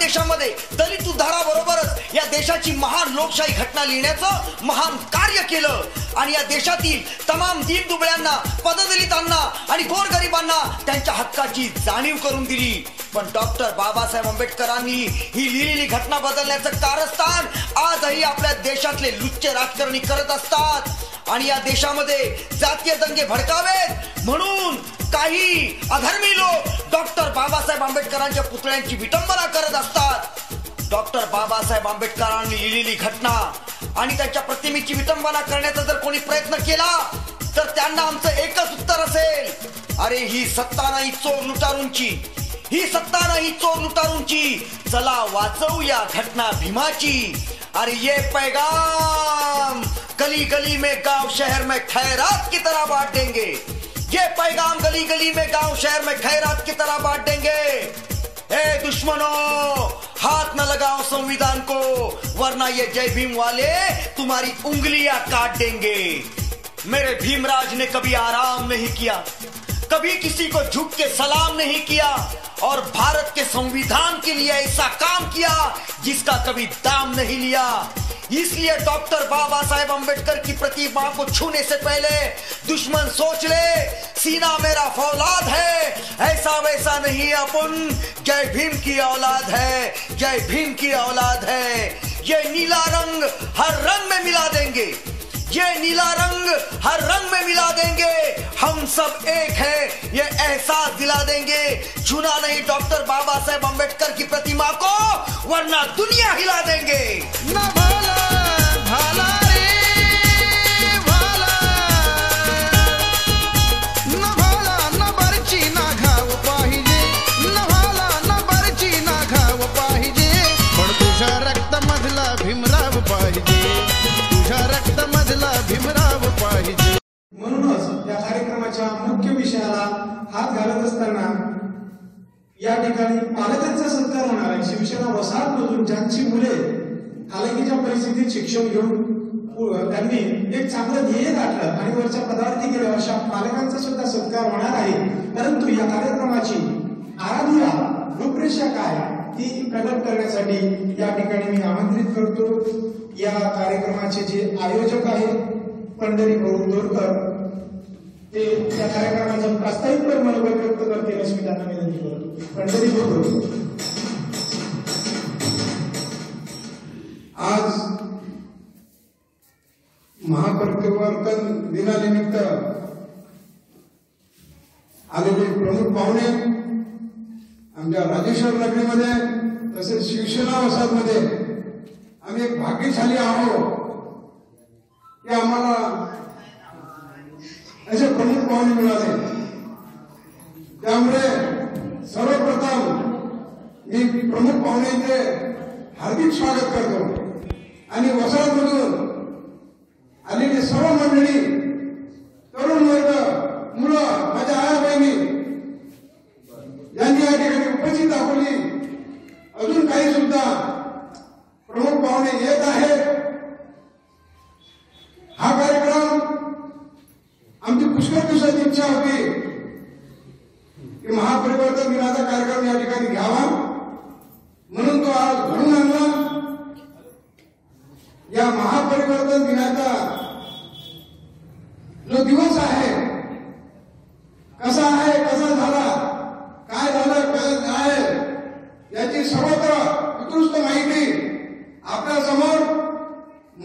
देशामध्ये दलित उद्धाराबरोबरच या देशाची महान लोकशाही घटना लिहिण्याचं महान कार्य केलं आणि या देशातील तमाम दीनदुबळ्यांना, पददलितांना आणि गोरगरिबांना त्यांच्या हक्काची जाणीव करून दिली. पण डॉक्टर बाबासाहेब आंबेडकरांनी ही लिहिलेली घटना बदलण्याचं कारस्थान आजही आपल्या देशातले लुच्चे राजकारणी करत असतात आणि या देशामध्ये जातीय दंगे भडकावेत म्हणून काही अधर्मी लोक डॉक्टर बाबासाहेब आंबेडकरांच्या पुतळ्यांची विटंबना करत असतात. डॉक्टर बाबासाहेब आंबेडकरांनी लिहिलेली घटना आणि त्यांच्या प्रतिमेची विटंबना करण्याचा जर कोणी प्रयत्न केला तर त्यांना आमचं एकच उत्तर असेल, अरे ही सत्ता नाही चोर लुटारूंची, ही सत्ता नाही चोर लुटारूंची, चला वाचवूया घटना भीमाची. अरे ये पैगाम गली गली में गांव शहर में खैरात की तरह बांट देंगे, ये पैगाम गली गली में गांव शहर में खैरात की तरह बांट देंगे. ए दुश्मनों, हाथ न लगाओ संविधान को वरना ये जय भीम वाले तुम्हारी उंगलियां काट देंगे. मेरे भीमराज ने कभी आराम नहीं किया, कभी किसी को झुक के सलाम नहीं किया और भारत के संविधान के लिए ऐसा काम किया जिसका कभी दाम नहीं लिया. इसलिए डॉक्टर बाबा साहेब अम्बेडकर की प्रतिमा को छूने से पहले दुश्मन सोच ले, सीना मेरा फौलाद है, ऐसा वैसा नहीं, अपन जय भीम की औलाद है, जय भीम की औलाद है. ये नीला रंग हर रंग में मिला देंगे, ये नीला रंग हर रंग में मिला देंगे, हम सब एक हैं ये एहसास दिला देंगे. छूना नहीं डॉक्टर बाबा साहेब अम्बेडकर की प्रतिमा को वरना दुनिया हिला देंगे. ना भाला भाला रे भाला, ना भाला ना बरची ना घाव पाहिजे, ना भाला ना बरची ना घाव पाहिजे, पण तुझ्या रक्तामधला भीमराव पाहिजे, तुझ्या रक्तामधला भीमराव पाहिजे. म्हणूनच या कार्यक्रमाच्या मुख्य विषयाला हात घालत असताना या ठिकाणी पालकांचा सत्कार होणार आहे. शिवसेना वसाहतमधून ज्यांची मुले हालाकीच्या परिस्थितीत शिक्षण घेऊन त्यांनी एक चांगलं ध्येय गाठलं आणि वरच्या पदार्थी गेल्या अशा पालकांचा सुद्धा सत्कार होणार आहे. परंतु या कार्यक्रमाची आराध्या रूपरेषा काय ती प्रकट करण्यासाठी या ठिकाणी मी आमंत्रित करतो. या कार्यक्रमाचे जे आयोजक आहेत पंढरीभाऊ दोरकर, ते या कार्यक्रमाचं प्रास्ताविक मनोबल व्यक्त करतील अशी मी त्यांना विनंती करतो. पंढरीभाऊ, आज महापरिवर्तन दिनानिमित्त आलेले प्रमुख पाहुणे आमच्या राजेश्वर नगरीमध्ये तसेच शिवसेना वसाहतमध्ये आम्ही एक भाग्यशाली आहोत की आम्हाला असे प्रमुख पाहुणे मिळाले. त्यामुळे सर्वप्रथम मी प्रमुख पाहुण्यांचे हार्दिक स्वागत करतो आणि वसाहतमधून आलेली सर्व मंडळी, तरुण वर्ग, मुलं, माझ्या आया बहिणी यांनी या ठिकाणी उपस्थिती दाखवली. अजून काही सुद्धा प्रमुख पाहुणे येत आहेत. हा कार्यक्रम आमची पुष्कळ दिवसाची इच्छा होती की महापरिवर्तन दिनाचा कार्यक्रम या ठिकाणी घ्यावा, म्हणून तो आज घडून आणला. या महापरिवर्तन दिनाचा जो दिवस आहे, कसा आहे, कसा झाला, काय झालं, काय आहे याची सर्वत्र उत्कृष्ट माहिती आपल्या समोर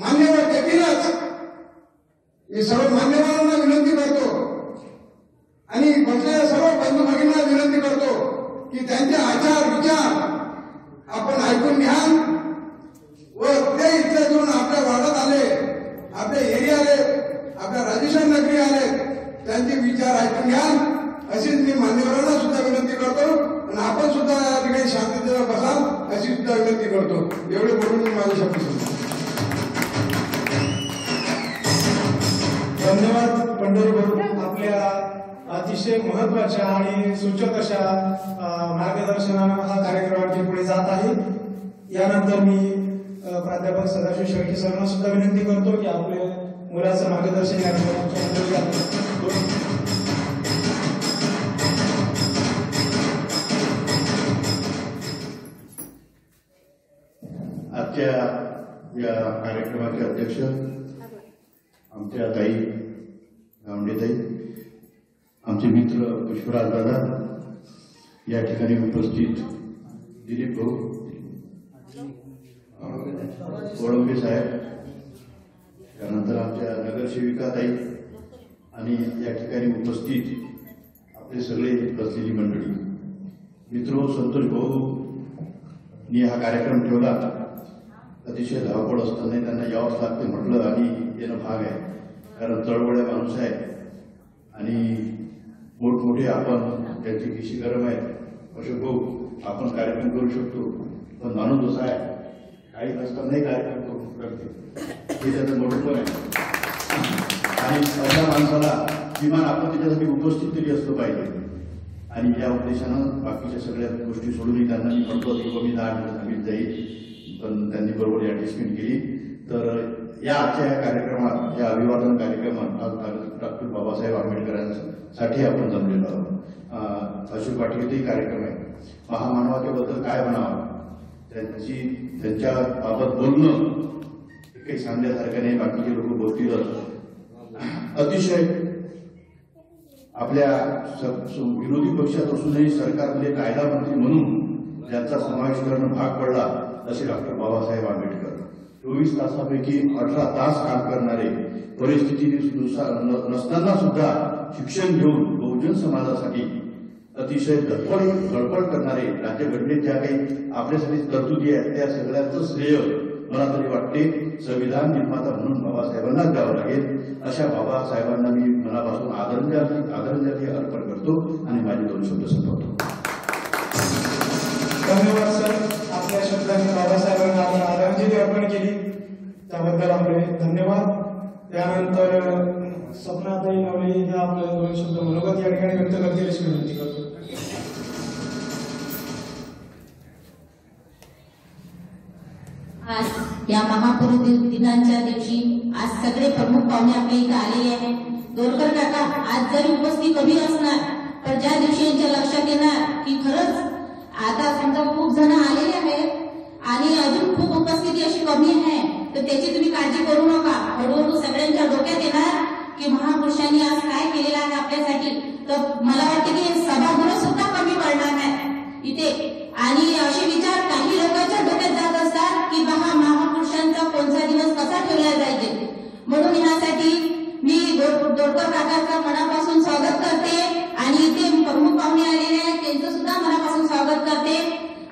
मान्यवर देतीलच. मी सर्व मान्यवरांना विनंती करतो आणि बसलेल्या सर्व बंधू भगिनींना विनंती करतो की त्यांचे आचार विचार आपण ऐकून घ्या व ते इथले जाऊन आपल्या वार्डात आले, आपल्या एरिया आले, आपल्या राजेश्वर नगरी आले, त्यांचे विचार ऐकून घ्या अशीच मी मान्यवरांना सुद्धा विनंती करतो आणि आपण सुद्धा या ठिकाणी शांततेने बसाल अशी सुद्धा विनंती करतो. एवढे बोलून मी माझे शब्द सांगतो. धन्यवाद पंढरीभाऊ. आपल्या अतिशय महत्वाच्या आणि सूचक अशा मार्गदर्शनानं हा कार्यक्रम आणखी पुढे जात आहे. यानंतर मी प्राध्यापक सदाशिव शेळके सरांना सुद्धा विनंती करतो की आपल्या मुलाचं मार्गदर्शन या या कार्यक्रमाचे अध्यक्ष आमच्या ताई गावंडेताई, आमचे मित्र पुष्पराज दादा, या ठिकाणी उपस्थित दिलीप भाऊ कोळंबे साहेब, त्यानंतर आमच्या नगरसेविका ताई आणि या ठिकाणी उपस्थित आपले सगळे बसलेली मंडळी. मित्र संतोष भाऊनी हा कार्यक्रम ठेवला. अतिशय धावपळ असताना त्यांना यावंच लागते म्हटलं आणि येणं भाग आहे, कारण तळवळ्या माणूस आहे आणि मोठमोठे आपण त्याची किशी गरम आहे. अशोक भाऊ, आपण कार्यक्रम करू शकतो, पण माणूस असा आहे काही नसतानाही कार्यक्रम करू करते, हे त्याचं मोठेपण आहे. आणि अशा माणसाला किमान आपण त्याच्यासाठी उपस्थित तरी असलं पाहिजे. आणि या उद्देशानं बाकीच्या सगळ्या गोष्टी सोडूनही त्यांना मी म्हणतो की मी 10 मिनिट थांबीत जाईल, पण त्यांनी बरोबर ऍडजस्टमेंट केली. तर या आजच्या या कार्यक्रमात, या अभिवादन कार्यक्रमात आज डॉक्टर बाबासाहेब आंबेडकरांसाठी आपण जमलेलो आहोत. अशोक पाटीलचाही कार्यक्रम आहे. महामानवाच्याबद्दल काय म्हणावं, त्यांच्या बाबत बोलणं काही सांगण्यासारखं नाही, बाकीचे लोक बोलतीलच. अतिशय आपल्या विरोधी पक्षात असूनही सरकारमध्ये कायदा मंत्री म्हणून ज्यांचा समावेश करणं भाग पडला असे डॉक्टर बाबासाहेब आंबेडकर. 24 तासापैकी 18 तास काम करणारे, परिस्थिती नसताना सुद्धा शिक्षण घेऊन बहुजन समाजासाठी अतिशय धडपड करणारे, राज्यघटनेत ज्या काही आपल्यासाठी तरतुदी आहेत त्या सगळ्यांचं श्रेय मला तरी वाटते संविधान निर्माता म्हणून बाबासाहेबांनाच द्यावं लागेल. अशा बाबासाहेबांना मी मनापासून आदरांजली अर्पण करतो आणि माझे 2 शब्द संपवतो. धन्यवाद सर. आपल्या शब्दांनी बाबासाहेबांना आपण आदरांजली अर्पण केली, त्याबद्दल आपले धन्यवाद. त्यानंतर सपनाताई नवले हे आपले 2 शब्द मनोगत या ठिकाणी व्यक्त करतील अशी विनंती करतो. आज या महापुरुष दिनांच्या दिवशी आज सगळे प्रमुख पाहुणे आपल्या इथे आलेले आहेत. दोरकर काका आज जरी उपस्थिती कमी असणार, पण ज्या दिवशी यांच्या लक्षात येणार की खरंच आता समजा खूप जण आलेले आहेत आणि अजून खूप उपस्थिती अशी कमी आहे, तर त्याची तुम्ही काळजी करू नका. हळूहळू सगळ्यांच्या डोक्यात येणार की महापुरुषांनी आज काय केलेलं आहे आपल्यासाठी. तर मला वाटतं की सभागृह सुद्धा कमी पडणार नाही इथे. आणि असे विचार काही लोकांच्या डोक्यात जात असतात की महापुरुषांचा कोणता दिवस कसा ठेवला पाहिजे. म्हणून यासाठी मी दोरकर काकांचं मनापासून स्वागत करते आणि इथे प्रमुख पाहुणे आलेले आहेत त्यांचं सुद्धा मनापासून स्वागत करते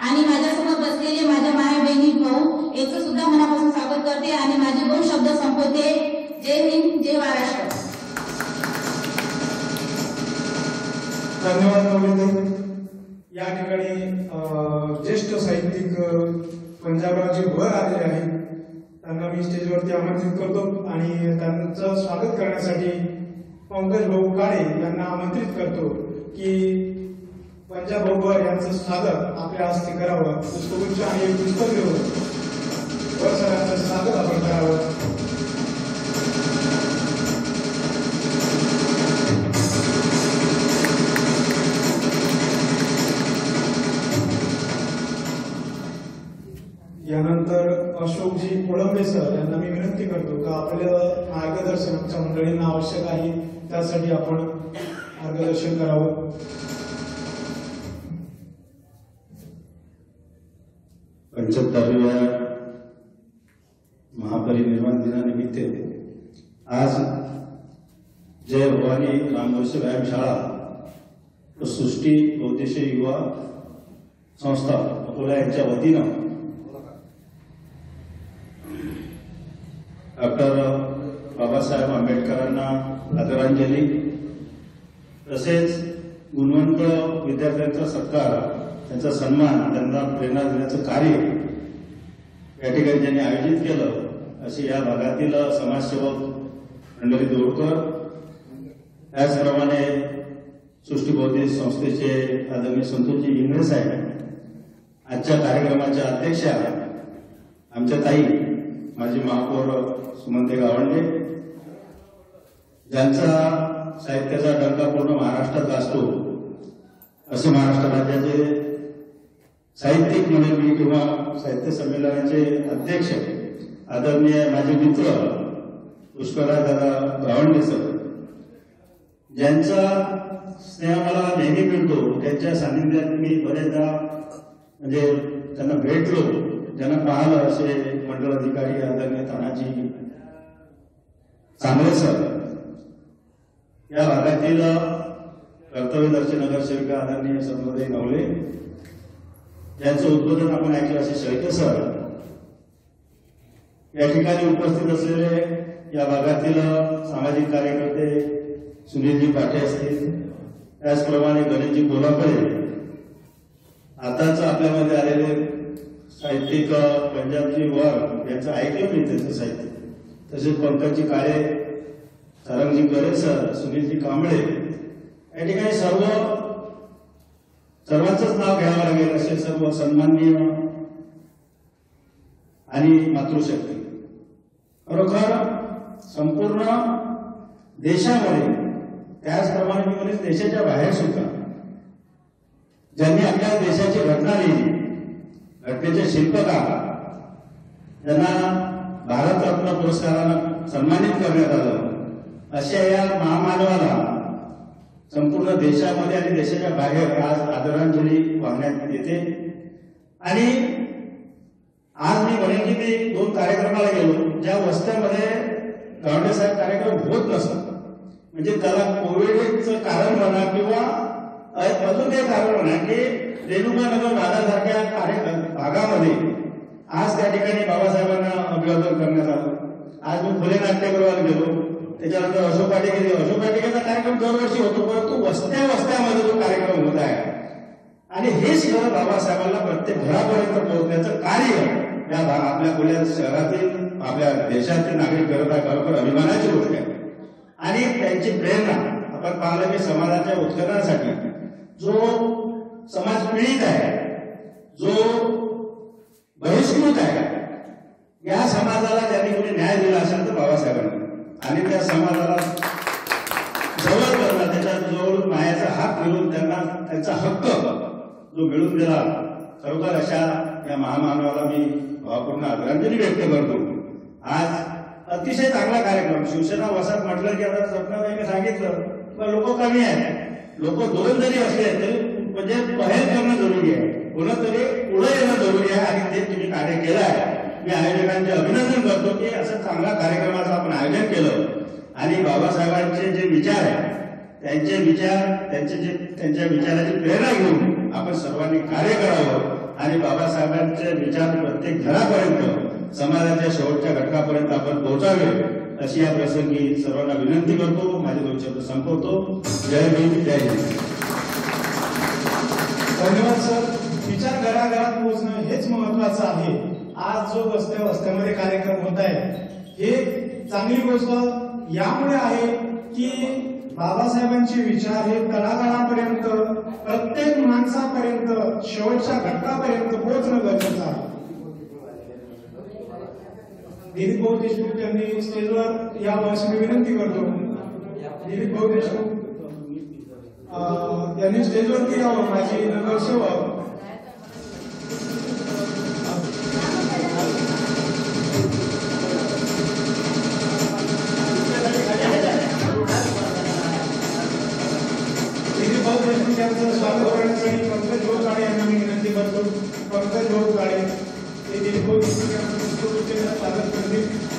आणि माझ्यासोबत बसलेले माझ्या माय बहिणी भाऊ याचं सुद्धा मनापासून स्वागत करते आणि माझे 2 शब्द संपवते. जय हिंद, जय महाराष्ट्र. धन्यवाद नवनीताई. या ठिकाणी ज्येष्ठ साहित्यिक पंजाबरावजी भोर आलेले आहेत, त्यांना मी स्टेजवरती आमंत्रित करतो आणि त्यांचं स्वागत करण्यासाठी पंकज भाऊ काळे यांना आमंत्रित करतो की पंजाब भाऊ भोर यांचं स्वागत आपल्या हस्ते करावं. पुष्पगुच्छ आणि एक पुस्तक घेऊन भोर सरांचं स्वागत आपण करावं. यानंतर अशोकजी कोळंबे सर यांना मी विनंती करतो की आपल्या मार्गदर्शन आमच्या मंडळींना आवश्यक आहे, त्यासाठी आपण मार्गदर्शन करावं. पंच्याहत्तराव्या महापरिनिर्वाण दिनानिमित्त आज जय भवानी रामवर्ष व्यायामशाळा व सृष्टी बहुद्देशीय युवा संस्था अकोला यांच्या वतीनं डॉक्टर बाबासाहेब आंबेडकरांना आदरांजली तसेच गुणवंत विद्यार्थ्यांचा सत्कार, त्यांचा सन्मान, त्यांना प्रेरणा देण्याचं कार्य या ठिकाणी ज्यांनी आयोजित केलं असे या भागातील समाजसेवक मंडळी दोरकर, त्याचप्रमाणे सृष्टी बौद्धिक संस्थेचे आदरणीय संतोषजी इंगळे साहेब, आजच्या कार्यक्रमाच्या अध्यक्षा आमच्या ताई माजी महापौर सुमनते गावंडे, ज्यांचा साहित्याचा डंका पूर्ण महाराष्ट्रात असतो असे महाराष्ट्र राज्याचे साहित्यिक मंडळी किंवा साहित्य संमेलनाचे अध्यक्ष आदरणीय माझे मित्र पुष्कळराज दादा गावंडे सर, ज्यांचा स्नेह मला नेहमी मिळतो, त्यांच्या सानिध्यात मी बरेचदा म्हणजे त्यांना भेटलो, त्यांना पाहिलं, असे मंडळ अधिकारी आदरणीय तानाजी चांगले सर, या भागातील कर्तव्यदर्शी नगरसेविका आदरणीय संध्याताई नवले, यांचं उद्बोधन आपण ऐकलं असे शेळके सर, या ठिकाणी उपस्थित असलेले या भागातील सामाजिक कार्यकर्ते सुनीलजी पाटे असतील, त्याचप्रमाणे गणेशजी कोल्हापुरे, आताच आपल्यामध्ये आलेले साहित्यिक पंजाबजी वर यांचं ऐकलं मी त्यांचं साहित्य, तसेच पंकजजी काळे, सारंगजी करे सर, सुनीलजी कांबळे, या ठिकाणी सर्वांचंच नाव घ्यावं लागेल असे सर्व सन्माननीय आणि मातृशक्ती, खरोखर संपूर्ण देशामध्ये, त्याचप्रमाणे मी म्हणेन देशाच्या बाहेर सुद्धा, ज्यांनी आपल्या देशाची घटना लिहिली, घटनेचे शिल्पकार, ज्यांना भारतरत्न पुरस्कारानं सन्मानित करण्यात आलं, अशा या महामानवाला संपूर्ण देशामध्ये आणि देशाच्या बाहेर आज आदरांजली वाहण्यात येते. आणि आज मी म्हणेन की मी 2 कार्यक्रमाला गेलो, ज्या वस्त्यामध्ये गावंडे साहेब कार्यक्रम होत नसत, म्हणजे त्याला कोविडचं कारण म्हणा किंवा अजून काही कारण म्हणा, की रेणुकानगर भागासारख्या भागामध्ये आज त्या ठिकाणी बाबासाहेबांना अभिवादन करण्यात आलं. आज मी फुले नाट्यगृहात गेलो, त्याच्यानंतर अशोक वाटिकेचा कार्यक्रम दरवर्षी होतो, परंतु वस्त्यामध्ये जो कार्यक्रम होत आहे, आणि हेच खरं बाबासाहेबांना प्रत्येक घरापर्यंत पोहोचण्याचं कार्य या आपल्या पुण्या शहरातील, आपल्या देशातील नागरिक करत आहे. खरोखर अभिमानाची गोष्ट आहे. आणि त्यांची प्रेरणा आपण पाहिलं की समाजाच्या उत्कर्षासाठी जो समाज पीडित आहे, जो बहिष्कृत आहे, या समाजाला ज्यांनी कोणी न्याय दिला असेल तर बाबासाहेबांनी, आणि त्या समाजाला जवळ करणं, त्याच्या जवळ मायाचा हात मिळवून त्यांना त्यांचा हक्क जो मिळवून दिला, खरोखर अशा या महामानवाला मी भावपूर्ण आदरांजली व्यक्त करतो. आज अतिशय चांगला कार्यक्रम, शिवसेना वसाहत म्हटलं की आता स्वप्नाताईने सांगितलं लोक कमी आहेत, लोक 2 जरी असले तरी म्हणजे पहल करणं जरुरी आहे, कोणतरी पुढे येणं जरुरी आहे, आणि ते तुम्ही कार्य केलं आहे. मी आयोजकांचे अभिनंदन करतो की असं चांगल्या कार्यक्रमाचं आपण आयोजन केलं, आणि बाबासाहेबांचे जे विचार आहे, त्यांचे विचार, त्यांच्या विचाराची प्रेरणा घेऊन आपण सर्वांनी कार्य करावं, आणि बाबासाहेबांचे विचार प्रत्येक घरापर्यंत, समाजाच्या शेवटच्या घटकापर्यंत आपण पोहोचावे, अशी या प्रसंगी सर्वांना विनंती करतो. माझे 2 शब्द संपवतो. जय भीम, जय हिंद. धन्यवाद सर. विचार घराघरात पोहोचणं हेच महत्वाचं आहे. आज जो वस्त्यामध्ये कार्यक्रम होत आहे, हे चांगली गोष्ट यामुळे आहे की बाबासाहेबांचे विचार हे तळागाळापर्यंत, प्रत्येक माणसापर्यंत, शेवटच्या घटकापर्यंत पोहोचणं गरजेचं आहे. दिलीप भाऊ देशमुख यांनी स्टेजवर या वर्षी मी विनंती करतो, दिलीप भाऊ देशमुख यांनी स्टेजवरती यावं. माझी नगरसेवक दिलीप भाऊ देशमुख यांचं स्वागत करण्यासाठी पंकज भाऊ काळे यांना मी विनंती करतो. पंकज भाऊ काळे हे दिलीप भाऊ देशमुख यांचं स्वागत करतील.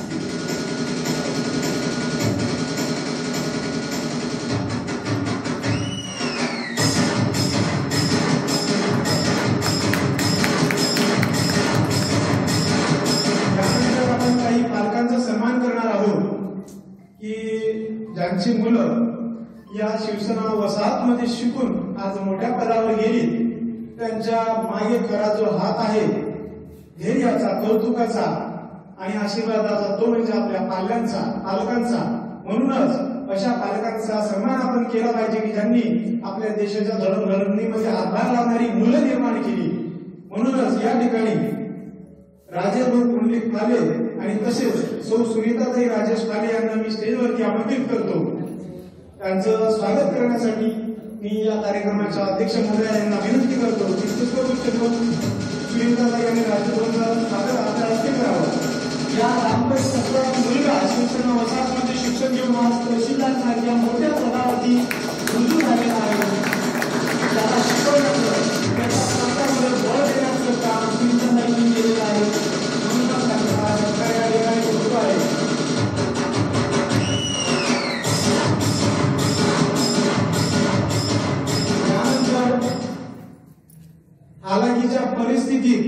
ज्यांची मुलं या शिवसेना वसाहतमध्ये शिकून आज मोठ्या पदावर गेली, त्यांच्या मागे खरा जो हात आहे, धैर्याचा, कौतुकाचा आणि आशीर्वादाचा, तो म्हणजे आपल्या पालकांचा. म्हणूनच अशा पालकांचा सन्मान आपण केला पाहिजे की ज्यांनी आपल्या देशाच्या जडणघडणीमध्ये हातभार लावणारी मुलं निर्माण केली. म्हणूनच या ठिकाणी राजेंद्र पुंडलिक पाले आणि तसेच सौ सुनीताताई राजेश पाले यांना मी स्टेजवरती आमंत्रित करतो. त्यांचं स्वागत करण्यासाठी मी या कार्यक्रमाच्या अध्यक्ष महोदया यांना विनंती करतो की पुष्पगुच्छ देऊन सुनीताताई आणि राजेंद्रचं स्वागत आपल्या हस्ते करावं. या दाम्पत्य तत्वाचा मुलगा शिवसेना वसाहतमध्ये शिक्षण घेऊन आज तहसीलदार सारख्या मोठ्या पदावरती रुजू झालेला आहे. त्याला शिकवण्याचं त्याच्या स्वतःमध्ये बळ देण्याचं काम शिवसेनांनी केलेलं आहे. म्हणूनच त्यांचा सरकार या ठिकाणी होतो आहे. त्यानंतर हालाकीच्या परिस्थितीत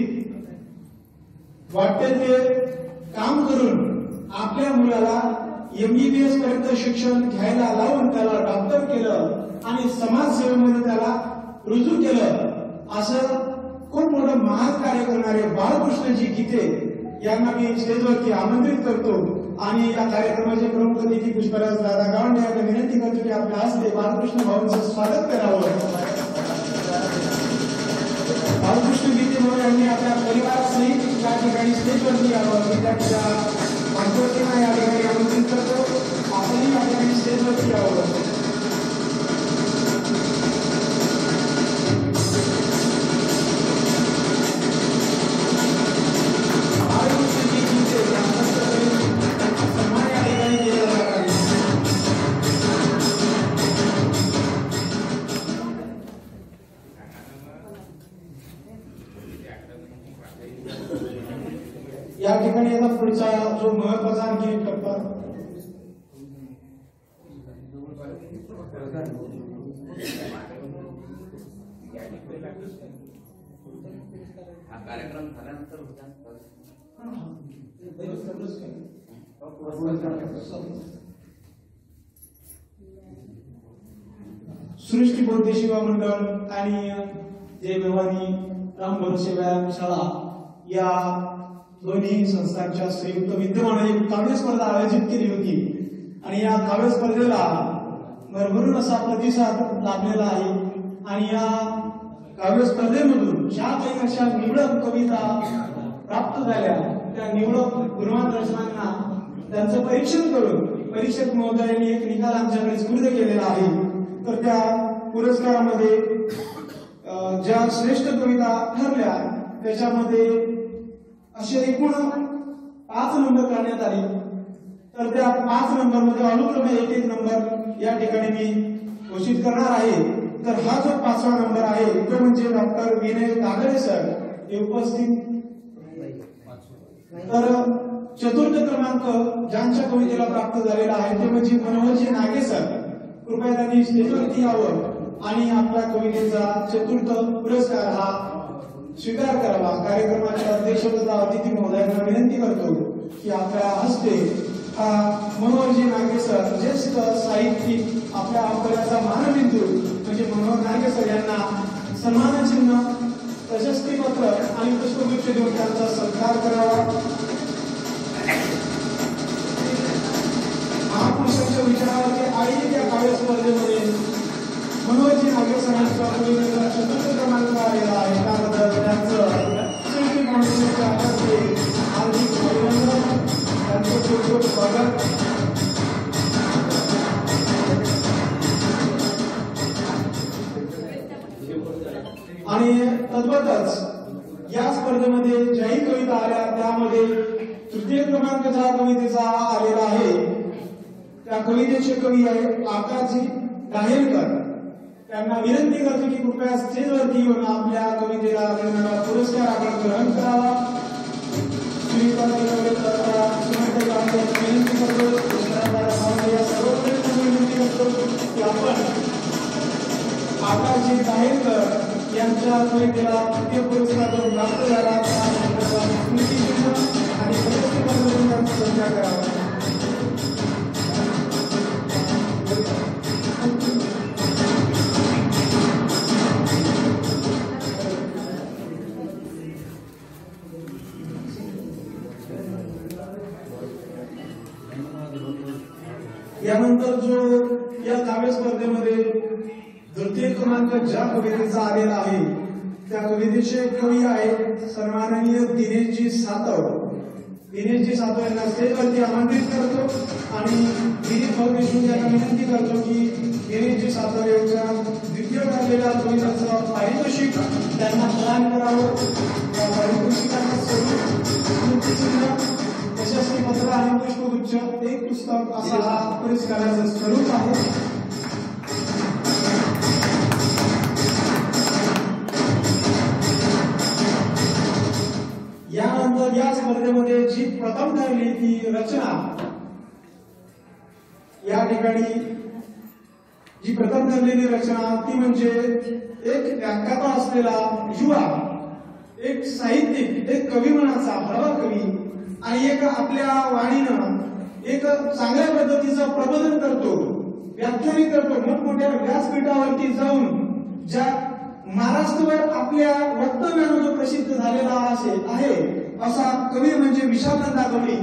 वाटते ते काम करून आपल्या मुलाला MBBS पर्यंत शिक्षण घ्यायला लावून त्याला डॉक्टर केलं आणि समाजसेवेमध्ये त्याला रुजू केलं. असं खूप मोठं महान कार्य करणारे बाळकृष्णजी गीते यांना मी स्टेजवरती आमंत्रित करतो आणि या कार्यक्रमाचे प्रमुख अतिथी पुष्पराज दादा गावंडे यांना विनंती करतो की आपल्या हस्ते बाळकृष्ण भाऊंचं स्वागत करावं. बाळकृष्ण गीते भाऊ यांनी आपल्या परिवारासहित या ठिकाणी स्टेजवरती यावं. मी त्यांच्या माध्यमातून या ठिकाणी आमंत्रित करतो. आपणही या ठिकाणी स्टेजवरती यावं. या ठिकाणी आता पुढचा जो महत्वाचा आणखी एक टप्पा हा कार्यक्रम झाल्यानंतर सृष्टी बौद्ध सेवा मंडळ आणि जय भवानी राम भरोसे व्यायाम शाळा या दोन्ही संस्थांच्या संयुक्त विद्यमाने एक काव्य स्पर्धा आयोजित केली होती आणि या काव्य स्पर्धेला भरभरून असा प्रतिसाद लाभलेला आहे. आणि या काव्य स्पर्धेमधून ज्या काही अशा निवडक कविता प्राप्त झाल्या त्या निवडक गुणवंतांना त्यांचं परीक्षण करून परीक्षक महोदयांनी एक निकाल आमच्याकडे स्फूर्त केलेला आहे. तर त्या पुरस्कारामध्ये ज्या श्रेष्ठ कविता ठरल्या त्याच्यामध्ये असे एकूण 5 नंबर काढण्यात आले. तर त्या 5 नंबरमध्ये अनुक्रमे 1-1 नंबर या ठिकाणी मी घोषित करणार आहे. तर हा जो 5वा नंबर आहे तो म्हणजे डॉक्टर विनय कागडे सर हे उपस्थित. तर 4थ क्रमांक ज्यांच्या कवितेला प्राप्त झालेला आहे ते म्हणजे मनोहरजी नागे सर. कृपया त्यांनी स्टेजवरती यावं आणि आपल्या कवितेचा 4थ पुरस्कार हा स्वीकार करावा. कार्यक्रमाच्या अध्यक्ष तथा अतिथी महोदयांना विनंती करतो की आपल्या हस्ते मनोहरजी नागे सर ज्येष्ठ साहित्यिक आपल्या अकोल्याचा मानबिंदू म्हणजे मनोहर नागे सर यांना सन्मानचिन्ह प्रशस्तीपत्र आणि पुष्पगुच्छ देऊन त्यांचा सत्कार करावा. महापुरुषांच्या विचारावरती आयोजित या काव्य स्पर्धेमध्ये मनोहरजी नागे सरांच्या कवितेचा 4th क्रमांक आलेला आहे. त्याबद्दल त्यांचं सृष्टी फाउंडेशनच्या तर्फे हार्दिक अभिनंदन, त्यांचं खूप खूप स्वागत. आणि तद्वतच या स्पर्धेमध्ये ज्याही कविता आल्या त्यामध्ये 3य क्रमांक ज्या कवितेचा आलेला आहे त्या कवितेचे कवी आहे आकाशजी दाहेलकर. त्यांना विनंती करतो की कृपया स्टेजवरती येऊन आपल्या कवितेला मिळणारा पुरस्कार आपण ग्रहण करावा. विनंती करतो विनंती करतो की आपण आकाशजी दाहेलकर यांच्या कवितेला 3य पुरस्कार जो प्राप्त झाला आणि त्यांचा सत्कार करावा. यानंतर जो या काव्य स्पर्धेमध्ये 2य क्रमांक ज्या कवितेचा आलेला आहे त्या कवितेचे कवी आहेत सन्माननीय दिनेशजी सातव. दिनेशजी सातव यांना स्टेजवरती आमंत्रित करतो आणि दिनेश भाऊ देशमुख यांना विनंती करतो की दिनेशजी सातव यांच्या द्वितीय ठरलेल्या कवितेचं पारितोषिक त्यांना प्रदान करावं. पारितोषिकांना स्वरूप प्रशस्तीपत्र आणि पुष्पगुच्छ एक पुस्तक असा हा पुरस्काराचं स्वरूप आहे. यानंतर या स्पर्धेमध्ये जी प्रथम ठरली ती रचना, या ठिकाणी जी प्रथम ठरलेली रचना ती म्हणजे एक व्याख्याता असलेला युवा, एक साहित्यिक, एक कवी मनाचा हळवा कवी आणि एक आपल्या वाणीनं एक चांगल्या पद्धतीचं प्रबोधन करतो, व्याख्यान करतो, मोठमोठ्या व्यासपीठावरती जाऊन ज्या महाराष्ट्रभर आपल्या वक्तव्यानं जो प्रसिद्ध झालेला आहे असा कवी म्हणजे विशालनंदा गवळी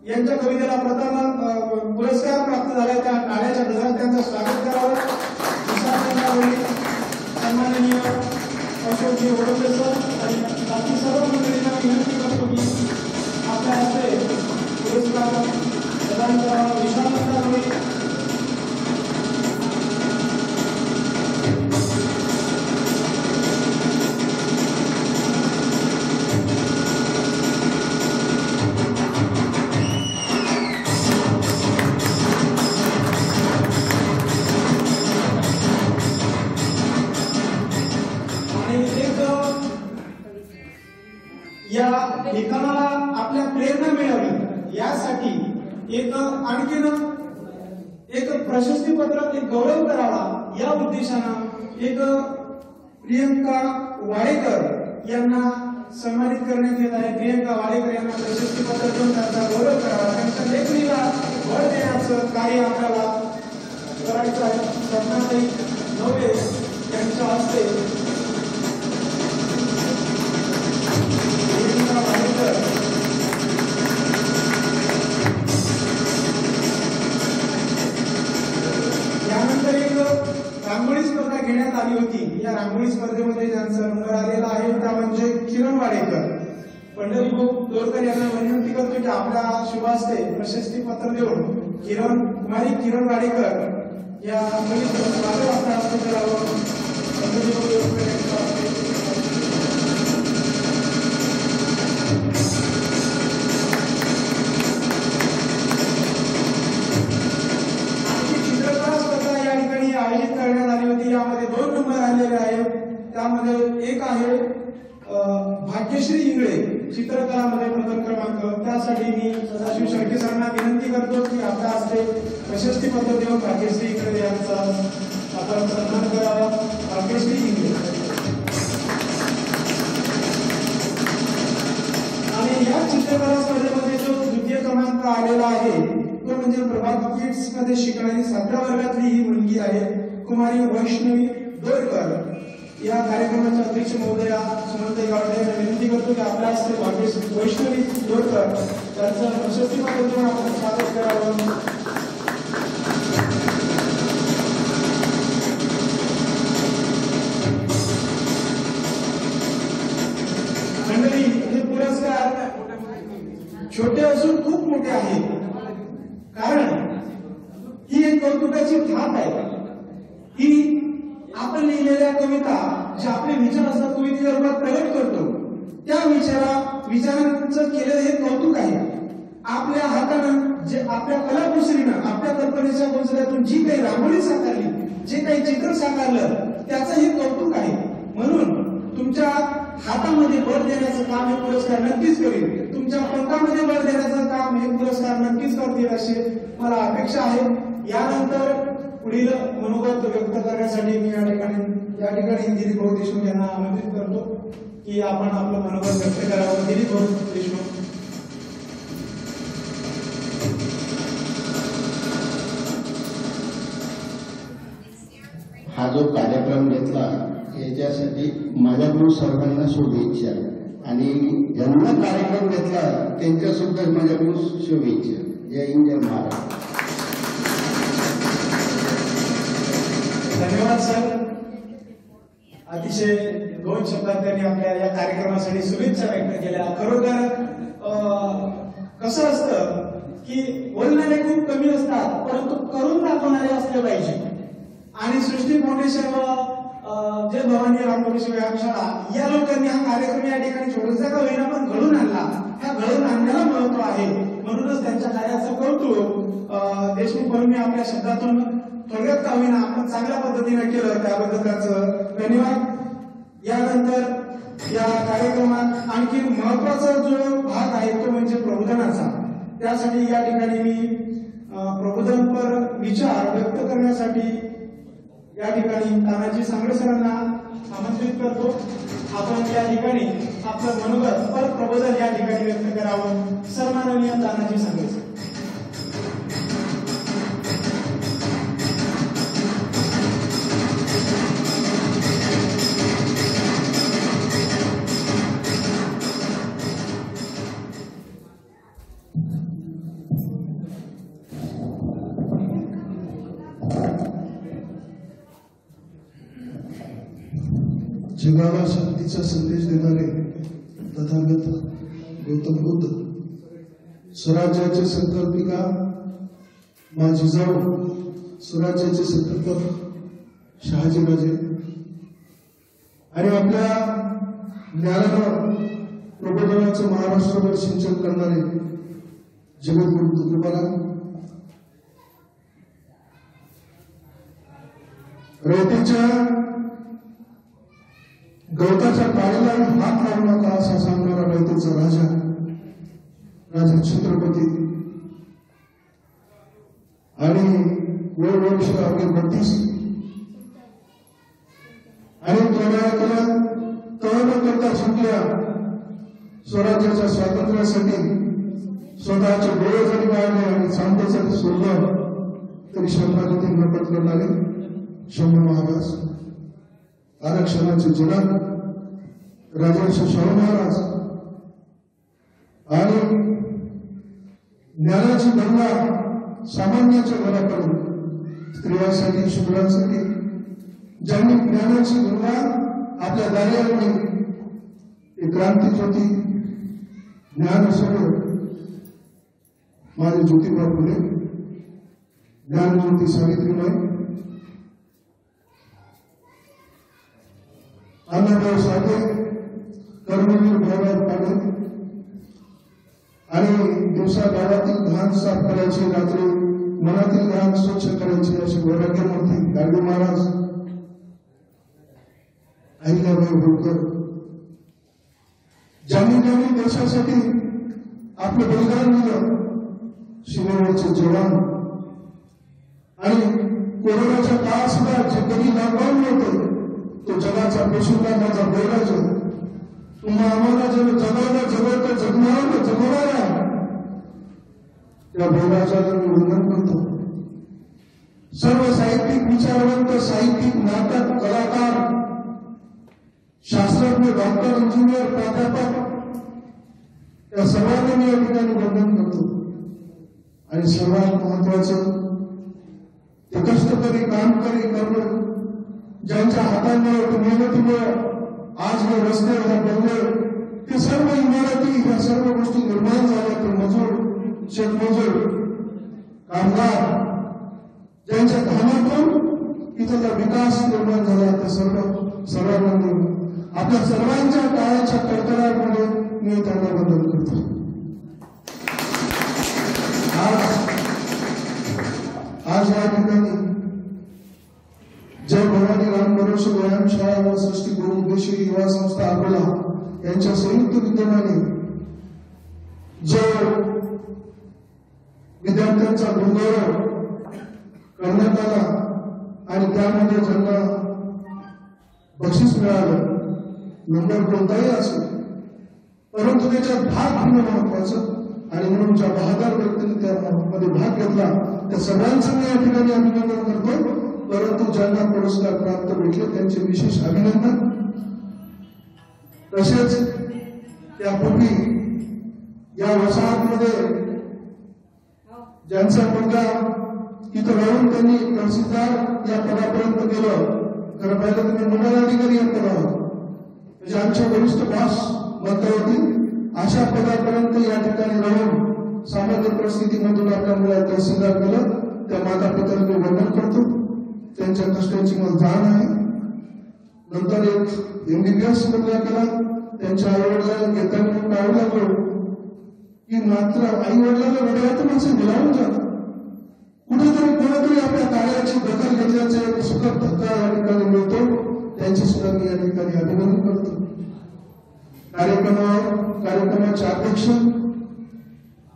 यांच्या कवितेला प्रथम पुरस्कार प्राप्त झाला. त्या टाळ्याच्या गजरात त्यांचं स्वागत करावं. विशालनंदा गवळी, सन्माननीय अशोकजी वडोदे सर आणि बाकी सर्व मंडळींना विनंती करतो की आपल्या हस्ते पुरस्कार प्रदान करावा. विशालनंदा गवळी. या लेखनाला आपल्या प्रेरणा मिळावी यासाठी एक आणखीन एक प्रशस्तीपत्र, एक गौरव करावा या उद्देशानं एक प्रियंका वाडेकर यांना सन्मानित करण्यात येत आहे. प्रियंका वाडेकर यांना प्रशस्तीपत्र देऊन त्यांचा गौरव करावा, त्यांच्या लेखणीला बळ देण्याचं कार्य आपल्याला करायचं आहे. स्वप्नाताई नवले यांच्या हस्ते यानंतर एक रांगोळी स्पर्धा घेण्यात आली होती. या रांगोळी स्पर्धेमध्ये ज्यांचा नंबर आलेला आहे त्या म्हणजे किरण वाडेकर. पंढरीभाऊ दोरकर यांना विनंती करतो की आपल्या शुभास्ते प्रशस्तीपत्र देऊन कुमारी किरण वाडेकर या मुलीचं स्वागत हस्ते करावं. पंढरीभाऊ दोरकर यांच्या हस्ते आयोजित करण्यात आली होती. यामध्ये 2 नंबर आलेले आहेत. त्यामध्ये एक आहे भाग्यश्री इंगळे, चित्रकलामध्ये प्रथम क्रमांक. त्यासाठी मी सदाशिव शेळके सरांना विनंती करतो की आपल्या हस्ते प्रशस्तीपत्र देऊन भाग्यश्री इंगळे यांचा आपण सन्मान करावा. भाग्यश्री इंगळे. आणि या चित्रकला स्पर्धेमध्ये जो द्वितीय क्रमांक आलेला आहे तो म्हणजे प्रभात किड्स मध्ये शिकणारी 7व्या वर्गातली ही मुलगी आहे, कुमारी वैष्णवी दोरकर. या कार्यक्रमाच्या अध्यक्ष महोदया सुमनताई गावडे यांना विनंती करतो की आपल्या हस्ते वैष्णवी दोरकर त्यांचं प्रशस्तीपत्र देऊन आपण स्वागत करावं. मंडळी, हे पुरस्कार छोटे असून खूप मोठे आहेत, कारण ही एक कौतुकाची थाप आहे की आपण लिहिलेल्या कविता जे आपले विचार असतात कवितेच्या रूपात प्रगट करतो, त्या विचारांचं केलेलं हे कौतुक आहे. आपल्या हातानं जे आपल्या कलाकुसरीनं आपल्या कल्पनेच्या गोंजल्यातून जी काही रांगोळी साकारली, जे काही चित्र साकारलं, त्याचं हे कौतुक आहे. म्हणून तुमच्या हातामध्ये बळ देण्याचं काम हे पुरस्कार नक्कीच करेल. तुमच्या पंखामध्ये बळ देण्याचं काम हे पुरस्कार नक्कीच करतील अशी मला अपेक्षा आहे. यानंतर पुढील मनोगत व्यक्त करण्यासाठी मी या ठिकाणी दिलीप भाऊ देशमुख यांना आमंत्रित करतो की आपण आपलं मनोगत व्यक्त करावं. दिलीप भाऊ देशमुख. हा जो कार्यक्रम घेतला याच्यासाठी माझ्याकडून सर्वांना शुभेच्छा आणि ज्यांना कार्यक्रम घेतला त्यांच्या सुद्धा माझ्याकडून शुभेच्छा. जय हिंद, जय महाराष्ट्र. धन्यवाद सर. अतिशय 2 शब्दात त्यांनी आपल्या या कार्यक्रमासाठी शुभेच्छा व्यक्त केल्या. खरोखर कसं असतं की बोलणारे खूप कमी असतात, परंतु करून दाखवणारे असले पाहिजे. आणि सृष्टी फाउंडेशन व जय भवानी रामकृष्ण व्यायामशाळा या लोकांनी हा कार्यक्रम या ठिकाणी छोटासा का होईना पण घडून आणला. ह्या घडून आणण्याला महत्व आहे. म्हणूनच त्यांच्या कार्याचं कौतुक देशमुख बहिणी आपल्या शब्दातून थोडक्यात का होईना आपण चांगल्या पद्धतीने केलं, त्याबद्दल त्याचं धन्यवाद. यानंतर या कार्यक्रमात आणखी महत्वाचा जो भाग आहे तो म्हणजे प्रबोधनाचा. त्यासाठी या ठिकाणी मी प्रबोधनपर विचार व्यक्त करण्यासाठी या ठिकाणी तानाजी सांगळे सरांना आमंत्रित करतो. आपण या ठिकाणी आपलं मनोगत पर प्रबोधन या ठिकाणी व्यक्त करावं. सन्माननीय तानाजी सांगळे सर. जगाला शांतीचा संदेश देणारे तथागत गौतम बुद्ध, स्वराज्याचे संकल्पिका माँ जिजाऊ, स्वराज्याचे संकल्पक शहाजीराजे आणि आपल्या ज्ञानानं प्रबोधनाचं महाराष्ट्रभर सिंचन करणारे जगद्गुरु तुकोबाराम, रयतेच्या गवताच्या काळीला हात लावू नका असा सांगणारा रयतेचा राजा छत्रपती आणि वर्ष अवघे 32 आणि तोड्याला तळ न करता सुटल्या स्वराज्याच्या स्वातंत्र्यासाठी स्वतःचे डोळे जरी गाळले आणि चांदीचं सोडलं तरी शंभरातील न पत्करणारे शंभू महाराज, आरक्षणाचे जनक राजर्षी शाहू महाराज आणि ज्ञानाची गंगा सामान्याच्या घराकडून स्त्रियांसाठी, शूद्रांसाठी ज्यांनी ज्ञानाची गंगा आपल्या दारी आणली, ही क्रांतीच होती. ज्ञान असो माझे ज्योतिबा फुले, ज्ञानज्योती सावित्रीबाई, अण्णाभाऊ साठे, कर्मवीर भाऊराव पाटील आणि दिवसा गावातील घाण साफ करायची, रात्री मनातील घाण स्वच्छ करायची अशी वैराग्यमूर्ती गाडगे महाराज, अहिल्याबाई होळकर, ज्यांनी देशासाठी आपलं बलिदान दिलं, सीमेवरचे जवान आणि कोरोनाच्या काळात सुद्धा जे कधी लॉकडाऊन होते तो जगाचा पेशुका माझा बैराज, तुम्हा आम्हाला जगाला जगवता जगवणारा त्या बैराजाला मी वंदन करतो. सर्व साहित्यिक, विचारवंत, साहित्यिक, नाटक, कलाकार, शास्त्रज्ञ, डॉक्टर, इंजिनियर, प्राध्यापक या सर्वांना मी या ठिकाणी वंदन करतो. आणि सर्वात महत्वाचं ते कष्टकरी, कामकरी, करणं ज्यांच्या हातांमुळे, मेहनतीमुळे आज हे रस्ते, हे बंगले, ते सर्व इमारती, ह्या सर्व गोष्टी निर्माण झाल्या. ते मजूर, शेतमजूर, कामगार ज्यांच्या घामातून इथला विकास निर्माण झाला, ते सर्वांना आपल्या सर्वांच्या काळाच्या कडकडामध्ये मी त्यांना वंदन करतो. आज या ठिकाणी जय भवानी रामकृष्ण व्यायामशाळा व सृष्टीगुरु उद्देशी युवा संस्था अकोला यांच्या संयुक्त विद्यमाने जो विद्यार्थ्यांचा गुणगौरव करण्यात आला आणि त्यामध्ये ज्यांना बक्षीस मिळालं, नंबर कोणताही असेल, परंतु त्याच्यात भाग घेणं महत्वाचं. आणि म्हणून ज्या बहादर व्यक्तीने त्यामध्ये भाग घेतला त्या सर्वांचं मी या ठिकाणी अभिनंदन करतो. परंतु ज्यांना पुरस्कार प्राप्त भेटले त्यांचे विशेष अभिनंदन. तसेच त्यापूर्वी या वसाहतमध्ये ज्यांचा मुलगा इथं राहून त्यांनी तहसीलदार या पदापर्यंत गेलं, खरं पाहिलं तुम्ही मंडलाधिकारी या पदावर, म्हणजे आमच्या वरिष्ठ बॉस म्हणता होती, अशा पदापर्यंत या ठिकाणी राहून सामान्य परिस्थितीमधून आपल्या मुलाला तहसीलदार केलं. त्या माता पित्यांना वंदन करतो. त्यांच्या कष्टाची मला जाण आहे. नंतर एक MBBS मधला केला. त्यांच्या आई वडिलांना घेताना पाहावं लागलो की मात्र आई वडिलांना हृदयात माणसं मिळावून जातात. कुठेतरी कोणीतरी आपल्या कार्याची दखल घेतल्याचा एक सुखद धक्का या ठिकाणी मिळतो. त्यांची सुद्धा मी या ठिकाणी अभिनंदन करतो. कार्यक्रमाचे अध्यक्ष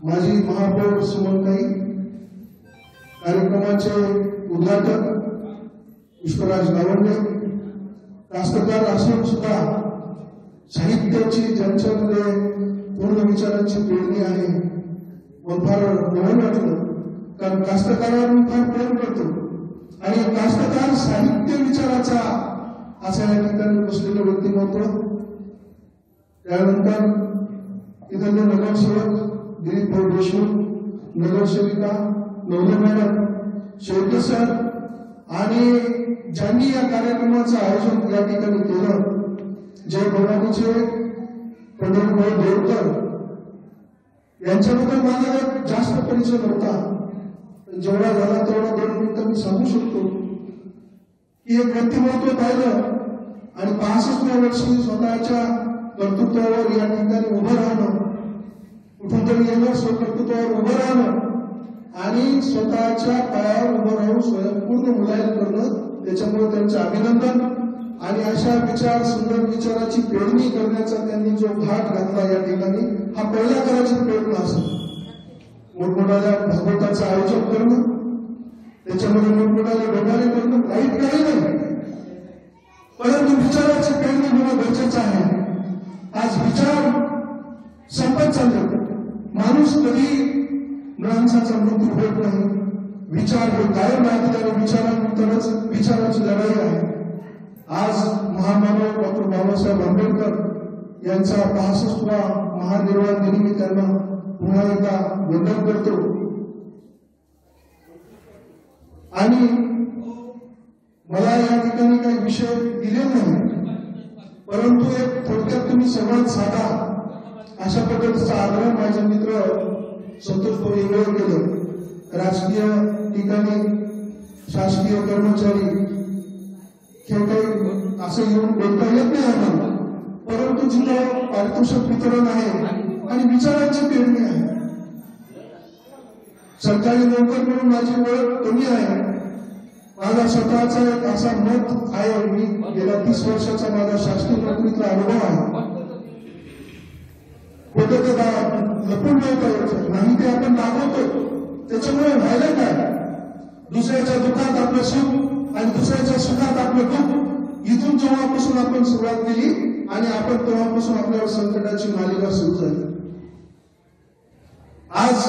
माजी महापौर सुमनताई, कार्यक्रमाचे उद्घाटक पुष्पराज गावंडे, कास्तकार असून सुद्धा साहित्याची ज्यांच्यामध्ये पूर्ण विचारांची पेरणी आहे. मग फार नवल वाटलं, कारण कास्तकारांनी फार प्रेम करतो आणि कास्तकार साहित्य विचाराचा असा या ठिकाणी बसलेलं व्यक्तिमत्व. त्यानंतर इथले नगरसेवक दिलीप भाऊ देशमुख, नगरसेविका नवले मॅडम, शेवटे सर आणि ज्यांनी या कार्यक्रमाचं आयोजन या ठिकाणी केलं, जय भवानीचे पंढरपूर देवकर यांच्याबद्दल माझा जास्त परिचय नव्हता. जेवढा झाला तेवढा 2 मिनिटं मी सांगू शकतो की एक व्यक्तिमत्व पाहिलं आणि 65व्या वर्षी स्वतःच्या कर्तृत्वावर या ठिकाणी उभं राहणं, कुठून तरी येणं, स्वकर्तृत्वावर उभं राहणं आणि स्वतःच्या पायावर उभं राहून स्वयंपूर्ण मुलायम करणं, त्याच्यामुळे त्यांचं अभिनंदन. आणि अशा विचार, सुंदर विचाराची पेरणी करण्याचा त्यांनी जो घाट घातला या ठिकाणी, हा पहिल्या करायची प्रेरणा असेल. मोठमोठ्या भागवताचं आयोजन करणं, त्याच्यामध्ये मोठमोठ्याला डोंगारे करणं वाईट काही नाही, परंतु विचाराची पेरणी होणं गरजेचं आहे. आज विचार संपत चालले. माणूस कधी माणसाचा मृत्यू होत नाही. विचार हे कायम राहतील आणि विचारानंतरच विचाराची लढाई आहे. आज महामानव डॉक्टर बाबासाहेब आंबेडकर यांचा 65वा महानिर्वाण दिनी मी त्यांना पुन्हा एकदा वंदन करतो. आणि मला या ठिकाणी काही विषय दिले नाही, परंतु एक थोडक्यात तुम्ही संवाद साधा अशा पद्धतीचा आग्रह माझे मित्र संतोष भाऊ इंगळे केलं. राजकीय ठिकाणी शासकीय कर्मचारी हे काही असं येऊन बोलता येत नाही आम्हाला, परंतु जिथं पारितोषिक वितरण आहे आणि विचारांची पेरणी आहे. सरकारी नोकर म्हणून माझी ओळख कमी आहे. माझा स्वतःचा एक असा मत आहे, मी गेल्या 30 वर्षाचा माझा शासकीय नोकरीचा अनुभव आहे. होतं ते लपून ठेवता नाही, ते आपण दाखवतो. त्याच्यामुळे व्हायला काय, दुसऱ्याच्या दुःखात आपलं सुख आणि दुसऱ्याच्या सुखात आपलं दुःख, इथून जेव्हापासून आपण सुरुवात केली आणि आपण तेव्हापासून आपल्यावर संकटाची मालिका सुरू झाली. आज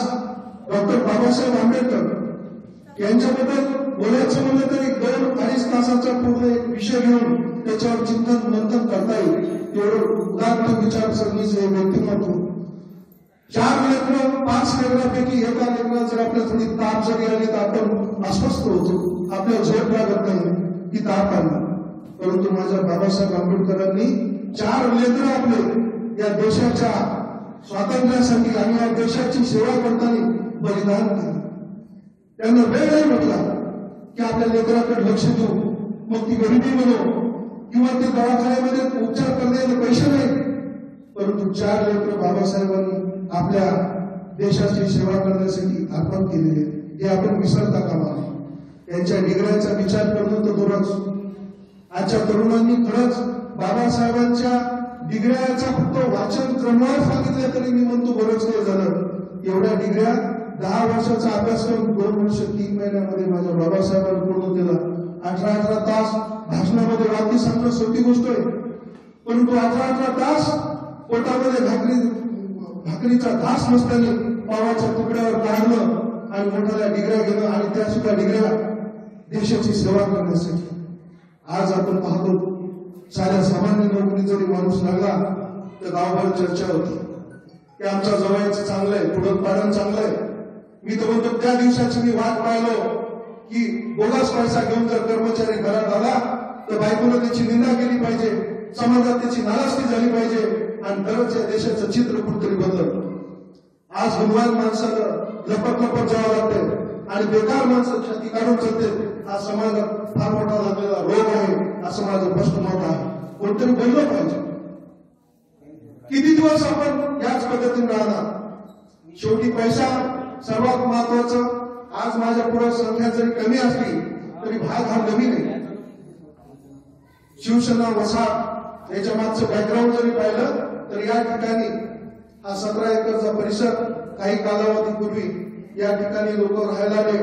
डॉक्टर बाबासाहेब आंबेडकर यांच्याबद्दल बोलायचं म्हणलं तरी 2-2.5 तासाचा पूर्ण एक विषय घेऊन त्याच्यावर चिंतन मंथन करता येईल, एवढं उदात्त विचारसरणीचे हे व्यक्तिमत्व. 4 लेकरं 5 लेकरांपैकी एका लेकराला जर आपल्याला थोडी ताप जरी आली तर आपण अस्वस्थ होतो, आपल्याला झोप लागत नाही की ताप आला. परंतु माझ्या बाबासाहेब आंबेडकरांनी 4 लेकरं आपले या देशाच्या स्वातंत्र्यासाठी आणि या देशाची सेवा करताना बलिदान केलं. त्यांना वेळ नाही म्हटला की आपल्या लेकराकडे लक्ष देऊ, मग ती गरिबी म्हणू किंवा ते दवाखान्यामध्ये उपचार करण्याचे पैसे नाही, परंतु 4 लेकरं बाबासाहेबांनी आपल्या देशाची सेवा करण्यासाठी अर्पण केलेले, हे आपण विसरता कामा नये. यांच्या डिग्र्यांचा विचार करणं तर दूरच. आजच्या तरुणांनी खरंच बाबासाहेबांच्या डिग्र्याचा फक्त वाचन क्रमवार सांगितलं तरी मी म्हणतो बरंच काही झालं. एवढ्या डिग्र्या 10 वर्षाचा अभ्यासक्रम 2 वर्ष 3 महिन्यामध्ये माझ्या बाबासाहेबांनी पूर्ण केला. 18 तास भाषणामध्ये वाक्य सांगणं सोपी गोष्ट आहे, परंतु 18 तास पोटामध्ये भाकरीचा घास नसताना पावाच्या तुकड्यावर काढणं आणि मोठ्या डिग्र्या घेणं आणि त्या सुद्धा डिग्र्या देशाची सेवा करण्यासाठी. आज आपण पाहतो साऱ्या सामान्य नोकरी जरी माणूस लागला तर गावभर चर्चा होती की आमच्या जवळचं चांगलंय, पुढं पाडण चांगलंय. मी तर म्हणतो त्या दिवसाची मी वाट पाहिलो की बोगस पैसा घेऊन जर कर्मचारी घरात आला तर बायकोनं त्याची निंदा केली पाहिजे, समाजात त्याची नाराजगी झाली पाहिजे आणि तरच या देशाचं चित्र कुठतरी बदलत. आज गुणवान माणसाला लपत लपत जावं लागते आणि बेकार माणसं छाती काढून चालते. हा समाजात फार मोठा लागलेला रोग आहे असं माझं स्पष्ट मत आहे. कोणतरी बोललं पाहिजे. किती दिवस आपण याच पद्धतीने राहणार? शेवटी पैसा सर्वात महत्वाचं. आज माझ्या पुढे संख्या जरी कमी असली तरी भाग हा नवीन आहे. शिवसेना वसाहत याच्या मागचं बॅकग्राऊंड जरी पाहिलं तर या ठिकाणी हा 17 एकरचा परिसर काही कालावधीपूर्वी या ठिकाणी लोक राहायला आले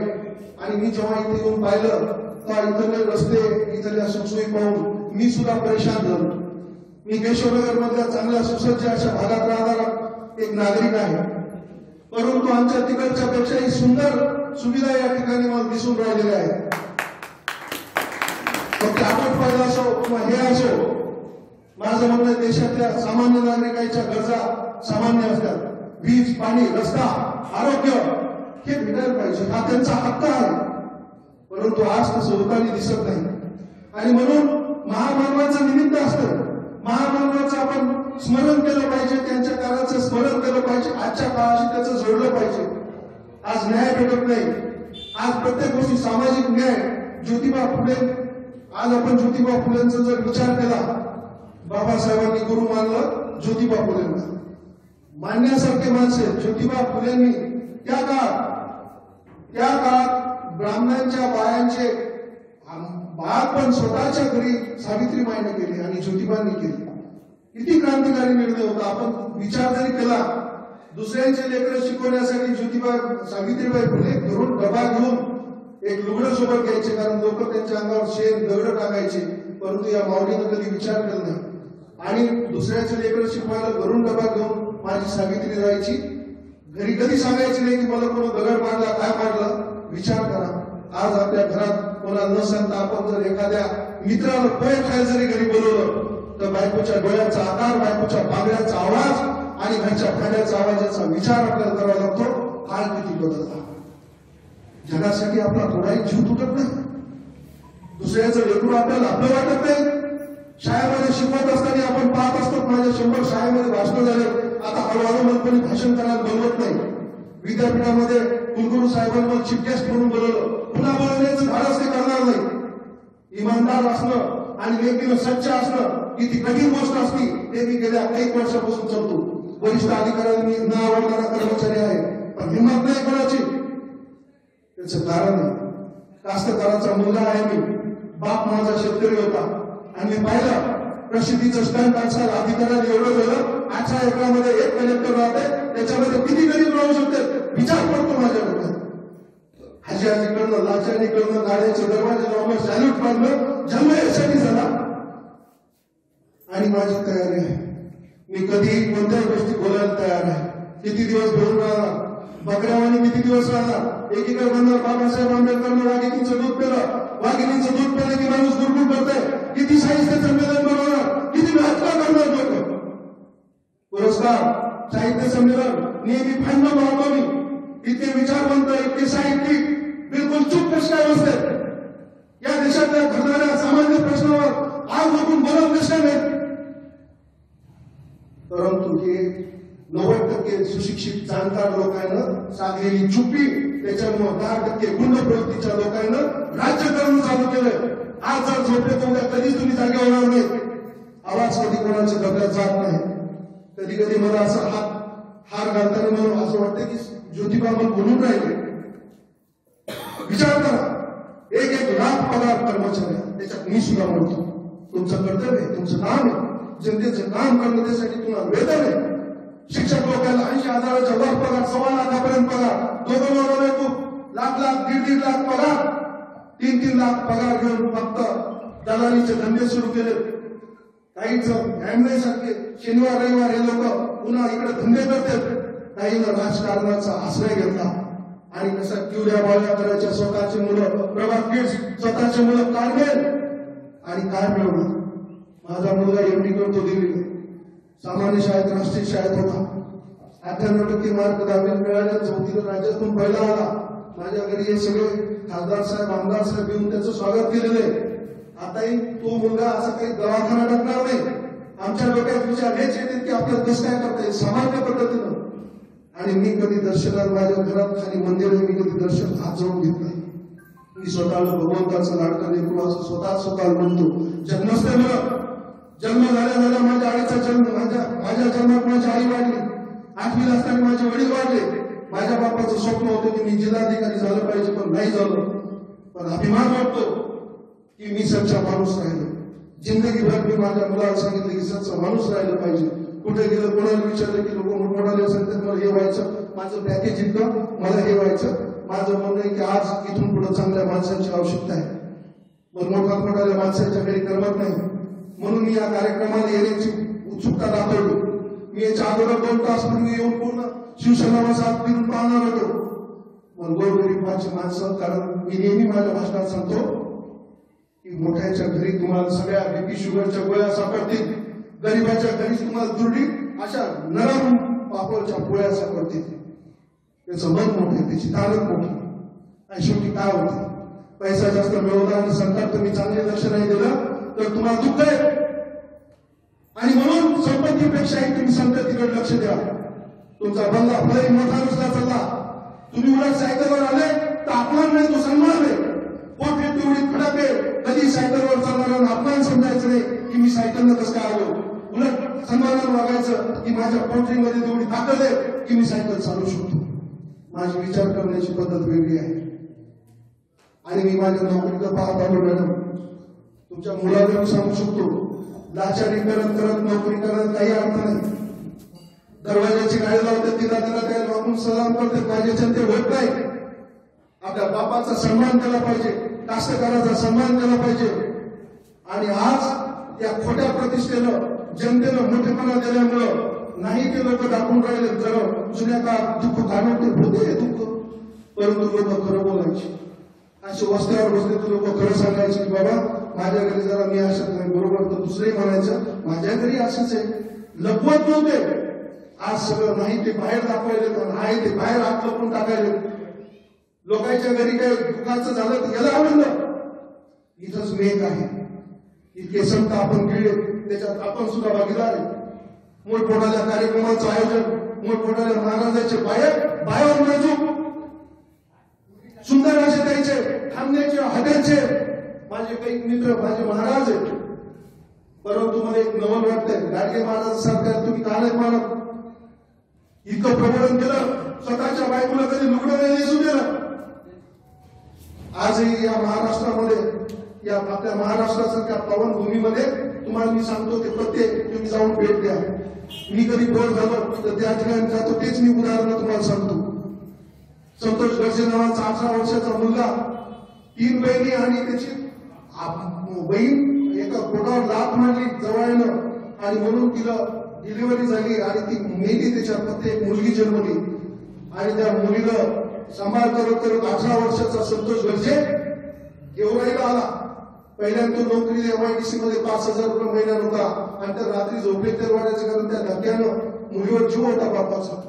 आणि मी जेव्हा इथे येऊन पाहिलं तर इथले रस्ते इथल्या सुखसोयी पाहून मी सुद्धा परेशान झालो. मी केशवनगर मधल्या चांगल्या सुसज्ज अशा भागात राहणारा एक नागरिक आहे, परंतु आमच्या तिकडच्या पेक्षाही सुंदर सुविधा या ठिकाणी मला दिसून राहिलेल्या आहेत. फक्त आपण पाहिलं असो किंवा हे असो, माझं म्हणणं देशातल्या सामान्य नागरिकांच्या गरजा सामान्य असतात. वीज, पाणी, रस्ता, आरोग्य हे भेटायला पाहिजे. हा त्यांचा हक्क आहे. परंतु आज तसं होताना दिसत नाही. आणि म्हणून महामानवाचं निमित्त असतं. महामानवाचं आपण स्मरण केलं पाहिजे, त्यांच्या काळाचं स्मरण केलं पाहिजे, आजच्या काळाशी त्याचं जोडलं पाहिजे. आज न्याय भेटत नाही. आज प्रत्येक गोष्टी सामाजिक न्याय. ज्योतिबा फुले, आज आपण ज्योतिबा फुलेंचा जर विचार केला, बाबासाहेबांनी गुरु मानलं ज्योतिबा फुलेंना. मानण्यासारखे माणसे ज्योतिबा फुलेंनी त्या काळात ब्राह्मणांच्या बायांचे बाळपण स्वतःच्या घरी सावित्रीबाईने केले आणि ज्योतिबांनी केले. किती क्रांतिकारी निर्णय होता. आपण विचार जरी केला, दुसऱ्यांचे लेकरं शिकवण्यासाठी ज्योतिबा सावित्रीबाई फुले घरून डबा घेऊन एक लुगडं सोबत घ्यायचे, कारण लोक त्यांच्या अंगावर शेण दगड टाकायचे. परंतु या माऊलीनं कधी विचार केला नाही आणि दुसऱ्याचे लेकरं शिकवायला घरून डबा घेऊन माझी सावित्री राहायची. घरी कधी सांगायची नाही की मला कोण दगड मारला, काय मारलं. विचार करा, आज आपल्या घरात कोणाला न सांगता आपण जर एखाद्या मित्राला पोहे खायला जरी घरी बोलवलं तर बायकोच्या डोळ्याचा आकार, बायकोच्या बांगड्याचा आवाज आणि घरच्या भांड्याचा आवाजाचा विचार आपल्याला करावा लागतो. काळ किती बदलला. जगासाठी आपला थोडाही जीव तुटत नाही. दुसऱ्याचं लेकरू आपल्याला आपलं वाटत नाही. शाळेमध्ये शिकवत असताना आपण पाहत असतो, माझ्या 100 शाळेमध्ये भाषण झाले. आता हळूहळू मला कोणी भाषण करायला बोलवत नाही. विद्यापीठामध्ये कुलगुरू साहेबांना चीफ गेस्ट म्हणून बोलवलं. पुन्हा बोलवण्याचं धाडस ते करणार नाही. इमानदार असणं आणि लेखीनं सच्च असणं किती कठीण गोष्ट असती ते मी गेल्या काही वर्षापासून चालतो. वरिष्ठ अधिकाऱ्यांनी मी न आवडणारा कर्मचारी आहे, पण हिंमत नाही कोणाची. त्याचं कारण आहे, कास्तकाराचा मुलगा आहे मी. बाप माझा शेतकरी होता आणि मी पाहिलं प्रसिद्धीचं स्टंट आजकाल अधिकाऱ्याने एवढं झालं. 18 एकरामध्ये एक कलेक्टर राहते, त्याच्यामध्ये किती गरीब राहू शकते. विचार करतो माझ्या डोक्यात. हजारीकडनं लाचारीकडनं गाड्याचे दरवाजे लावणं, सॅल्यूट मारणं जन्म यासाठी झाला. आणि माझी तयारी आहे. मी कधी कोणत्याही गोष्टी बोलायला तयार आहे. किती दिवस भरून राहणार, बकऱ्यावानी किती दिवस राहणार. एकीकडे म्हणणार बाबासाहेब आंबेडकरनं वाघिणीचं दूध पेलं, वाघिणीचं दूध पेलं की माणूस दुर्गुण करतोय. किती साहित्य संमेलन बनवणार, किती महत्व करणार लोक. पुरस्कार, साहित्य संमेलन नेहमी फांड पाहतो मी. इतके विचारवंत, इतके साहित्यिक बिलकुल चूक प्रश्न असते. या देशातल्या घडणाऱ्या सामान्य प्रश्नावर आज लोकून बोलत नसल्याने, परंतु हे 90% सुशिक्षित जाणकार लोकांना साधलेली चुप्पी, त्याच्यामुळे 10% गुंड प्रवृत्तीच्या लोकांना राज्यकरण चालू केलं. आज जर झोपले तर उद्या कधीच तुम्ही जागे होणार नाही. आवाज कधी कोणाच्या डबऱ्यात जात नाही. कधी कधी मला असं हार घालताना म्हणून असं वाटतं की ज्योतिबा मला बोलून राहिले. विचार करा, 1 लाख पगार कर्मचारी, त्याच्यात मी सुद्धा म्हणतो तुमचं कर्तव्य आहे, तुमचं काम आहे. जनतेचं काम करणं, त्यासाठी तुम्हाला वेतन आहे. शिक्षक लोकांना 80,000च्या वर पगार, 1.25 लाखापर्यंत पगार. दोघं नवरा बायको लाख, 1.5 लाख पगार, 3 लाख पगार घेऊन फक्त दलालीचे धंदे सुरू केले. काहीच फॅमिली सारखे शनिवार रविवार हे लोक पुन्हा इकडे धंदे करतात. काहींना राजकारणाचा आश्रय घेतला आणि कसा किवड्या बावल्या करायच्या. स्वतःची मुलं प्रभात किड्स, स्वतःची मुलं कार्मेल, आणि काय मिळवणार. माझा मुलगा एमडी करतो दिल्लीला, सामान्य शाळेत राष्ट्रीय शाळेत होता. 98% मार्क 10वी मिळाल्या. 4थीला राज्यातून पहिला आला. माझ्या घरी हे सगळे खासदार साहेब, आमदार साहेब येऊन त्याचं स्वागत केलेलं आहे. आताही तो मुलगा असं काही दवाखाना टाकणार नाही. आमच्या डोक्यात विचार हेच येते की आपल्याला कसं काय करता येईल सामान्य पद्धतीनं. आणि मी कधी दर्शनात, माझ्या घरात खाली मंदिर आहे, मी कधी दर्शन हात जोडून घेत नाही. मी स्वतःला भगवंताचं लाडकं लेकरू असं स्वतःला म्हणतो. जन्मस्थळाला जन्म झाल्या माझ्या आईचा जन्म माझ्या जन्मात माझी आई वाढली. 8वीला असताना माझे वडील वाढले. माझ्या बापाचं स्वप्न होतं की मी जिल्हाधिकारी झालं पाहिजे, पण नाही झालं. पण अभिमान वाटतो की मी सच्चा माणूस राहिलो. जिंदगीभर मी माझ्या मुलाला सांगितलं की सच्चा माणूस राहिलं पाहिजे. कुठे गेलं कोणाला विचारलं की लोक मोठमोठाले सांगतात मला हे व्हायचं, माझं पॅकेज इतकं, मला हे व्हायचं. माझं म्हणणं आहे की आज इथून पुढे चांगल्या माणसांची आवश्यकता आहे. पण मोठमोठाल्या माणसाच्या घरी करमत नाही. म्हणून मी या कार्यक्रमाला येण्याची उत्सुकता दाखवली. मी याच्या अगोदर 2 तास पूर्वी येऊन पूर्ण शिवसेना वसाहत फिरून पाहणार होतो. पण गोरगरिबाची माणसं, कारण मी नेहमी माझ्या भाषणात सांगतो की मोठ्याच्या घरी तुम्हाला सगळ्या बीपी शुगरच्या गोळ्या सापडतील, गरीबाच्या घरी तुम्हाला दुर्डी अशा नरम पापडच्या पोळ्या सापडतील. त्याचं मन मोठे, त्याची ताकद मोठी. आणि शेवटी काय होते, पैसा जास्त मिळवला आणि संकट तुम्ही चांगले लक्ष नाही दिलं तर तुम्हाला दुःख आहे. आणि म्हणून संपत्तीपेक्षाही तुम्ही संततीकडे लक्ष द्या. तुमचा बंगला भले मोठा नुसता चालला, तुम्ही उलट सायकलवर आले तर अपमान नाही, तो सन्मान आहे. पोट तेवढी खडक आहे, कधी सायकलवर चालणाऱ्यांना अपमान समजायचं नाही की मी सायकलनं कसं काय आलो. उलट सन्मानानं वागायचं की माझ्या पोल्ट्रीमध्ये तेवढी ताकद आहे की मी सायकल चालू शकतो. माझी विचार करण्याची पद्धत वेगळी आहे. आणि मी माझ्या नोकरीला पाहत आलो मॅडम, तुमच्या मुलाला मी सांगू शकतो, लाचारी करत नोकरी करत काही अर्थ नाही. दरवाजाची गाडी लावतात, तिला काय वाकून सलाम करतात, माझ्याच्या ते होत नाही. आपल्या बापाचा सन्मान केला पाहिजे, कास्तकाराचा सन्मान केला पाहिजे. आणि आज त्या खोट्या प्रतिष्ठेनं जनतेनं मोठेपणा दिल्यामुळं नाही ते लोक दाखवून राहिले. जर जुन्या काळात दुःख काढून होते हे दुःख, परंतु लोक खरं बोलायचे. असे वस्त्यावर बसले तर लोक खरं सांगायचे की बाबा माझ्या घरी जरा मी असत नाही, बरोबर. तर दुसरे म्हणायचं माझ्या घरी असंच आहे, लपवत नव्हते. आज सगळं नाही ते बाहेर दाखवायले, पण आहे ते बाहेर हात लपून टाकायले. लोकांच्या घरी काही दुःखाचं झालं तर याला आवडलं. इथंच मेघ आहे, इतके संत आपण गिळले, त्याच्यात आपण सुद्धा भागीदार आहे. मोठमोठ्या कार्यक्रमाचं आयोजन, मोठमोठ्या महाराजांचे बाहेर नाजूक सुंदर असे द्यायचे, थांबण्याचे हटायचे. माझे काही मित्र माझे महाराज आहेत, परंतु मला एक नवल वाटतंय, गाडगे महाराज सारखं तुम्ही का नाही मानत. इतकं प्रबोधन केलं, स्वतःच्या बायकोला कधी लुगडं नाही दिसू दिलं. आजही या महाराष्ट्रामध्ये, या आपल्या महाराष्ट्रासारख्या पावनभूमीमध्ये तुम्हाला मी सांगतो ते प्रत्येक तुम्ही जाऊन भेट द्या. मी कधी बोर झालो तर त्या ठिकाणी जातो, तेच मी उदाहरण तुम्हाला सांगतो. संतोष गडसे नावाचा 18 वर्षाचा मुलगा, 3 बहिणी आणि त्याची बहीण एका पोटावर लाथ मारली जवळनं, आणि म्हणून तिला डिलिव्हरी झाली आणि ती मेली. त्याच्या प्रत्येक मुलगी जन्मली आणि त्या मुलीला सांभाळ करत 18 वर्षाचा संतोष गडसे गेवराईला आला. पहिल्यांदा तो नोकरी MIDC मध्ये 5,000 रुपये महिन्यात होता. आणि त्या रात्री झोपेत तर वाढायचं, कारण त्या धक्क्यानं मुलीवर जीव होता बापाचा.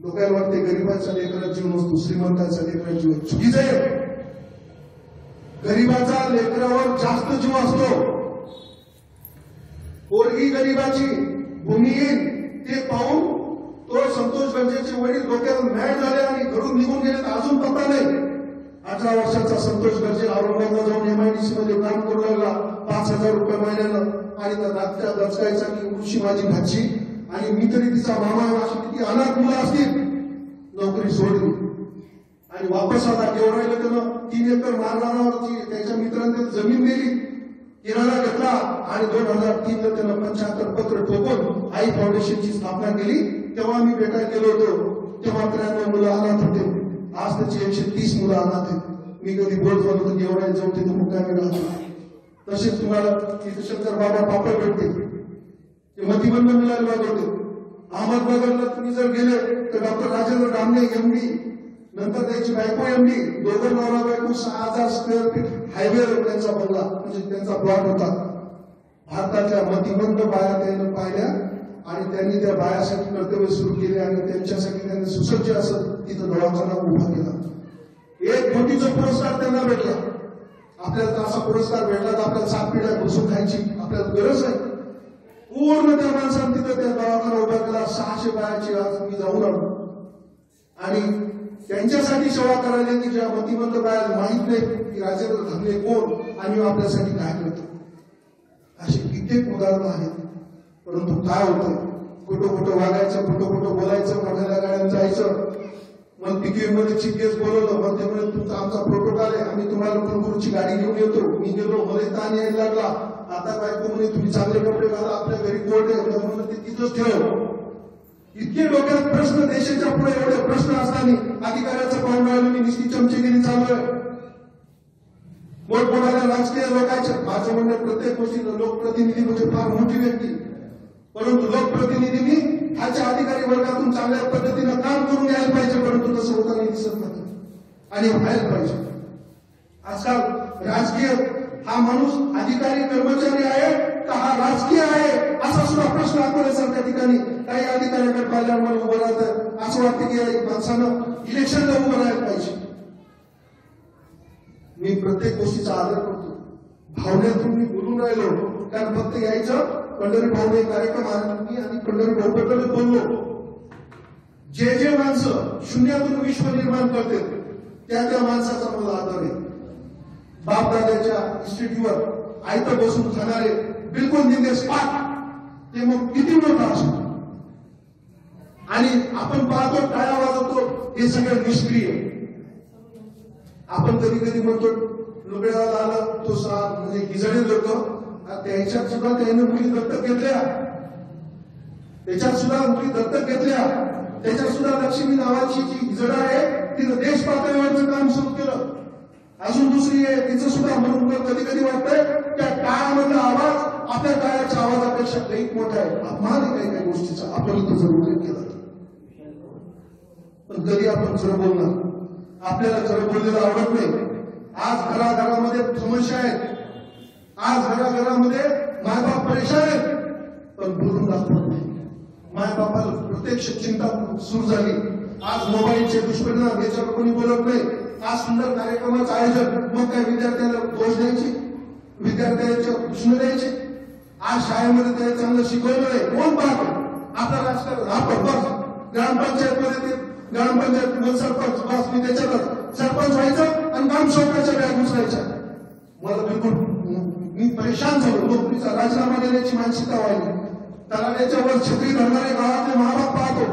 लोकांना वाटते गरीबाचा लेकरा जीव नसतो, श्रीमंताचा लेकरा जीव. चुकीचं आहे. गरीबाचा लेकरावर जास्त जीव असतो. पोरगी गरीबाची भूमिहीन ते पाहून तो संतोष गडसेचे वडील डोक्यावर मॅड झाले आणि घरून निघून गेले, तर अजून पत्ता नाही. 18 वर्षाचा संतोष गडसे औरंगाबादला जाऊन MIDC मध्ये काम करू लागला 5,000 रुपये महिन्यानं. आणि त्या रात्रीला गचकायचा की कृषी माझी भाची आणि मी तरी तिचा मामा, अशी किती अनाथ मुलं असतील. नोकरी सोडली आणि वापस आला. गेवराईला त्यानं 3 एकर मारणारावरची त्याच्या मित्रांनी जमीन दिली, किराणा घेतला आणि 2003 ला त्यानं 75 पत्र ठोकून आई फाउंडेशनची स्थापना केली. तेव्हा मी भेटायला गेलो होतो, तेव्हा 93 मुलं अनाथ होते. आज त्याची 130 मुलं अनाथ आहेत. मी कधी बोर झालो तर गेवराईला जाऊन तिथं मुक्कामी राहतो. तसेच तुम्हाला तिथे शंकर बाबा पापड भेटते, ते मतिमंद मुलाला वागवते. अहमदनगरला तुम्ही जर गेले तर डॉक्टर राजेंद्र डामणे MD, नंतर त्याची बायको MD, दोघं नवरा बायको 6,000 स्क्वेअर फीट हायवेवर त्यांचा बंगला म्हणजे त्यांचा प्लॉट होता. भारतातल्या मतिमंद बाया त्यांना पाहिल्या आणि त्यांनी त्या बायासाठी कर्तव्य सुरू केले आणि त्यांच्यासाठी त्यांनी सुसज्ज असं तिथं दवाखाना उभा केला. 1 कोटीचा पुरस्कार त्यांना भेटला. आपल्याला असा पुरस्कार भेटला तर आपल्याला 7 पिढ्या बसून खायची आपल्याला गरज आहे. पूर्ण त्या माणसाने तिथं त्या दवाखाना उभा केला. 600 बायाची आज मी जाऊन आलो आणि त्यांच्यासाठी सेवा करायला की ज्या मतिमंद बाहेर माहीत नाही की राजेंद्र धमले कोण आणि आपल्यासाठी काय करतो. असे कित्येक उदाहरणं आहेत. परंतु काय होतं, खोटं वागायचं, खोटं बोलायचं, मोठ्या गाड्यात जायचं. मग मध्ये चीफ गेस्ट बोलवलं, मग ते म्हणे तुमचा आमचा प्रोटोकॉल आहे, आम्ही तुम्हाला कुलगुरूची गाडी घेऊन येतो. मी गेलो, मला ताण यायला लागला. आता बायको म्हणे तुम्ही चांगले कपडे घाला, आपल्या घरी कोर्ट आहे, म्हणून ते तिथंच ठेव. इतके डोक्यात प्रश्न, देशाच्या पुढे एवढे प्रश्न असताना अधिकाऱ्याचं पाहून राहिलं मी निस्ती चमचेगिरी चालू आहे. मोठमोठ्या राजकीय लोकांच्या माझं म्हणणं प्रत्येक गोष्टीला लोकप्रतिनिधी म्हणजे फार मोठी व्यक्ती, परंतु लोकप्रतिनिधींनी खालच्या अधिकारी वर्गातून चांगल्या पद्धतीनं काम करून घ्यायला पाहिजे. परंतु तसं होताना दिसत नाही आणि व्हायला पाहिजे. आजकाल राजकीय हा माणूस अधिकारी कर्मचारी आहे का हा राजकीय आहे असा सुद्धा प्रश्न आपल्यासारख्या ठिकाणी काही अधिकाऱ्यांकडे पाहिल्यावर मला उभं राहतं. असं वाटतं की माणसानं इलेक्शनला उभं राहायला पाहिजे. मी प्रत्येक गोष्टीचा आदर करतो, भावनेतून मी बोलून राहिलो, कारण फक्त यायचं पंढरी भाऊ एक कार्यक्रम मी आणि पंढरी भाऊ बद्दल बोललो. जे माणसं शून्यातून विश्व निर्माण करते त्या माणसाचा मला आदर आहे. बापदादाच्या इन्स्टिट्यूटवर आयतं बसून खाणारे बिलकुल निंदेस पाठ, ते मग किती मोठं असतो. आणि आपण पाहतो, टाळ्या वाजवतो, हे सगळं निष्क्रिय. आपण कधी कधी म्हणतो लुबेगावला आलं तो म्हणजे गिजडे लोक, त्याच्यात सुद्धा त्याने मुली दत्तक घेतल्या, त्याच्यात सुद्धा लक्ष्मी नावाची जी गिजड आहे तिनं देश पातळीवरचं काम सुरू केलं. अजून दुसरी आहे, तिचं सुद्धा म्हणून कधी कधी वाटतंय त्या टाळ्यामधला आवाज आपल्या टाळ्याच्या आवाजापेक्षा काही मोठा आहे. अपमान आहे काही गोष्टीचा, आपण इथं जर उल्लेख केला. पण कधी आपण खरं बोलणार, आपल्याला खरं बोललेलं आवडत नाही. आज घराघरामध्ये समस्या आहेत, आज घराघरामध्ये मायबाप परेशान आहेत, पण बोलून दाखवत नाही. मायबापाला प्रत्यक्ष चिंता सुरू झाली. आज मोबाईलचे दुष्परिणाम याच्यावर कोणी बोलत नाही. आज सुंदर कार्यक्रमाचं आयोजन, मग काय विद्यार्थ्याला दोष द्यायचे, विद्यार्थ्यांच्या प्रश्न द्यायचे. आज शाळेमध्ये त्याला चांगलं शिकवलं नाही, कोण पाहतो? आपलं राजकारण आपण बस ग्रामपंचायतमध्ये ते ग्रामपंचायत सरपंच बस, मी त्याच्यातच सरपंच व्हायचं आणि काम शोधायच्या बॅग घुसवायच्या. मला बिलकुल मी परेशान झालो. नोकरीचा राजीनामा देण्याची मानसिकता व्हायली. तलाट्याच्या वर छत्री धरणारे गावातले महाबाप पाहतो.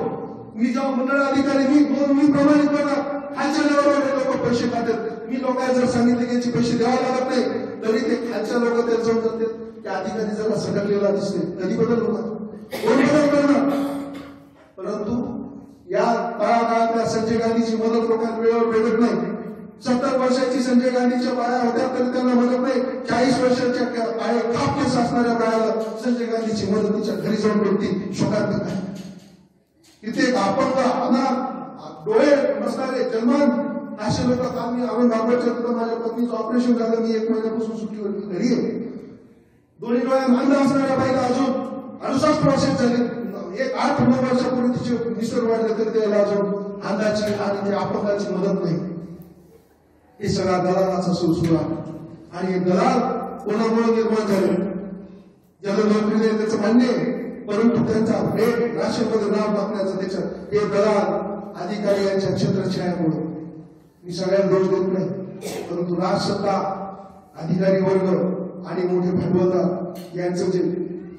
मी जेव्हा मंडळ अधिकारी मी प्रमाणित करणार, खालच्या लेवलवर लोक पैसे खातात. मी लोकांना जर सांगितले की याचे पैसे द्यावे लागत नाही, तरी ते खालच्या लोक त्याला जाऊन जातात. त्या अधिकारी जरा सटकलेला दिसते, कधी बदल होणार, कोण बदल करणार? परंतु या काळाकाळातल्या संजय गांधीची मदत लोकांना वेळेवर भेटत नाही. 70 वर्षाची संजय गांधीच्या बाया होत्या तरी त्यांना मदत नाही. 40 वर्षाच्या बाया खाप केस असणाऱ्या बायाला संजय गांधीची मदत तिच्या घरी जाऊन भेटती. शोकात काय तिथे अपंग, अनाथ, डोळे नसणारे, जन्मान असे लोक. काल मी आनंद बाबरच्या तिथं माझ्या पत्नीचं ऑपरेशन झालं. मी 1 महिन्यापासून सुट्टीवर घरी आहे. दोन्ही डोळ्यात अंध असणाऱ्या बाईला अजून 68 वर्षात झाले. 8-9 वर्षापूर्वी तिचे निसर्ग वाढले तरी त्याला अजून अंधाची आणि त्या अपंगाची मदत नाही. हे सगळा दलालाचा सुरसुरा. आणि हे दलाल कोणामुळे निर्माण झाले? ज्याला नोकरी नाही त्याचं मान्य आहे, परंतु त्यांचा भेट राशीमध्ये नाव टाकण्याचं त्याच्यात हे दलाल अधिकारी यांच्या छत्रछायामुळे. मी सगळ्यांना दोष देत नाही, परंतु राजसत्ता, अधिकारी वर्ग आणि मोठे भांडवलदार यांचं जे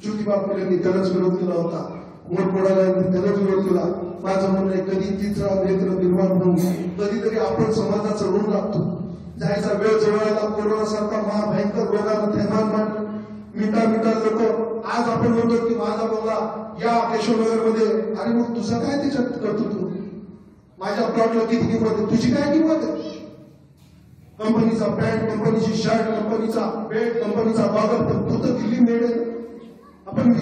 ज्योतिबा फुलेंनी त्यालाच विरोध केला होता, मोठमोठ्याला त्यालाच विरोध केला. माझं म्हणणं आहे, कधी तिसरा नेत्र निर्माण होऊन कधीतरी आपण समाजाचं ऋण लागतो. जायचा वेळ जवळला कोरोनासारखा महाभयंकर रोगानं थैमान मांडलं. मिटा लोक आज आपण म्हणतो की माझा बंगला या केशवनगरमध्ये, आणि मग तुझं काय त्याच्यात करतो? तू माझ्या प्लॉटला किती किंमत आहे? तुझी काय किंमत आहे? कंपनीचा पॅन्ट, कंपनीची शर्ट, कंपनीचा बेल्ट, कंपनीचा गॉगल, पण तू तर दिल्ली मेड आहे. आपण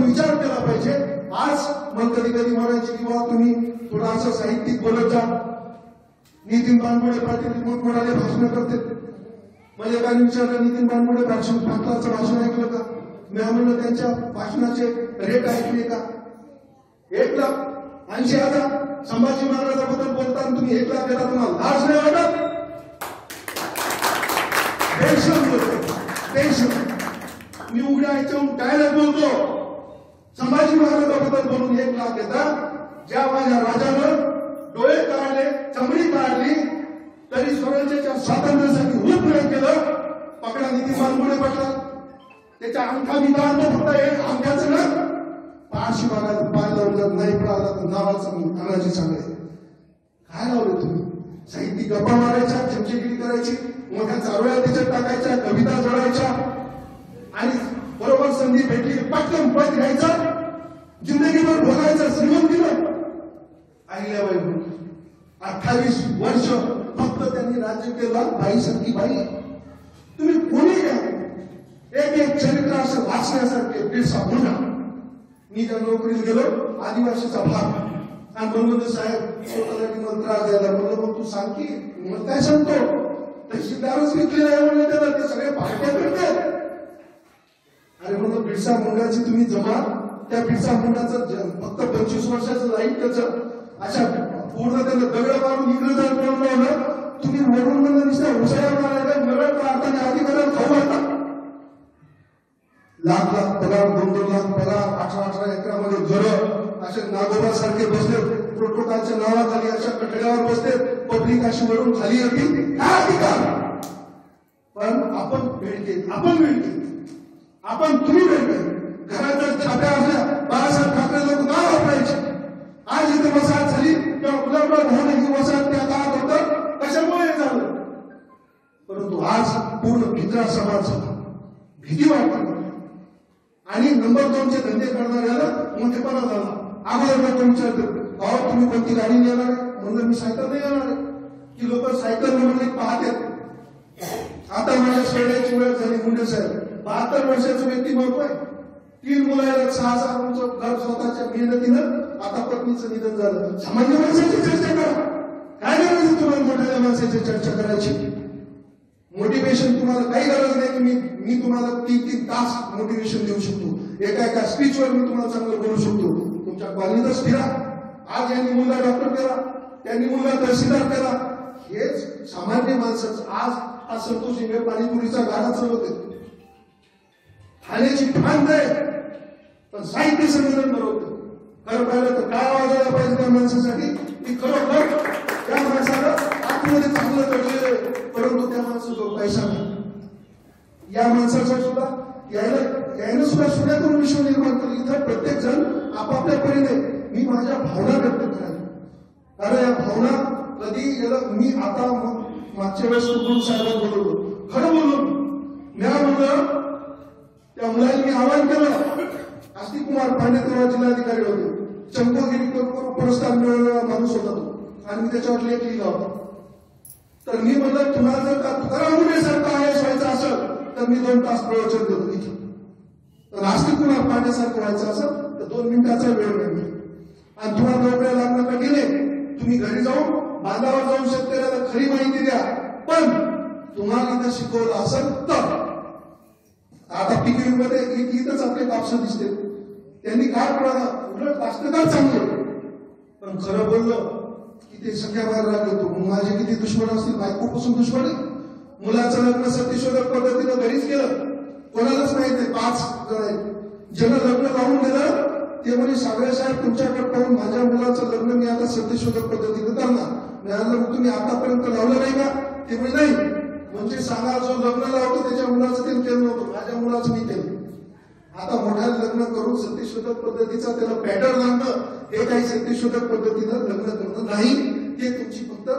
विचार केला पाहिजे. आज मग कधी म्हणायचे की बाबा तुम्ही थोडासा साहित्यिक बोलत जा. नितीन बानगुडे पाटील मोठमोठाले भाषण करते. मला एकाने विचारलं, नितीन बानगुडे पाटलाचं भाषण ऐकलं का? मी म्हणलं त्यांच्या भाषणाचे रेट ऐकले का? 1,80,000. संभाजी महाराजांबद्दल बोलताना तुम्ही 1,00,000 देता, तुम्हाला लाज नाही वाटत? मी उघड्या याच्याहून काय बोलतो. संभाजी महाराजांबद्दल बोलून 1,00,000 देता. ज्या माझ्या राजानं डोळे काढले, चमडी काढली, तरी स्वराज्याच्या स्वातंत्र्यासाठी उप नाही केलं. पकडा निधी मानगुडे पडला, त्याच्या अंगठा मी काढतो फक्त हे अंगठ्याचं ना पारशी बघायला पाय लावलं नाही पळाला तर नावाचं अंगाची चांगले. काय लावलं तुम्ही? साहित्यिक गप्पा मारायच्या, चमचेगिरी करायची, मोठ्या चारोळ्या त्याच्यात टाकायच्या, कविता जोडायच्या आणि बरोबर संधी भेटली पटकन पद घ्यायचा, जिंदगीभर बोलायचं. श्रीमंतीनं अहिल्याबाई होती, 28 वर्ष फक्त त्यांनी राज्य केलं. बाईसारखी बाई तुम्ही कोणी घ्या, एक एक चरित्र असं वाचण्यासारखे. बिरसा मुंडा, मी त्या नोकरीला गेलो, आदिवासीचा भाग, आणि म्हणून साहेब स्वतःसाठी मला त्रास द्यायला म्हणलं, मग तू सांग की. मग काय सांगतो, तहसीलदारच विकलेला आहे म्हणलं त्याला, ते सगळे पार्ट्या करतात. अरे म्हणलं बिरसा मुंडाची तुम्ही जमा, त्या बिरसा मुंडाचं फक्त 25 वर्षाचं लाईफ त्याचं अशा पूर्ण त्याला दगड मारून इंग्रजांना बोलवलं. तुम्ही वरून म्हणलं नुसत्या उसळ्या मारायला नरळ प्रार्थना अधिकाऱ्याला खाऊ घालता. लाख लाख पगार, 2-2 लाख पगार, 18-18 एकरामध्ये घरं, असे नागोबा सारखे बसले प्रोटोकॉलच्या नावाखाली अशा कठड्यावर बसले. पब्लिक अशी वरून खाली येते. काय अधिकार? पण आपण भेटते, आपण तुम्ही भेटते. घरात जर छाप्या असल्या, बाळासाहेब ठाकरे लोक नाव वापरायचे. आज इथे वसाहत झाली किंवा गुलाबराव भाऊने ही वसाहत त्या काळात होतं, कशामुळे झालं? परंतु आज पूर्ण भित्रा समाज भीती वाटते. आणि नंबर 2चे धंदे करणाऱ्याला मोठेपणा झाला. अगोदर लोक विचारतात, अहो तुम्ही कोणती गाडी नेणार आहे? म्हणलं मी सायकल नाही येणार आहे. की लोक सायकल म्हणून पाहतात. आता माझ्या सोडण्याची वेळ झाली. मुंडे साहेब 72 वर्षाचं व्यक्तिमत्व आहे. 3 मुलं आहेत, 6,000 घर स्वतःच्या मेहनतीनं. आता पत्नीचं निधन झालं. सामान्य माणसाची चर्चा करा. काय गरज तुम्हाला मोठ्या माणसाची चर्चा करायची? मोटिवेशन तुम्हाला काही गरज नाही. मी तुम्हाला 3-3 तास मोटिवेशन देऊ शकतो. एका स्पीचवर मी तुम्हाला चांगलं बोलू शकतो. तुमच्या कॉलनीतच फिरा. आज यांनी मुलगा डॉक्टर केला, त्यांनी मुलगा तहसीलदार केला. हेच सामान्य माणसाचं. आज हा संतोष इंगे पाणीपुरीचा गाडा चालवते. ठाण्याची फांद आहे, पण साहित्य संमेलन भरवतं. खरं पाहिलं तर काय वाजायला पाहिजे त्या माणसासाठी की खरोखर त्या माणसाला आतमध्ये चांगलं घडलेलं आहे. परंतु त्या माणसाजवळ पैसा नाही. या माणसाचा सुद्धा यायला सुद्धा सुण्यातून विश्व निर्माण केलं. इथं प्रत्येक जण आपापल्या परीने मी माझ्या भावना व्यक्त करायला. कारण या भावना कधी मी आता मागच्या वेळेस गुरु साहेबांना बोलवलो, खरं बोललो. मी म्हणलं त्या मुलांनी आवाहन केलं. आस्तिक कुमार पांडे तेव्हा जिल्हाधिकारी होते. चंपोगिरी पुरस्कार मिळवलेला माणूस होता तो, आणि मी त्याच्यावर लेख लिहिला होता. तर मी म्हणलं तुम्हाला जर का तुकाराम मुंडे सारखं आय एस व्हायचं असेल तर मी 2 तास प्रवचन देतो इथे. तर आस्तिक कुमार पांडे सारखं व्हायचं असेल तर 2 मिनिटाचा वेळ नाही. आणि तुम्हाला नोकऱ्या लागणार गेले, तुम्ही घरी जाऊन बांधावर जाऊन शेतकऱ्याला खरी माहिती द्या. पण तुम्हाला इथं शिकवलं असेल तर. आता पिकविंगमध्ये इथंच आपले कापसं दिसते. त्यांनी काय पडाला, उलट कास्तकार चांगले. पण खरं बोललं की ते सगळ्या बाहेर राहिलो. माझे किती दुश्मन असतील, बायकोपासून दुश्मन आहे. मुलाचं लग्न सत्यशोधक पद्धतीनं घरीच केलं. कोणालाच माहित नाही. 5 जण आहेत. ज्यांना लग्न लावून दिलं ते म्हणजे सागरे साहेब तुमच्याकडे पाहून माझ्या मुलाचं लग्न मी आता सत्यशोधक पद्धतीनं करणार. मी तुम्ही आतापर्यंत लावलं नाही का? ते म्हणजे नाही. म्हणजे सांगा, जो लग्न लावतो त्याच्या मुलाचं ते केलं नव्हतं, माझ्या मुलाचं मी केलं. आता मोठ्या लग्न करून सत्यशोधक पद्धतीचा त्याला पॅटर्न आणणं हे काही सत्यशोधक पद्धतीनं लग्न करणं नाही. ते तुमची फक्त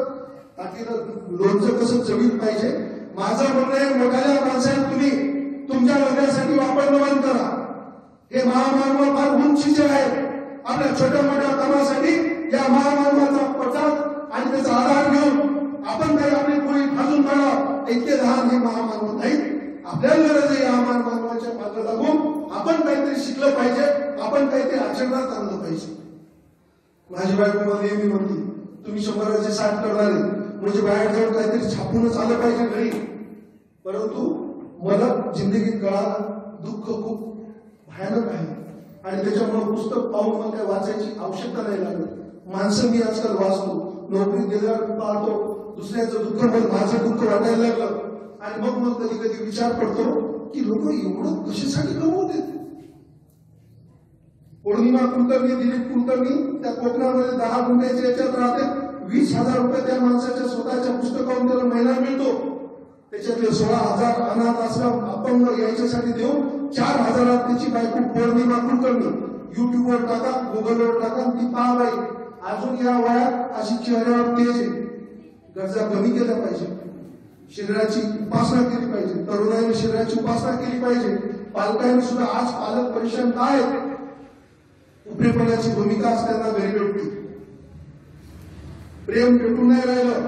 ताकीनं लोणचं कसं चवीत पाहिजे. माझं म्हणणं आहे, मोठ्या माणसाने तुम्ही तुमच्या लग्नासाठी वापरणं बंद करा. हे महामानव फार उंचीचे आहेत. आपल्या छोट्या मोठ्या कामासाठी या महामानवाचा प्रचार आणि त्याचा आधार घेऊन आपण काही आपली पोळी भाजून काढा. इतके लहान हे महामानव नाहीत. आपल्याला गरज आहे या महामानवाच्या मागे लागून आपण काहीतरी शिकलं पाहिजे, आपण काहीतरी आचरणात आणलं पाहिजे. माझी बायको मला नेहमी म्हणते, तुम्ही 100चे 60 करणारे म्हणजे बाहेर जाऊन काहीतरी छापूनच आलं पाहिजे घरी. परंतु मला जिंदगीत कळालं दुःख खूप भयानक आहे. आणि त्याच्यामुळे पुस्तक पाहून मला काही वाचायची आवश्यकता नाही लागत. माणसं मी आजकाल वाचतो, नोकरी गेल्यावर पाहतो, दुसऱ्याचं दुःख मग माझं दुःख वाटायला लागलं. आणि मग कधी कधी विचार पडतो की लोक एवढं कशासाठी कमवते. पौर्णिमा कुलकर्णी, दिलीप कुलकर्णी त्या कोकणामध्ये 10 गुंठ्याच्या याच्यात राहते. 20,000 रुपये त्या माणसाच्या स्वतःच्या पुस्तकावरून त्याला महिना मिळतो. त्याच्यातले 16,000 अनाथ आश्रम अपंग याच्यासाठी देऊन 4,000 त्याची बायको पौर्णिमा कुलकर्णी युट्यूबवर टाका, गुगलवर टाका, ती पहा बाई. अजून या वयात अशी चेहऱ्यावर तेज आहे. गरजा कमी केल्या पाहिजे, शरीराची उपासना केली पाहिजे, तरुणाईने शरीराची उपासना केली पाहिजे. पालकांनी सुद्धा आज पालक परेशान काय उपरेपणाची भूमिका असताना घरी भेटते. प्रेम भेटून नाही राहिलं.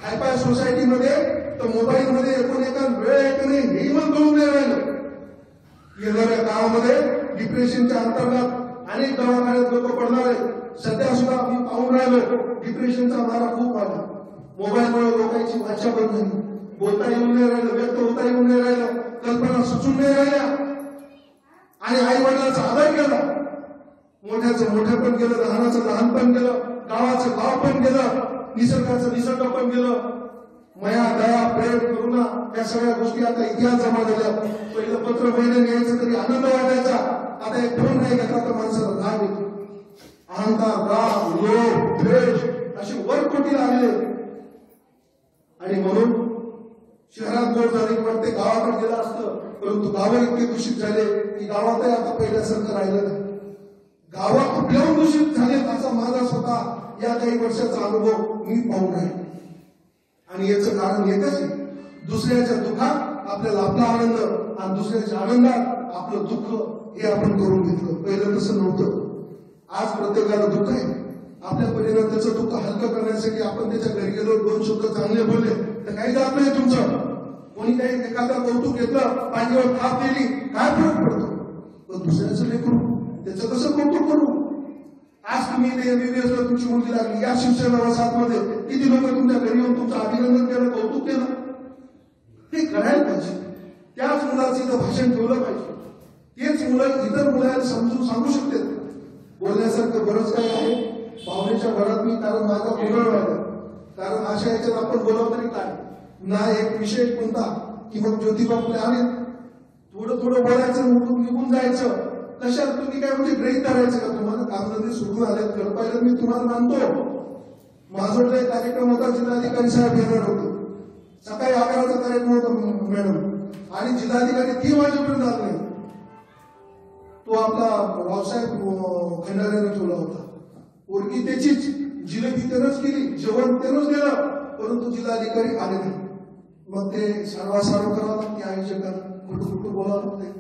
हायपाय सोसायटीमध्ये तर मोबाईलमध्ये एका वेळ आहे की नाही हेही मग कळून नाही राहिलं. येणाऱ्या गावामध्ये डिप्रेशनच्या अंतर्गत अनेक दवाखान्यात लोक पडणार आहे. सध्या सुद्धा आम्ही पाहून राहिलो डिप्रेशनचा मारा खूप आला. मोबाईलमुळे लोकांची भाषा बंद झाली, बोलता येऊन नाही राहिलं, व्यक्त होता येऊन नाही राहिलं, कल्पना सुचून नाही राहिल्या. आणि आई वडिलांचा आदर केला, मोठ्याचं मोठं पण केलं, लहानाचं लहान पण केलं, गावाचं गाव पण केलं, निसर्गाचं निसर्ग पण केलं. मया दया प्रेम करुणा या सगळ्या गोष्टी आता इतिहास जमा झाल्या. पहिलं पत्र महिन्याने यायचं तरी आनंद वाटायचा. आता एक फोन नाही घेतला तर माणसाला राग येतो. अहंकार, राग, लोभ, द्वेष असे वरकोटीला आले. आणि म्हणून शहरात गोड झाले की वाटते गावाकडे गेलं असतं, परंतु गावं इतके दूषित झाले की गावातही आता पहिल्यासारखं राहिलं नाही. गावात कुठल्याहून दूषित झाले असा माझा स्वतः या काही वर्षाचा अनुभव मी पाहून आहे. आणि याचं कारण एकच आहे, दुसऱ्याच्या दुःखात आपल्याला आपला आनंद आणि दुसऱ्याच्या आनंदात आपलं दुःख हे आपण करून घेतलं. पहिलं तसं नव्हतं. आज प्रत्येकाला दुःख आहे. आपल्या परीने त्याचं दुःख हलकं करण्यासाठी आपण त्याच्या घरी गेलो, 2 शब्द चांगले बोलले तर काही जात नाही तुमचं. कोणी काही एखादा कौतुक घेतलं, पाठीवर थाप दिली, काय फरक पडतो. पण दुसऱ्याचं लेकरू त्याचं कसं कौतुक करू. आज तुम्ही ते MBBS ला तुमची मुलगी लागली, या शिवसेना वसाहतमध्ये किती लोक तुमच्या घरी येऊन तुमचं अभिनंदन केलं, कौतुक केलं. ते करायला पाहिजे. त्याच मुलाचं इथं भाषण ठेवलं पाहिजे. तेच मुलं इतर मुलांना समजून सांगू शकतात. बोलण्यासारखं बरंच काही आहे. पाहुण्याच्या घरात मी कारण माझा गोंधळ व्हायला, कारण अशा याच्यात आपण बोलावं तरी काय ना एक विषय कोणता की मग ज्योतिबापुले आले, थोडं थोडं बोलायचं, निघून जायचं. कशात तुम्ही काय म्हणजे ग्रहित करायचं का. तुम्हाला कामधंदे सुरू आले तर पाहिलं मी तुम्हाला मानतो. माझा एक कार्यक्रम होता, जिल्हाधिकारी साहेब येणार होते. सकाळी 11चा कार्यक्रम होता मॅडम, आणि जिल्हाधिकारी 3 वाजेपर्यंत आले नाही. तो आपला रावसाहेब खंडाऱ्याने ठेवला होता. पोरगी त्याचीच, जिलेबी त्यानंच केली, जेवण त्यानंच दिलं, परंतु जिल्हाधिकारी आले नाही. मग ते सारवासारव करावं लागते आयोजकांना, कुठं कुठं बोलावं लागते.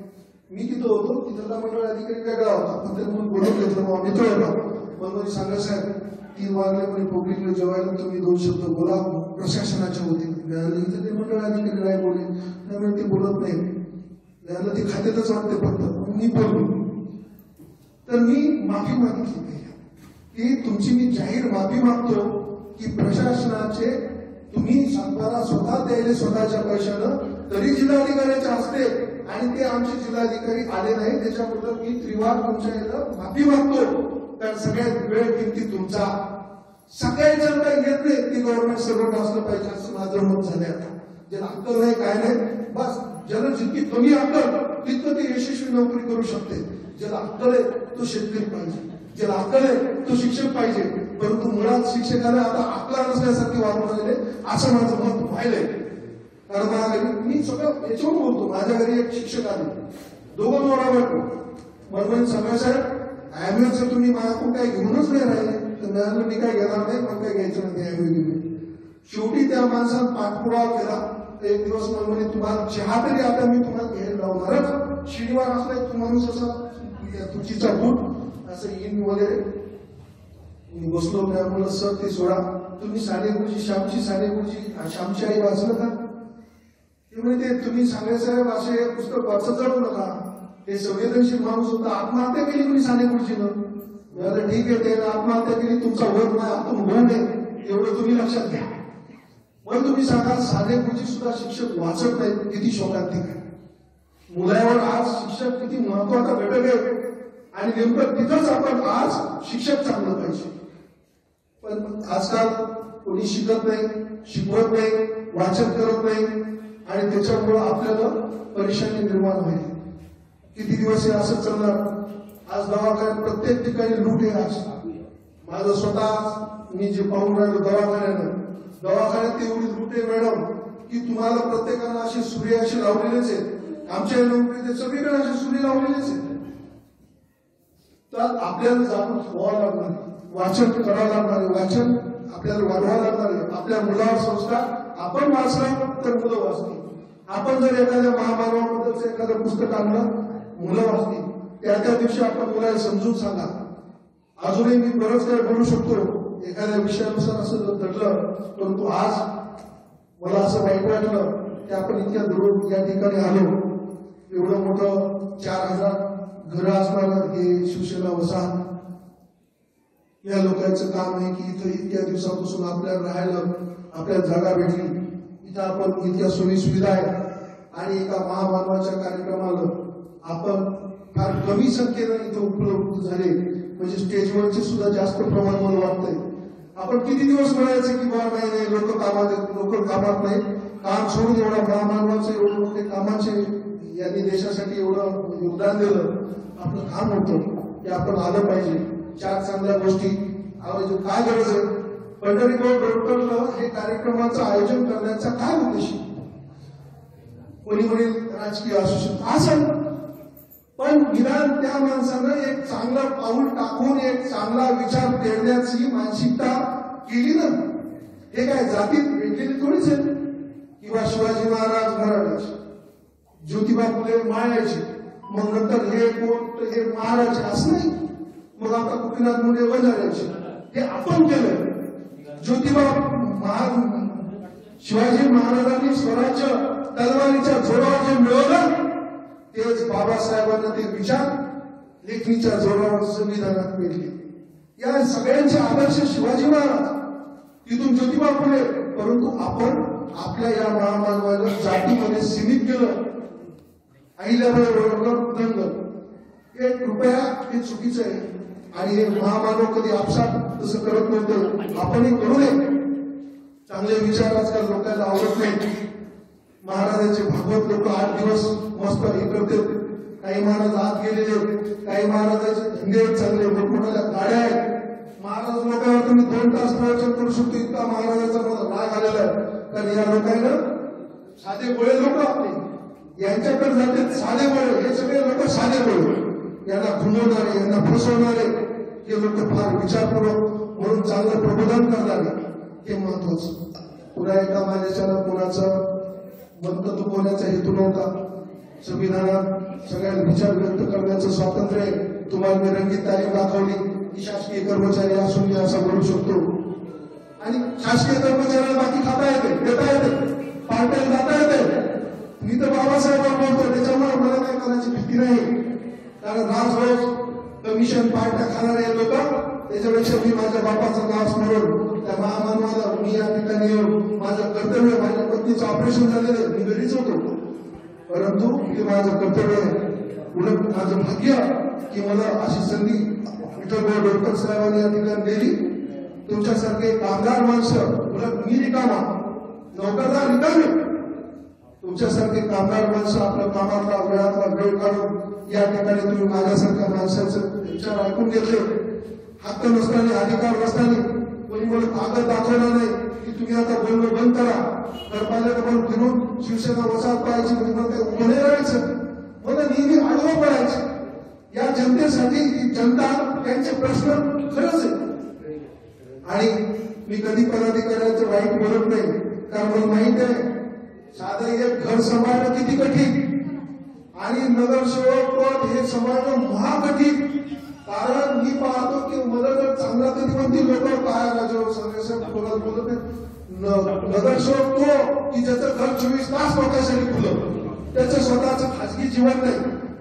मी तिथं होतो, तिथला मंडळ अधिकारी वेगळा होता, पण त्याला म्हणून बोलून घेतलं. मग आम्ही तो मग सांगा साहेब 3 वाजले म्हणजे पब्लिकला जेवायला तुम्ही 2 शब्द बोला प्रशासनाच्या वतीने. ते मंडळ अधिकारी नाही बोलले, त्यामुळे ते बोलत नाही. त्याला ते खात्यातच वाटते फक्त मी बोललो. तर मी माफी मागितली की तुमची मी जाहीर माफी मागतो की प्रशासनाचे तुम्ही सातबारा स्वतः द्यायले स्वतःच्या पैशानं, तरी जिल्हाधिकाऱ्याच्या हस्ते, आणि ते आमचे जिल्हाधिकारी आले नाही. त्याच्याबद्दल मी त्रिवार तुमच्या याला माफी मागतो. कारण सगळ्यात वेळ किमती तुमचा. सगळ्या जण काही घेत नाही ती गव्हर्नमेंट सर्वंट असलं पाहिजे असं माझं मत झालंय. आता ज्याला अक्कल नाही काय नाही, बस ज्याला जितकी कमी अक्कल तितकं ते यशस्वी नोकरी करू शकते. ज्याला अक्कल आहे तो शेतकरी पाहिजे, ज्याला अक्कल आहे तो शिक्षक पाहिजे. परंतु मुळात शिक्षकाला आता अक्कला नसल्यासारखे वागून राहिले असं माझं मत व्हायलंय. कारण माझ्या घरी मी सगळं याच्यावर बोलतो. माझ्या घरी एक शिक्षक आले, 2 नवरा बायको. म्हणून सगळं साहेब ॲम्ब्युलन्स तुम्ही माझ्याकडून काही घेऊनच नाही राहिले. तर मिळालं मी काय घेणार नाही, पण काही घ्यायचं नाही ॲम्ब्युलन्स. शेवटी त्या माणसानं पाठपुरावा केला. एक दिवस म्हणजे तुम्हाला चहा तरी आता मी तुम्हाला घ्यायला लावणारच. शनिवार असला एक माणूस असा तुझीचा बूट असं येईन वगैरे. मी बसलो त्यामुळे सर ते सोडा, तुम्ही सानेगुरुजी श्यामची सानेगुरुजी श्यामची आई वाचलं का. ते म्हणजे तुम्ही सांगले साहेब असे पुस्तक वाचत जाऊ नका. ते संवेदनशील माणूस होता, आत्महत्या केली कोणी सानेगुरुजीनं. मला ठीक आहे, त्यानं आत्महत्या केली, तुमचा वध नाही, आतून होऊ नये एवढं तुम्ही लक्षात घ्या. पण तुम्ही सांगा सानेगुरुजी सुद्धा शिक्षक वाचत नाहीत, किती शोकांतिक आहे. मुलावर आज शिक्षक किती महत्वाचा घटक आहे. आणि नेमकं तिथंच आपण आज शिक्षक चांगलं पाहिजे. पण आजकाल कोणी शिकत नाही, शिकवत नाही, वाचन करत नाही, आणि त्याच्यामुळं आपल्याला परेशानी निर्माण होईल. किती दिवस हे असं चालणार. आज दवाखान्यात प्रत्येक ठिकाणी लूट आहे. आज माझं स्वतः मी जे पाहून राहिलो दवाखान्यात एवढी लुटे मॅडम की तुम्हाला प्रत्येकाला असे सूर्य असे लावलेलेच आहेत. आमच्या नोकरी सगळीकडे असे सूर्य लावलेलेच आहेत. तर आपल्याला जागृत व्हावं लागणार, वाचन करावं लागणार, वाचन आपल्याला वाढवावं लागणार आहे. आपल्या मुलावर संस्कार आपण वाचला तर मुलं वाचतील. आपण जर एखाद्या महामानवाबद्दलचं एखादं पुस्तक आणलं मुलं वाचतील. त्या दिवशी आपण मुलाला समजून सांगा. अजूनही मी बरंच काय बोलू शकतो एखाद्या विषयानुसार असं जर घडलं, परंतु आज मला असं वाईट वाटलं की आपण इतक्या दूर या ठिकाणी आलो. एवढं मोठं 4000 घरं असणारं हे शिवसेना वसाहत या लोकांचं काम आहे की इथं इतक्या दिवसापासून आपल्याला राहायला आपल्याला जागा भेटली. इथं आपण इतक्या सोयी सुविधा आहेत आणि एका महामानवाच्या कार्यक्रमाला आपण फार कमी संख्येनं इथं उपलब्ध झाले. म्हणजे स्टेजवरचे सुद्धा जास्त प्रमाण मला वाटतंय. आपण किती दिवस म्हणायचे की बा नाही लोक कामात नाही, काम सोडून एवढा महामानवाचं एवढं मोठे कामाचे यांनी देशासाठी एवढं योगदान दिलं. आपलं काम होतं की आपण आलं पाहिजे. 4 चांगल्या गोष्टी काय गरज आहे. पंढरीबाई डोरकरला हे कार्यक्रमाचं आयोजन करण्याचा काय उद्देश? कोणी म्हणेल राजकीय असू शकतो असं, पण निदान त्या माणसानं एक चांगलं पाऊल टाकून एक चांगला विचार पेरण्याची मानसिकता केली ना. हे काय जातीत भेटलेली थोडीच आहे. किंवा शिवाजी महाराज मराठाचे, ज्योतिबा फुले मायाचे, मग नंतर हे कोण हे महाराज असं नाही. मग आता गोपीनाथ मुंडे वंजाऱ्याचे. हे आपण केलं. ज्योतिबा शिवाजी महाराजांनी स्वराज्य तलवारीच्या जोरावर जे मिळवलं तेच बाबासाहेबांना ते विचार लेखणीच्या जोरावर संविधानात मिळले. या सगळ्यांचे आदर्श शिवाजी महाराज, तिथून ज्योतिबा फुले. परंतु आपण आपल्या या महामानवाला जातीमध्ये सीमित केलं. अहिल्याबाई होळकर दंग हे कृपया हे चुकीचं आहे. आणि हे महामानव कधी आपसात तसं करत नव्हतं. आपणही करू नये. चांगले विचार आजकाल लोकांना आवडत नाही. महाराजांचे भागवत लोक 8 दिवस मस्त हे करतात. काही महाराज आत गेलेले, काही महाराजांचे धंदे चांगले, मोठमोठ्या गाड्या आहेत. महाराज लोकांवर तुम्ही 2 तास प्रवचन करू शकतो इतका महाराजांचा मला राग आलेला आहे. कारण या लोकांना साधे गोळे लोक आपले यांच्याकडे जाते. साधे गोळे हे सगळे लोक साधे गोळे, यांना खुंबवणारे यांना फसवणारे हे लोक फार विचारपूर्वक म्हणून चांगलं प्रबोधन करणारे हे महत्वाचं. पुन्हा एका माझ्याच्यानं कोणाचं मत दुखवण्याचा हेतू नव्हता. संविधानात सगळ्यांना विचार व्यक्त करण्याचं स्वातंत्र्य आहे. तुम्हाला मी रंगीत तालीम दाखवली की शासकीय कर्मचारी असून मी असं बोलू शकतो. आणि शासकीय कर्मचाऱ्याला बाकी खाता येते, देता येते, पार्ट्याला जाता येते. मी तर बाबासाहेबांना बोलतो, त्याच्यामुळे मला काय करायची भीती नाही. कारण रोज कमिशन पार्ट्या खाणारे लोक, त्याच्यापेक्षा मी माझ्या बापाचं नाव स्मरून त्या महामानवाला मी या ठिकाणी येऊन माझं कर्तव्य, माझ्या पत्नीचं ऑपरेशन झालेलं मी घरीच होतो, परंतु ते माझं कर्तव्य उलट माझं भाग्य की मला अशी संधी विठ्ठलभाऊ डोरकर साहेबांनी या ठिकाणी दिली. तुमच्यासारखे कामगार माणसं, उलट मी रिकामा, नोकरदार रिकामे, तुमच्यासारखे कामगार माणसं आपल्या कामातला वेळातला वेळ काढून या ठिकाणी तुम्ही माझ्यासारख्या माणसाचं विचार ऐकून घेतले. हक्क नसताना, अधिकार नसताना कोणी मला कागद दाखवला नाही की तुम्ही आता बोलणं बंद करा. घरपाल्याकडून फिरून शिवसेना वसाहत पाहायची म्हणजे मला ते उभं राहायचं. मला नेहमी आडवं पडायचं. या जनतेसाठी ही जनता त्यांचे प्रश्न खरंच आहे. आणि मी कधी पदाधिकाऱ्यांचं वाईट बोलत नाही, कारण मला माहित आहे साधं एक घर सांभाळणं किती कठीण आणि नगरसेवक पद हे सांभाळणं महाकठीण. कारण मी पाहतो की मला जर चांगला कधी म्हणतील लोक काय राजावर सांगायचं बोलत नाही. नगरसेवक तो की ज्याचं घर 24 तास लोकांसाठी खुलं, त्याचं स्वतःचं खाजगी जीवन नाही,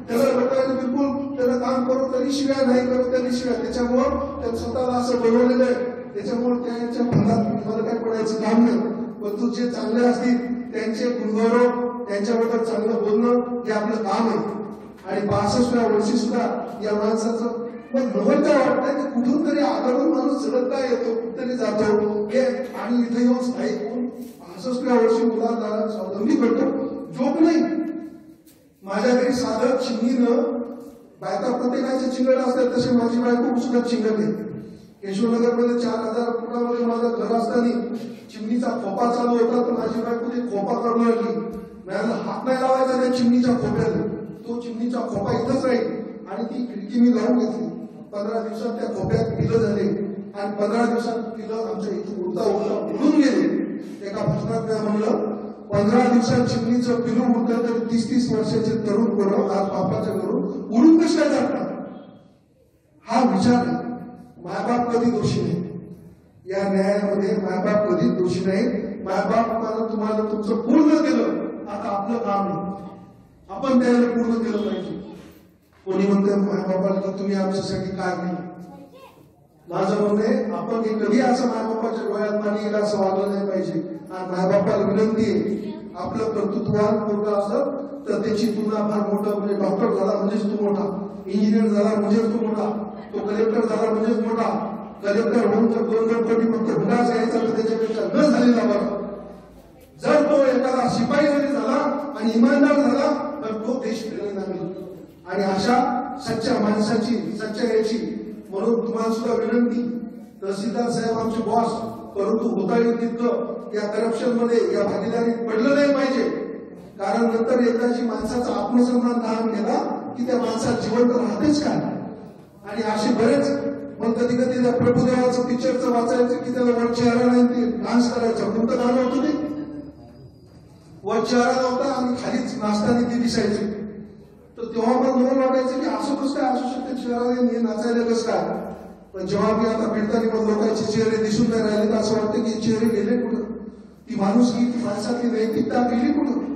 त्याला लोकांनी बिलकुल त्याला काम करू तरी शिवाय, नाही करू तरी शिवाय. त्याच्यामुळं त्यानं स्वतःला असं बनवलेलं आहे. त्याच्यामुळे त्यांच्या फलात मला काय पडायचं काम नाही. परंतु जे चांगले असतील त्यांचे गुणगौरव, त्यांच्याबद्दल चांगलं बोलणं हे आपलं काम आहे. आणि 65व्या वर्षी सुद्धा या माणसाचं मग नवलता वाटतं की कुठून तरी आगारून माणूस चढत काय येतो, कुठतरी जातो हे. आणि इथे येऊन स्थायिक होऊन 65व्या वर्षी मुलाला स्वावलंबी करतो. जोक नाही. माझ्या घरी साधं चिंगीनं बायका प्रत्येकाचे चिंगड असतात, तसे माझी बायको सुद्धा चिंगड आहे. केशवनगरमध्ये 4000 फुटामध्ये माझं घर असताना चिमणीचा खोपा चालू होता, तर माझी बायको ते खोपा करून लागली. मला हात नाही लावायचा त्या चिमणीच्या खोप्यात. तो चिमणीचा खोपा इथंच राहील आणि ती खिडकी मी लावून घेतली. 15 दिवसात त्या खोप्यात पिलं झाले आणि 15 दिवसात पिलं आमच्या इथे उडता उडून गेले. एका भाषणात काय म्हणलं, 15 दिवसात चिमणीचं पिलू उडलं तर 30-30 वर्षाचे तरुण पोरं आज बापाच्या घरून उडून कशा जातात. हा विचार आहे. मायबाप कधी दोषी नाही या न्यायामध्ये. मायबाप कधी दोषी नाही. मायबाप तुम्हाला तुमचं पूर्ण केलं, आता आपलं काम आहे, आपण त्याला पूर्ण केलं पाहिजे. कोणी म्हणतं मायबापाला की तुम्ही आमच्यासाठी काय केलं. माझं म्हणणं आहे, आपण कधी असं मायबापाच्या डोळ्यात पाणी येईल असं वागलं नाही पाहिजे. आणि मायबापाला विनंती आहे, आपलं कर्तृत्ववान पोरगा असलं तर त्याची तुलना फार मोठं, म्हणजे डॉक्टर झाला म्हणजेच तू मोठा, इंजिनियर झाला म्हणजेच तू मोठा, तो कलेक्टर झाला म्हणजेच मोठा. कलेक्टर होऊन जर 2 कोटी फक्त हुंडास यायचा तर त्याच्यापेक्षा न झालेला बरं. जर तो एखादा शिपाई जरी झाला आणि इमानदार झाला तर तो देश फिरला नाही. आणि अशा सच्च्या माणसाची, सच्च्या याची म्हणून तुम्हाला सुद्धा विनंती, तहसीलदार साहेब आमचे बॉस, परंतु होता येईल तितकं या करप्शन मध्ये, या भागीदारीत पडलं नाही पाहिजे. कारण नंतर एकदाची माणसाचा आत्मसन्मान लहान गेला की त्या माणसात जिवंत राहतेच काय. आणि असे बरेच, मग कधी कधी त्या प्रभुदेवाचं पिक्चरचं वाचायचं की त्याला वर चेहरा नाही ते डान्स करायचं. कोणतं गाणं होतं ते, वर चेहरा नव्हता आणि खालीच नाचताना ती दिसायची. तर तेव्हा पण दोन वाटायचं की असं कसं काय असू शकतं, चेहरा हे नाचायला कसं काय. पण जेव्हा मी आता फिरताना मग लोकांचे चेहरे दिसून नाही राहिले तर असं वाटतं की चेहरे गेले कुठं. ती माणुसकी, ती माणसातली नैतिकता गेली कुठं.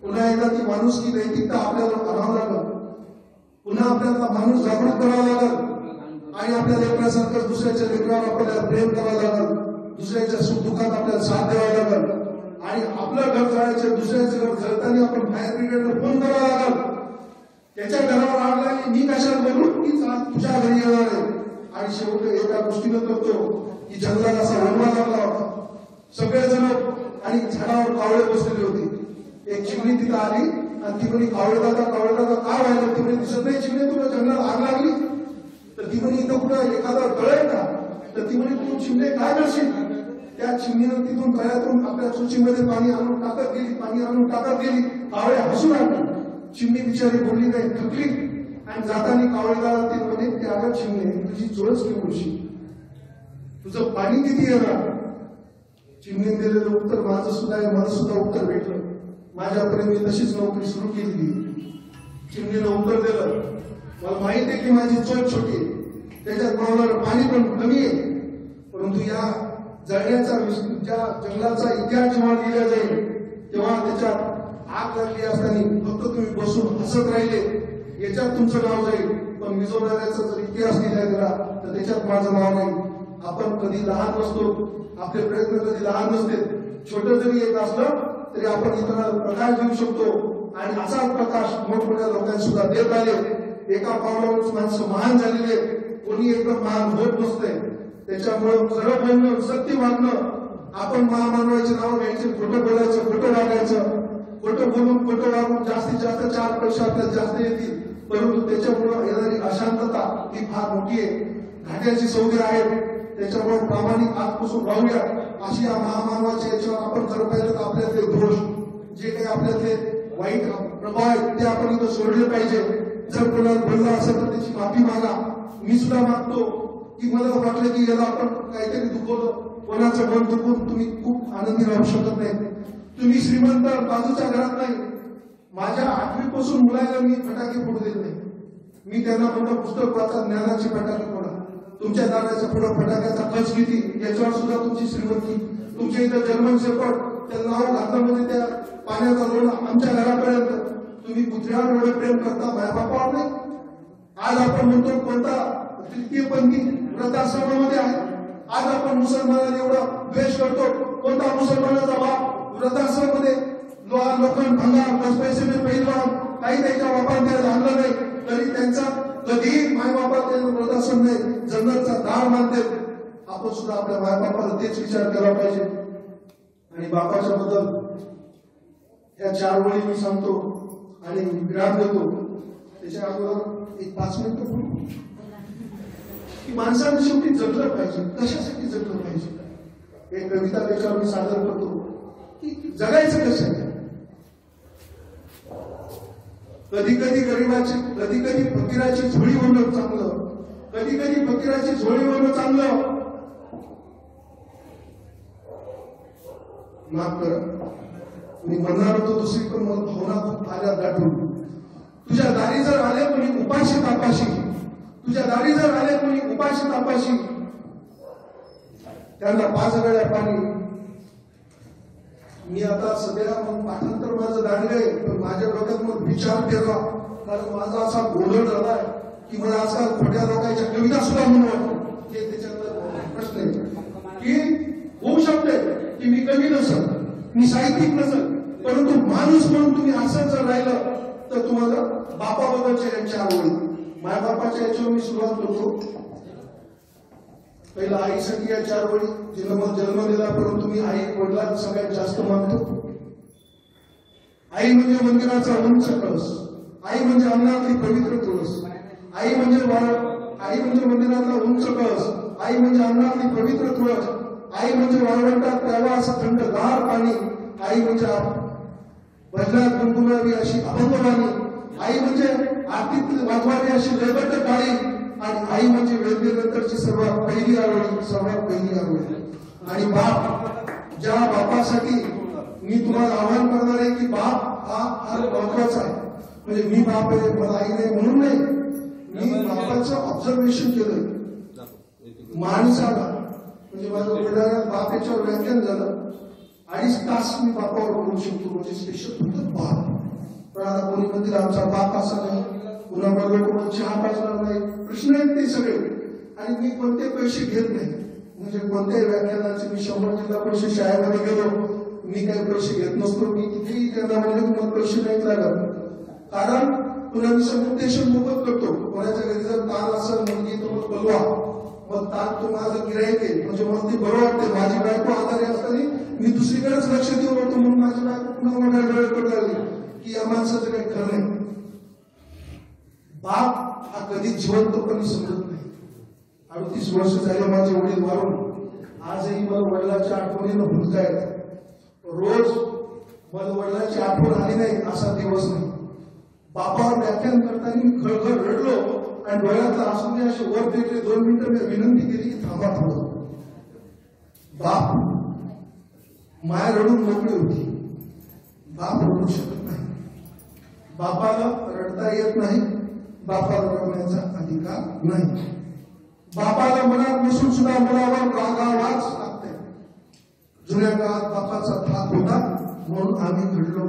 पुन्हा एकदा ती माणुसकी, नैतिकता आपल्याला आणावं लागलं. पुन्हा आपल्याला माणूस जागृत करावा लागल आणि आपल्या लेकरासारखं दुसऱ्याच्या लेकरावर आपल्याला प्रेम करावं लागल. दुसऱ्याच्या सुख दुःखात आपल्याला साथ द्यावा लागल. आणि आपलं घर जळायचं, दुसऱ्याचं घर जळताना आपण फायर ब्रिगेडला फोन करावा लागल. त्याच्या घरावर आग लागली, मी कशाला बोलू की तुझ्या घरी येणार आहे. आणि शेवटी एका गोष्टीनं करतो की जंगलात असा वनवा लागला होता, सगळेजण आणि झाडावर कावळे बसलेले होते. एक चिमणी तिथं आली आणि ती म्हणे, कावळे दादा काय व्हायला. ती म्हणे, दिसत नाही चिमणी तुला जंगलात आग लागली. तर ती म्हणे, इथं कुठं एखादा तळ आहे का. तर ती म्हणे, तू चिमणे काय करशील. त्या चिमणीनं तिथून तळ्यातून आपल्या चुचीमध्ये पाणी आणून टाकत गेली. कावळे हसून आणली. चिमणी बिचारी बोलली नाही, थकली. आणि जाताना कावळेदार ते म्हणे, ते अगं चिमणे तुझी चोळच की उडशी, तुझं पाणी किती येणार. चिमणी दिलेलं उत्तर माझं सुद्धा आहे, मला सुद्धा उत्तर भेटलं. माझ्यापर्यंत मी तशीच नोकरी सुरू केली. चिमणीनं उत्तर दिलं, मला माहिती आहे की माझी चोच छोटी आहे, त्याच्यात मावणार पाणी पण कमी आहे. परंतु या जळण्याचा, ज्या जंगलाचा इतिहास जेव्हा लिहिला जाईल तेव्हा त्याच्यात आग लागली असताना फक्त तुम्ही बसून हसत राहिले याच्यात तुमचं नाव जाईल. पण विजवणाऱ्याचा जर इतिहास लिहिला गेला तर त्याच्यात माझं नाव नाही. आपण कधी लहान नसतो, आपले प्रयत्न कधी लहान नसते. छोटं जरी एक असलं तरी आपण इतरांना प्रकाश देऊ शकतो. आणि असाच प्रकाश मोठमोठ्या लोकांनी सुद्धा देत आले. एका पावलावर माणसं महान झालेले, कोणी एकदम महान होत नसते. त्याच्यामुळे सरळ बोलणं, सत्य वागणं, आपण महामानवाचे नाव घ्यायचे, खोटं बोलायचं, खोटं वागायचं, खोटं बोलून खोटं वागून जास्तीत जास्त 4 पैसे आपल्याला जास्त येतील. परंतु त्याच्यामुळे येणारी अशांतता ही फार मोठी आहे, घाट्याची सौदी आहे. त्याच्यामुळे प्रामाणिक आजपासून राहूया. अशी या महामानवाच्या याच्यावर आपण जर पाहिलं तर आपल्यातले दोष, जे काही आपल्यातले वाईट प्रभाव आहेत ते आपण इथं सोडले पाहिजे. जर कोणाला बोलला असेल तर त्याची माफी मागा. मी सुद्धा मागतो की मला वाटलं की याला आपण काहीतरी दुखवलं, कोणाचं मन दुखून तुम्ही खूप आनंदी राहू शकत नाही. तुम्ही श्रीमंत बाजूच्या घरात नाही. माझ्या 8वी पासून मुलाला मी फटाके फोडू देत नाही. मी त्यांना म्हणतो पुस्तक वाचा, ज्ञानाचे फटाके फोडा. तुमच्या दाराच्या पुढे फटाक्याचा खर्च किती याच्यावर सुद्धा तुमची श्रीमंती. तुमच्या इथं जर्मन शेपर्ड त्याला नाव घातलं म्हणजे त्या पाण्याचा लोढा आमच्या घरापर्यंत. तुम्ही कुत्र्यावर एवढे प्रेम करता, मायबापावर नाही. आज आपण म्हणतो कोणता तृतीयपंथी व्रताश्रमामध्ये आहे. आज आपण मुसलमानांना एवढा द्वेष करतो. कोणता मुसलमानाचा बाप व्रताश्रमामध्ये लोखंड, भंगार, 10 पैसे में पहिलवान काही त्याच्या बापाने त्याला आणलं नाही तरी त्यांचा कधीही मायबापा त्यांना व्रताश्रम नाही, जन्नतचा दार मानते. आपण सुद्धा आपल्या मायबापाला तेच विचार केला पाहिजे. आणि बापाच्या बद्दल या 4 वळी मी सांगतो आणि विराम देतो. त्याच्या अगोदर एक 5 मिनिटं की माणसाने शेवटी जगलं पाहिजे. कशासाठी जगलं पाहिजे? एक कविता त्याच्यावर मी सादर करतो की जगायचं कसं. कधी कधी गरीबाची, कधी कधी फकीराची झोळी होणं चांगलं, कधी कधी फकीराची झोळी होणं चांगलं. माफ करा, मी म्हणणार होतो दुसरी, पण मला भावना खूप आल्या दाटून. तुझ्या दारी जर आले कोणी उपाशी तापाशी, तुझ्या दारी जर आले कोणी उपाशी तापाशी, त्यांना 5 वेळा पाणी. मी आता सध्या मग पाठांतर माझं दांडलंय, पण माझ्या डोक्यात मग विचार केला, कारण माझा असा गोंधळ झालाय की मला असा खोट्या लोकांच्या कविता सुद्धा म्हणून वाटतो. हे त्याच्यात प्रश्न आहे की होऊ शकते की मी कवी नसल, मी साहित्यिक नसल, परंतु माणूस म्हणून तुम्ही असं जर राहिलं तर तुम्हाला बापाबद्दलच्या 4 ओळी, मायबापाच्या याच्यावर मी सुरुवात करतो. पहिला आईसाठी या 4 ओळी. जन्म दिला, परंतु मी आई वडिलांना सगळ्यात जास्त मानतो. आई म्हणजे मंदिराचा उंच कळस, आई म्हणजे अंगणातली पवित्र तुळस, आई म्हणजे मंदिरातला उंच कळस, आई म्हणजे अंगणातली पवित्र तुळस, आई म्हणजे वाळवंटात प्यावा असं थंडगार पाणी, आई म्हणजे भजनात गुणगुणावी अशी अभंगवाणी, आई म्हणजे आरतीत वाजवावी अशी लयबद्ध काळी, आणि आई म्हणजे वेदनेनंतरची सर्वात पहिली आवड. आणि बाप, ज्या बापासाठी मी तुम्हाला आवाहन करणार आहे की बाप हा फार महत्वाचा आहे. म्हणजे मी बाप आहे, मला आई नाही म्हणून नाही, मी बापाचं ऑब्झर्वेशन केलंय. माणसाला म्हणजे माझं बुलढाण्यात बाप याच्यावर व्याख्यान झालं, 2.5 तास मी बापावर बोलू शकतो, म्हणजे स्पेशल फक्त बाप. पण आता कोणी म्हणतील आमचा बाप असा नाही, कुणाबरोबर कोणी चहा पाजणार नाही, प्रश्न आहेत ते सगळे. आणि मी कोणते पैसे घेत नाही, म्हणजे कोणत्याही व्याख्यानाचे मी 100 जिल्हा परिषद शाळेमध्ये गेलो, मी काही पैसे घेत नसतो. मी कितीही त्यांना म्हणजे तुम्हाला पैसे नाहीत लागत, कारण तुला मी समुपदेशन मोफत करतो. कोणाच्या घरी जर ताण असेल मुलगी तर मग बोलवा, मग ताण तो माझं गिराईक आहे, म्हणजे मग ती बरं वाटते. माझी बायको आजारी असताना मी दुसरीकडेच लक्ष देऊन होतो, म्हणून माझी बायको पुन्हा मला वेळ करू लागली की या माणसाचं काही खरं नाही. बाप हा कधी जिवंतपणे समजत नाही. 38 वर्ष झाले माझे वडील वारून, आजही मला वडिलांच्या आठवणीनं हुंदकायत. रोज मला वडिलांची आठवण आली नाही असा दिवस नाही. बापावर व्याख्यान करताना मी खळखळ रडलो आणि डोळ्यातला असून असे वर फेकले. 2 मिनिटं मी विनंती केली की थांबा थोडं. बाप माया रडून मोकळी होती, बाप रडू शकत नाही. बापाला रडता येत नाही, बापाला रडण्याचा अधिकार नाही. बापाला मनात नसून सुद्धा मुलावर रागावाच लागते. जुन्या काळात बापाचा थाप होता म्हणून आम्ही घडलो.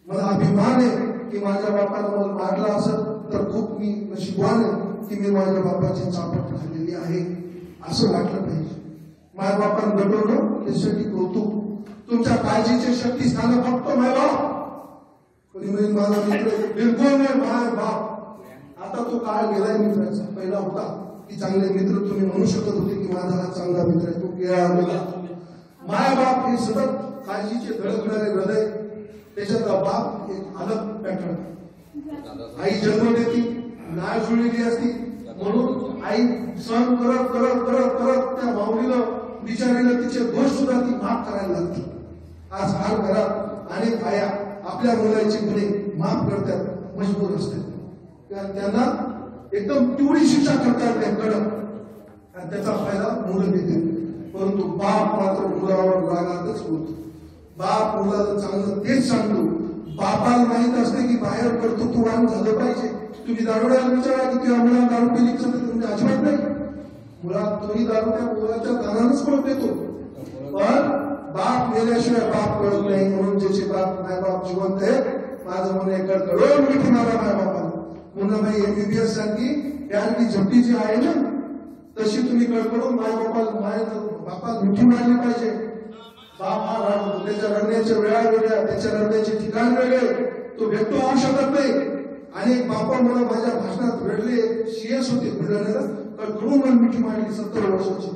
मला अभिमान आहे की माझ्या बापाला मला मारला असत तर खूप मी नशीबवान आहे की मी माझ्या बापाची चापट खाल्लेली आहे असं वाटलं पाहिजे. माझ्या बापानं घडवलं त्यासाठी कौतुक. तुमच्या काळजीचे शक्ती स्थान फक्त मायबाप. कोणी म्हणजे माझा मित्र बिलकुल नाही, माय बाप. आता तो काळ गेलाय मित्राचा. पहिला होता की चांगले मित्र तुम्ही म्हणू शकत होते की माझा हा चांगला मित्र आहे, तो गेला. माय बाप हे सतत काळजीचे धडकणारे हृदय, त्याच्यातला बाप एक अलग पॅटर्न. आई जन्म देती, नाळ जुळलेली असती, म्हणून आई सहन करत करत करत करत त्या माऊलीला बिचारीला तिचे दोष सुद्धा ती माफ करायला लागते. आज हर घरात अनेक आया आपल्या मुलाची गुन्हे माफ करतात, मजबूर असतात. त्यांना एकदम तेवढी शिक्षा करतात त्या कडक, आणि त्याचा फायदा मुलं देते. परंतु बाप मात्र मुलावर रागातच बोलतो. बाप मुलाला चांगलं तेच सांगतो. बापाला माहित असते की बाहेर पडतो तू वाहन झालं पाहिजे. तुम्ही दारुड्याला विचारा की तुझ्या मुलाला दारू पिली तर तुम्ही अजिबात नाही. मुळात तोही दारू त्या मुलाच्या दानानच कळत येतो, पण बाप मेल्याशिवाय बाप कळत नाही. म्हणून ज्याचे बाप मायबाप जिवंत आहे, माझं म्हणणं कळून मिठी मारा मायबापाला. मुन्नाबाई MBBS सारखी त्यांची झपटी जी आहे ना, तशी तुम्ही कळकळून बापाला मिठी मारली पाहिजे. बाप हा रडतो, त्याच्या रडण्याच्या वेळा वेगळ्या, त्याच्या रडण्याचे ठिकाण वेगळे, तो व्यक्त होऊ शकत नाही. अनेक बापा मला माझ्या भाषणात रडले. CS होते बुलढाण्याला, कळकळून मला मिठी मारली 70 वर्षाची.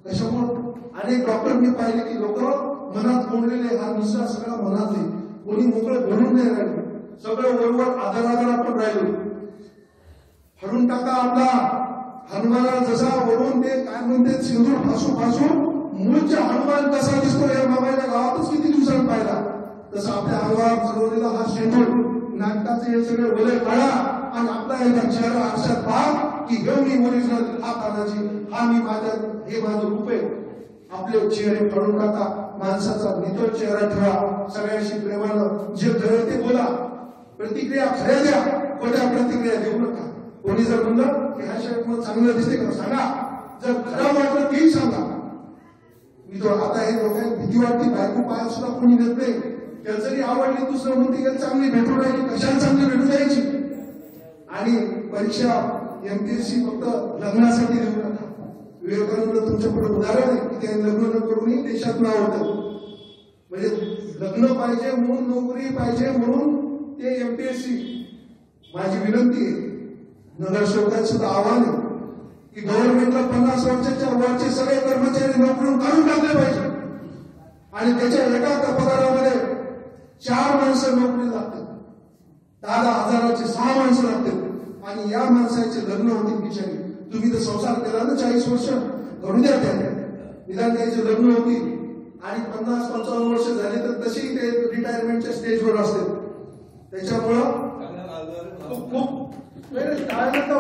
त्याच्यामुळे अनेक डॉक्टरनी पाहिले की लोक मनात बोललेले, हा निशा सगळा मनात आहे. कोणी मोकळं बोलून नाही राहिलं, सगळं वरवर आधार आपण राहिलो. हडून टाका आपला हनुमानाला जसा वरून ते काय म्हणते सिंदूर फासू फासू मूळच्या हनुमान कसा दिसतो या मामाच्या गावातच किती दिवसांनी पाहिला, तसं आपल्या अंगावर चढवलेला हा शेंडूर, नाटकाचे हे सगळे ओले काढा आणि आपला एकदा चेहरा आरशात पहा की हे मी ओरिजिनल, हा तानाजी, हा मी हे माझं रूप आहे. आपले चेहरे काढून टाका, माणसाचा नितळ चेहरा ठेवा, सगळ्यांशी प्रेमानं जे खरं ते बोला, प्रतिक्रिया खऱ्या द्या, खोट्या प्रतिक्रिया देऊ नका. कोणी जर म्हणलं की हा शर्ट मला चांगलं दिसते का सांगा, जर खरं वाटलं तेही सांगा. मी तो आता हे लोकांना भीती वाटते, बायको पायात सुद्धा कोणी देत नाही, त्या जरी आवडली दुसरं म्हणते का चांगली भेटू राहिली, कशाला चांगली भेटू द्यायची. आणि परीक्षा एमपीएससी फक्त लग्नासाठी देऊ नका. विवेकानंद तुमच्या पुढे उदाहरण आहे की ते लग्न न करूनही देशात नाव होतं. म्हणजे लग्न पाहिजे म्हणून, नोकरी पाहिजे म्हणून ते एमपीएससी. माझी विनंती आहे, नगरसेवकांचं सुद्धा आव्हान आहे की गव्हर्नमेंटला 50 वर्षाच्या वरचे सगळे कर्मचारी नोकरीवरून काढून टाकले पाहिजे आणि त्याच्या एका पगारामध्ये 4 माणसं नोकरी लागतात, 10,000 हजाराचे 6 माणसं लागतात आणि या माणसाचे लग्न होतील बिचारी. तुम्ही तर संसार केला ना 40 वर्ष, घडू द्या त्या निदान त्याचे लग्न होतील आणि 50-55 वर्ष झाले तर तशी ते रिटायरमेंटच्या स्टेजवर असते. त्याच्यामुळं खूप काय नका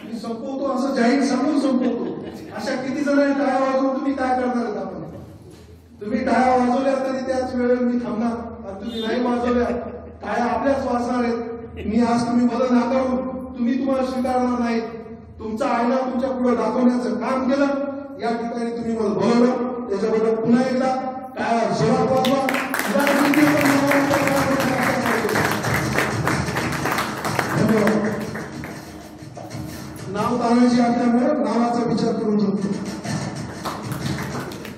मी संपवतो असं जाहीर सांगून संपवतो. अशा किती जणांनी टाळ्या वाजवून तुम्ही काय करणार आहेत? आपण तुम्ही टाळ्या वाजवल्या तरी त्याच वेळेला मी थांबणार, तुम्ही नाही वाजवल्या टाळ्या आपल्याच वाजणार आहेत. मी आज तुम्ही मला नाकारून तुम्ही तुम्हाला स्वीकारणार नाही. तुमचा आयना तुमच्या पुढे दाखवण्याचं काम केलं, या ठिकाणी तुम्ही मला बोलवलं, त्याच्याबद्दल पुन्हा एकदा टाळ्या जोरात वाजवा. नाव तानाजी असल्यामुळे नावाचा विचार करून झोपतो.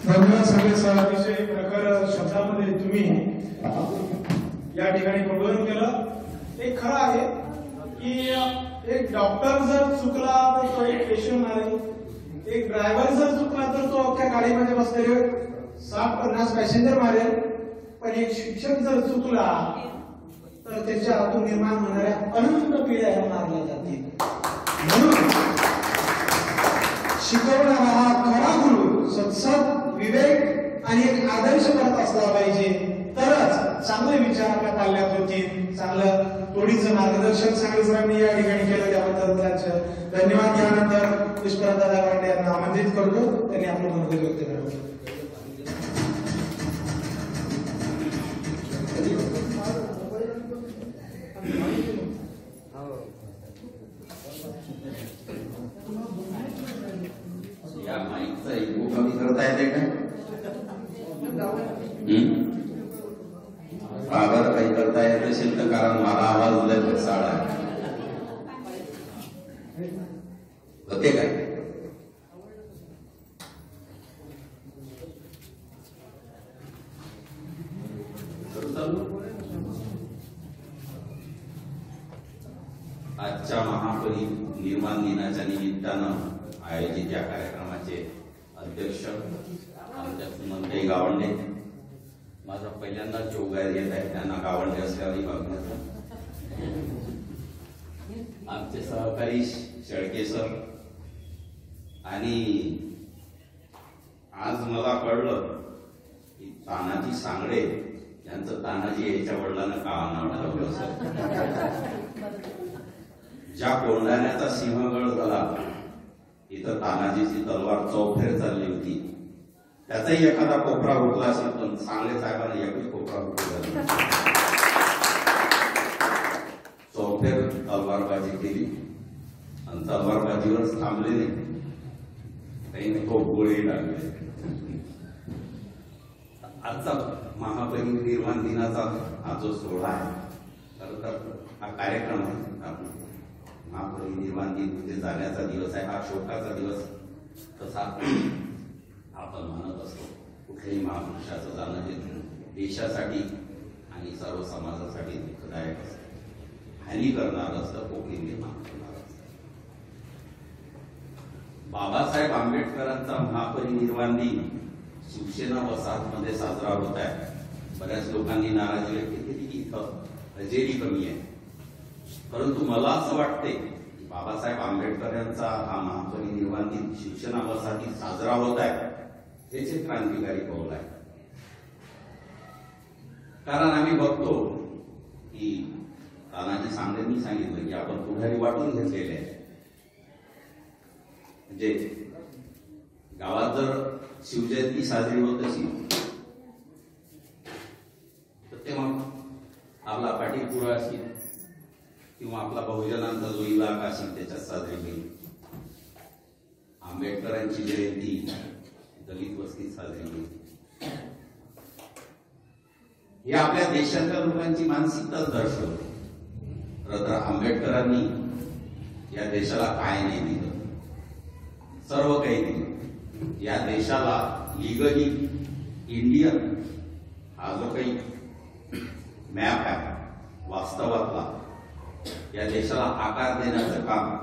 धन्यवाद सगळे सर, अतिशय प्रखर शब्दामध्ये तुम्ही या ठिकाणी प्रबोधन केलं. हे खरं आहे की एक डॉक्टर जर चुकला तर तो एक पेशंट मारेल, एक ड्रायव्हर जर चुकला तर तो अख्ख्या गाडीमध्ये बसलेले 60-50 पॅसेंजर मारेल, पण एक शिक्षक जर चुकला तर त्याच्या हातून निर्माण होणाऱ्या अनंत पिढ्या मारल्या जातील. म्हणून शिकवणारा हा खरा गुरु सत्सद, विवेक आणि एक आदर्श करत असला पाहिजे, तरच चांगले विचार आपल्या पाल्यात होतील. चांगलं तोडीचं मार्गदर्शन सांगली सरांनी या ठिकाणी केलं, त्याबद्दल त्यांचं धन्यवाद. यानंतर पुष्पदादा गावंडे यांना आमंत्रित करतो, त्यांनी आपलं मनोगत व्यक्त करावं. या माईकचा इको कमी करता येते का? अगर काही करता येत असेल तर, कारण मला आवाज लय साडा होते काय? आजच्या महापरिनिर्वाण दिनाच्या निमित्तानं आयोजित या कार्यक्रमाचे अध्यक्ष आमच्या सुमनताई गावंडे, माझा पहिल्यांदा जोगायर येत आहे, त्यांना गावंडे असल्यावरही बघण्याचा. आमचे सहकारी शेळके सर, आणि आज मला कळलं की तानाजी सांगडे यांचं तानाजी याच्या वडिलांना का नाव ठेवलं सर. ज्या कोंढाण्याचा सिंहगड झाला तिथं तानाजीची तलवार चौफेर चालली होती, त्याचाही एखादा कोपरा हुकला असेल, पण सांगले साहेबांना एकही कोपरा हुकला. चौफेर तलवारबाजी केली आणि तलवारबाजीवरच थांबले नाही, काही खूप गोळी लागले. आजचा महापरिनिर्वाण दिनाचा हा जो सोहळा आहे, खरं तर हा कार्यक्रम आहे, महापरिनिर्वाण दिन म्हणजे जाण्याचा दिवस आहे, हा शोकाचा दिवस तसा आपण मानत असतो. कुठल्याही महापुरुषाचं जाणं हे देशासाठी आणि सर्व समाजासाठी दुःखदायक असतं, हानी करणार असतं, पोकळी निर्माण करणार असतं. बाबासाहेब आंबेडकरांचा महापरिनिर्वाण दिन शिवसेना वसाहतमध्ये साजरा होत आहे. बऱ्याच लोकांनी नाराजी व्यक्त केली की इथं हजेरी कमी आहे, परंतु मला असं वाटते की बाबासाहेब आंबेडकर यांचा हा महापरिनिर्वाण दिन शिक्षणासाठी साजरा होत आहे हेच एक क्रांतिकारी पाऊल आहे. कारण आम्ही बघतो की तानाजी सांगेंनी सांगितलं की आपण पुढारी वाटून घेतलेले आहे. म्हणजे गावात जर शिवजयंती साजरी होत असेल तर ते मग आपला पाटीलपुरा असेल किंवा आपला बहुजनांचा जो इलाका असेल त्याच्यात साजरी होईल. आंबेडकरांची जयंती दलित वस्तीत साजरी होईल. हे आपल्या देशातल्या लोकांची मानसिकताच दर्शवते. खरं तर आंबेडकरांनी या देशाला काय नाही दिलं, सर्व काही दिलं. या देशाला लिगली इंडियन हा जो काही मॅप आहे वास्तवातला या देशाला आकार देण्याचं काम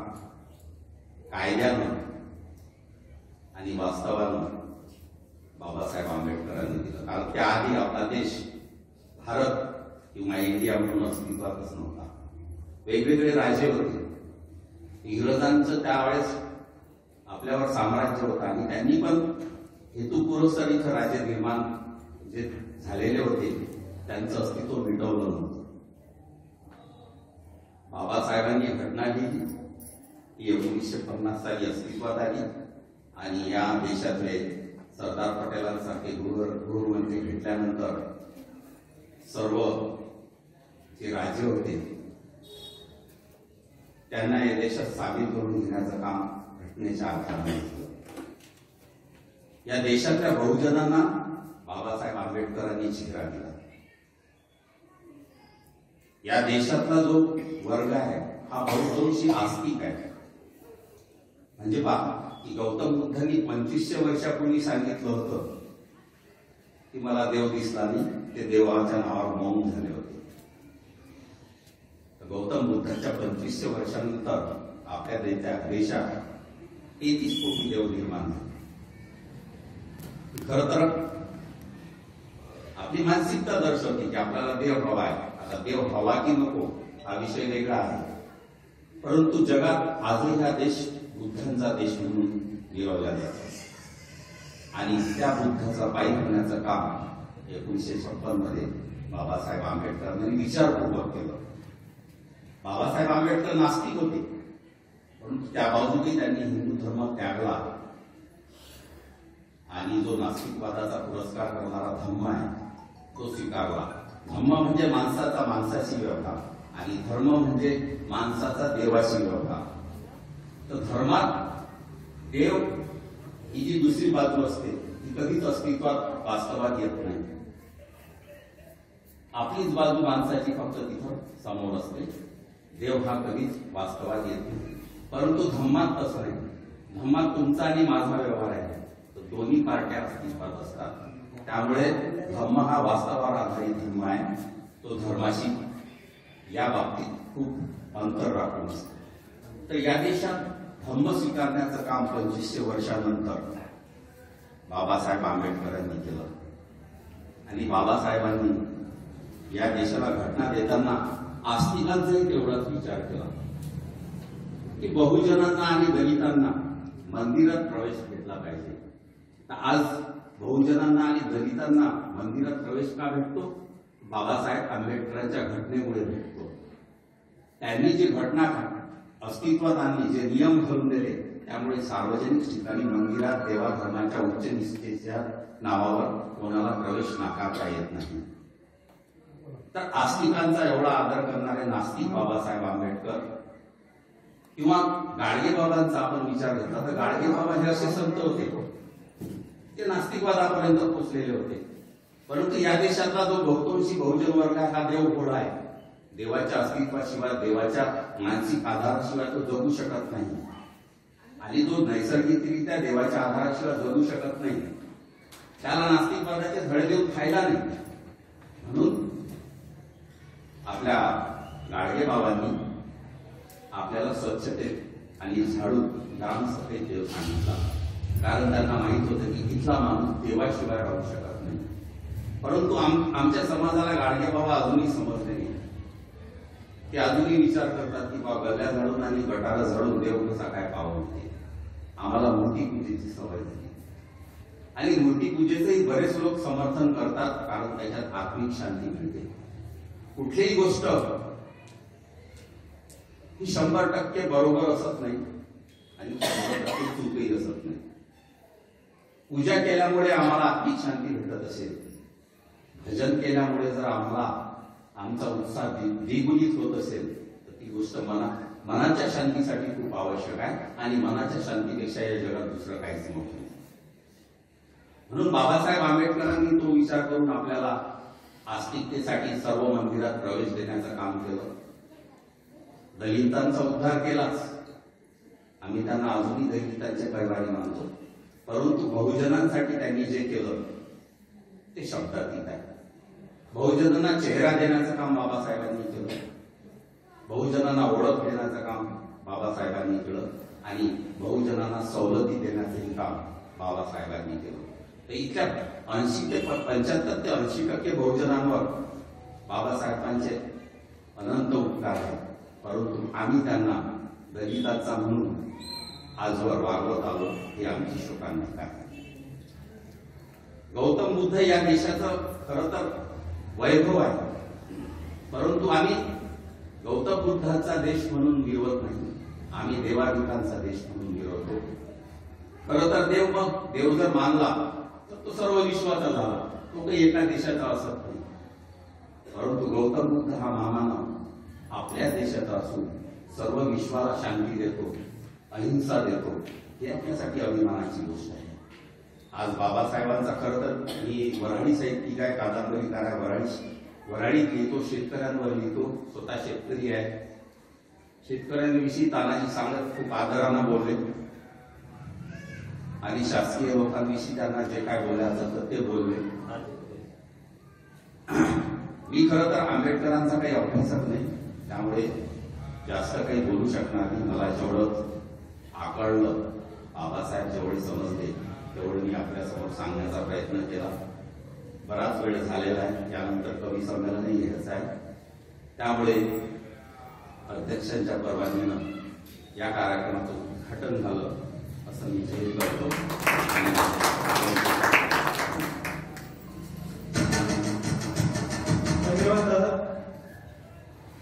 कायद्यानं आणि वास्तवानं बाबासाहेब आंबेडकरांनी दिलं. कारण त्याआधी आपला देश भारत किंवा इंडिया म्हणून अस्तित्वातच नव्हता. वेगवेगळे राजे होते. इंग्रजांचं त्यावेळेस आपल्यावर साम्राज्य होतं आणि त्यांनी पण हेतुपुरस्सर इथं राजे निर्माण जे झालेले होते त्यांचं अस्तित्व मिटवलं नव्हतं. बाबासाहेबांनी घटना लिहिली ती 1950 साली अस्तित्वात आली आणि या देशातले सरदार पटेलांसारखे गृहमंत्री भेटल्यानंतर सर्व जे राजे होते त्यांना या देशात सामील करून घेण्याचं काम घटनेच्या आधाराने केलं. या देशातल्या बहुजनांना बाबासाहेब आंबेडकरांनी चेहरा दिला. या देशातला जो वर्ग आहे हा बहुतांशी आस्तिक आहे. म्हणजे पहा की गौतम बुद्धांनी 2500 वर्षापूर्वी सांगितलं होतं की मला देव दिसला नाही, ते देवाच्या नावावर मौन झाले होते. गौतम बुद्धांच्या 2500 वर्षांनंतर आपल्या देशात 33 कोटी देव निर्माण झाले. खर तर आपली मानसिकता दर्शवते की आपल्याला देव हवा आहे. आता देव हवा की नको हा विषय वेगळा आहे, परंतु जगात आजही हा देश बुद्धांचा देश म्हणून मिरवला जातो आणि त्या बुद्धाचा पायी होण्याचं काम 1956 मध्ये बाबासाहेब आंबेडकरांनी विचारपूर्वक केलं. बाबासाहेब आंबेडकर नास्तिक होते, परंतु त्या बाजूने त्यांनी हिंदू धर्म त्यागला आणि जो नास्तिकवादाचा पुरस्कार करणारा धम्म आहे तो स्वीकारला. धम्म म्हणजे माणसाचा माणसाशी व्यवहार आणि धर्म म्हणजे माणसाचा देवाशी व्यवहार. तर धर्मात देव ही जी दुसरी बाजू असते ती कधीच अस्तित्वात वास्तवात येत नाही. आपलीच बाजू माणसाची फक्त तिथं समोर असते. देव हा कधीच वास्तवात येत नाही. परंतु धम्मात तसं नाही. धम्मात तुमचा आणि माझा व्यवहार आहे, तर दोन्ही पार्ट्या अस्तित्वात असतात. त्यामुळे धम्म हा वास्तवावर आधारित धर्म आहे. तो धर्माशी या बाबतीत खूप अंतर राखून असतो. तर या देशात धम्म स्वीकारण्याचं काम 2500 वर्षानंतर बाबासाहेब आंबेडकरांनी केलं आणि बाबासाहेबांनी या देशाला घटना देताना आस्तिकांचाही तेवढाच विचार केला की बहुजनांना आणि दलितांना मंदिरात प्रवेश भेटला पाहिजे. तर आज बहुजनांना आणि दलितांना मंदिरात प्रवेश का भेटतो? बाबासाहेब आंबेडकरांच्या घटनेमुळे भेटतो. त्यांनी जी घटना अस्तित्वात आणली, जे नियम घालून दिले, त्यामुळे सार्वजनिक ठिकाणी मंदिरात देवा धर्माच्या उच्च निष्ठेच्या नावावर कोणाला प्रवेश नाकारता येत नाही. तर आस्तिकांचा एवढा आदर करणारे नास्तिक बाबासाहेब आंबेडकर किंवा गाडगे बाबांचा आपण विचार घेतला तर गाडगे बाबा हे असे संत होते, ते नास्तिकवादापर्यंत पोहोचलेले होते. परंतु या देशातला जो बहुतांशी बहुजन वर्ग आहे हा देव घोडा आहे. देवाच्या अस्तित्वाशिवाय, देवाच्या मानसिक आधाराशिवाय तो जगू शकत नाही आणि जो नैसर्गिकरित्या देवाच्या आधाराशिवाय जगू शकत नाही त्याला नास्तिकवादाचे धडे देऊन फायदा नाही. म्हणून आपल्या गाडगे बाबांनी आपल्याला स्वच्छतेत आणि झाडू ग्रामसभेत देव सांगितला. कारण त्यांना माहित होतं की इथला माणूस देवाशिवाय राहू शकत नाही. परंतु आमच्या समाजाला गाडगे बाबा अजूनही समजले नाही. ते अजूनही विचार करतात की बा गल्ल्या झाडून आणि गटारा झाडून देव कसा काय पावते. आम्हाला मूर्ती पूजेची सवय झाली आणि मूर्ती पूजेचंही बरेच लोक समर्थन करतात, कारण त्याच्यात आत्मिक शांती मिळते. कुठलीही गोष्ट ही 100% बरोबर असत नाही आणि 100% चूकही असत नाही. पूजा केल्यामुळे आम्हाला आत्मिक शांती भेटत असेल, भजन केल्यामुळे जर आम्हाला आमचा उत्साह द्विगुणित होत असेल तर ती गोष्ट मनाच्या शांतीसाठी खूप आवश्यक आहे आणि मनाच्या शांतीपेक्षा या जगात दुसरं काहीच मोठं नाही. म्हणून बाबासाहेब आंबेडकरांनी तो विचार करून आपल्याला आस्तिकतेसाठी सर्व मंदिरात प्रवेश देण्याचं काम केलं. दलितांचा उद्धार केलाच, आम्ही त्यांना अजूनही दलितांचे पैवाणी मानतो, परंतु बहुजनांसाठी त्यांनी जे केलं ते शब्दातीत आहे. बहुजनांना चेहरा देण्याचं काम बाबासाहेबांनी केलं, बहुजनांना ओळख देण्याचं काम बाबासाहेबांनी केलं आणि बहुजनांना सवलती देण्याचंही काम बाबासाहेबांनी केलं. तर इथल्या 75 ते 80% बहुजनांवर बाबासाहेबांचे अनंत उपकार आहेत, परंतु आम्ही त्यांना दलिताचा म्हणून आजवर वागवत आलो ही आमची शोकांतिका आहे. गौतम बुद्ध या देशाचं खरं तर वैभव आहे, परंतु आम्ही गौतम बुद्धाचा देश म्हणून मिरवत नाही, आम्ही देवादिकांचा देश म्हणून मिरवतो. खरं तर देव जर मानला तर तो सर्व विश्वाचा झाला, तो काही एका देशाचा असत नाही. परंतु गौतम बुद्ध हा महामानव आपल्या देशाचा असून सर्व विश्वाला शांती देतो, अहिंसा देतो, ही आपल्यासाठी अभिमानाची गोष्ट आहे. आज बाबासाहेबांचा खरं तर मी वऱ्हाडी साहित्यिक आहे, कादंबरीकार आहे, वऱ्हाडीत लिहितो, शेतकऱ्यांवर लिहितो, स्वतः शेतकरी आहे. शेतकऱ्यांविषयी तानाजी सांगत खूप आदरानं बोलले आणि शासकीय लोकांविषयी त्यांना जे काय बोलायचं होतं ते बोलले. मी खरं तर आंबेडकरांचा काही अभ्यासक नाही, त्यामुळे जास्त काही बोलू शकणार नाही. मला जेवढं आकळलं, बाबासाहेब जेवढे समजले तेवढं मी आपल्यासमोर सांगण्याचा प्रयत्न केला. बराच वेळ झालेला आहे, यानंतर कवी संमेलनही घ्यायचं आहे, त्यामुळे अध्यक्षांच्या परवानगीनं या कार्यक्रमाचं उद्घाटन झालं असं मी जाहीर करतो. धन्यवाद दादा.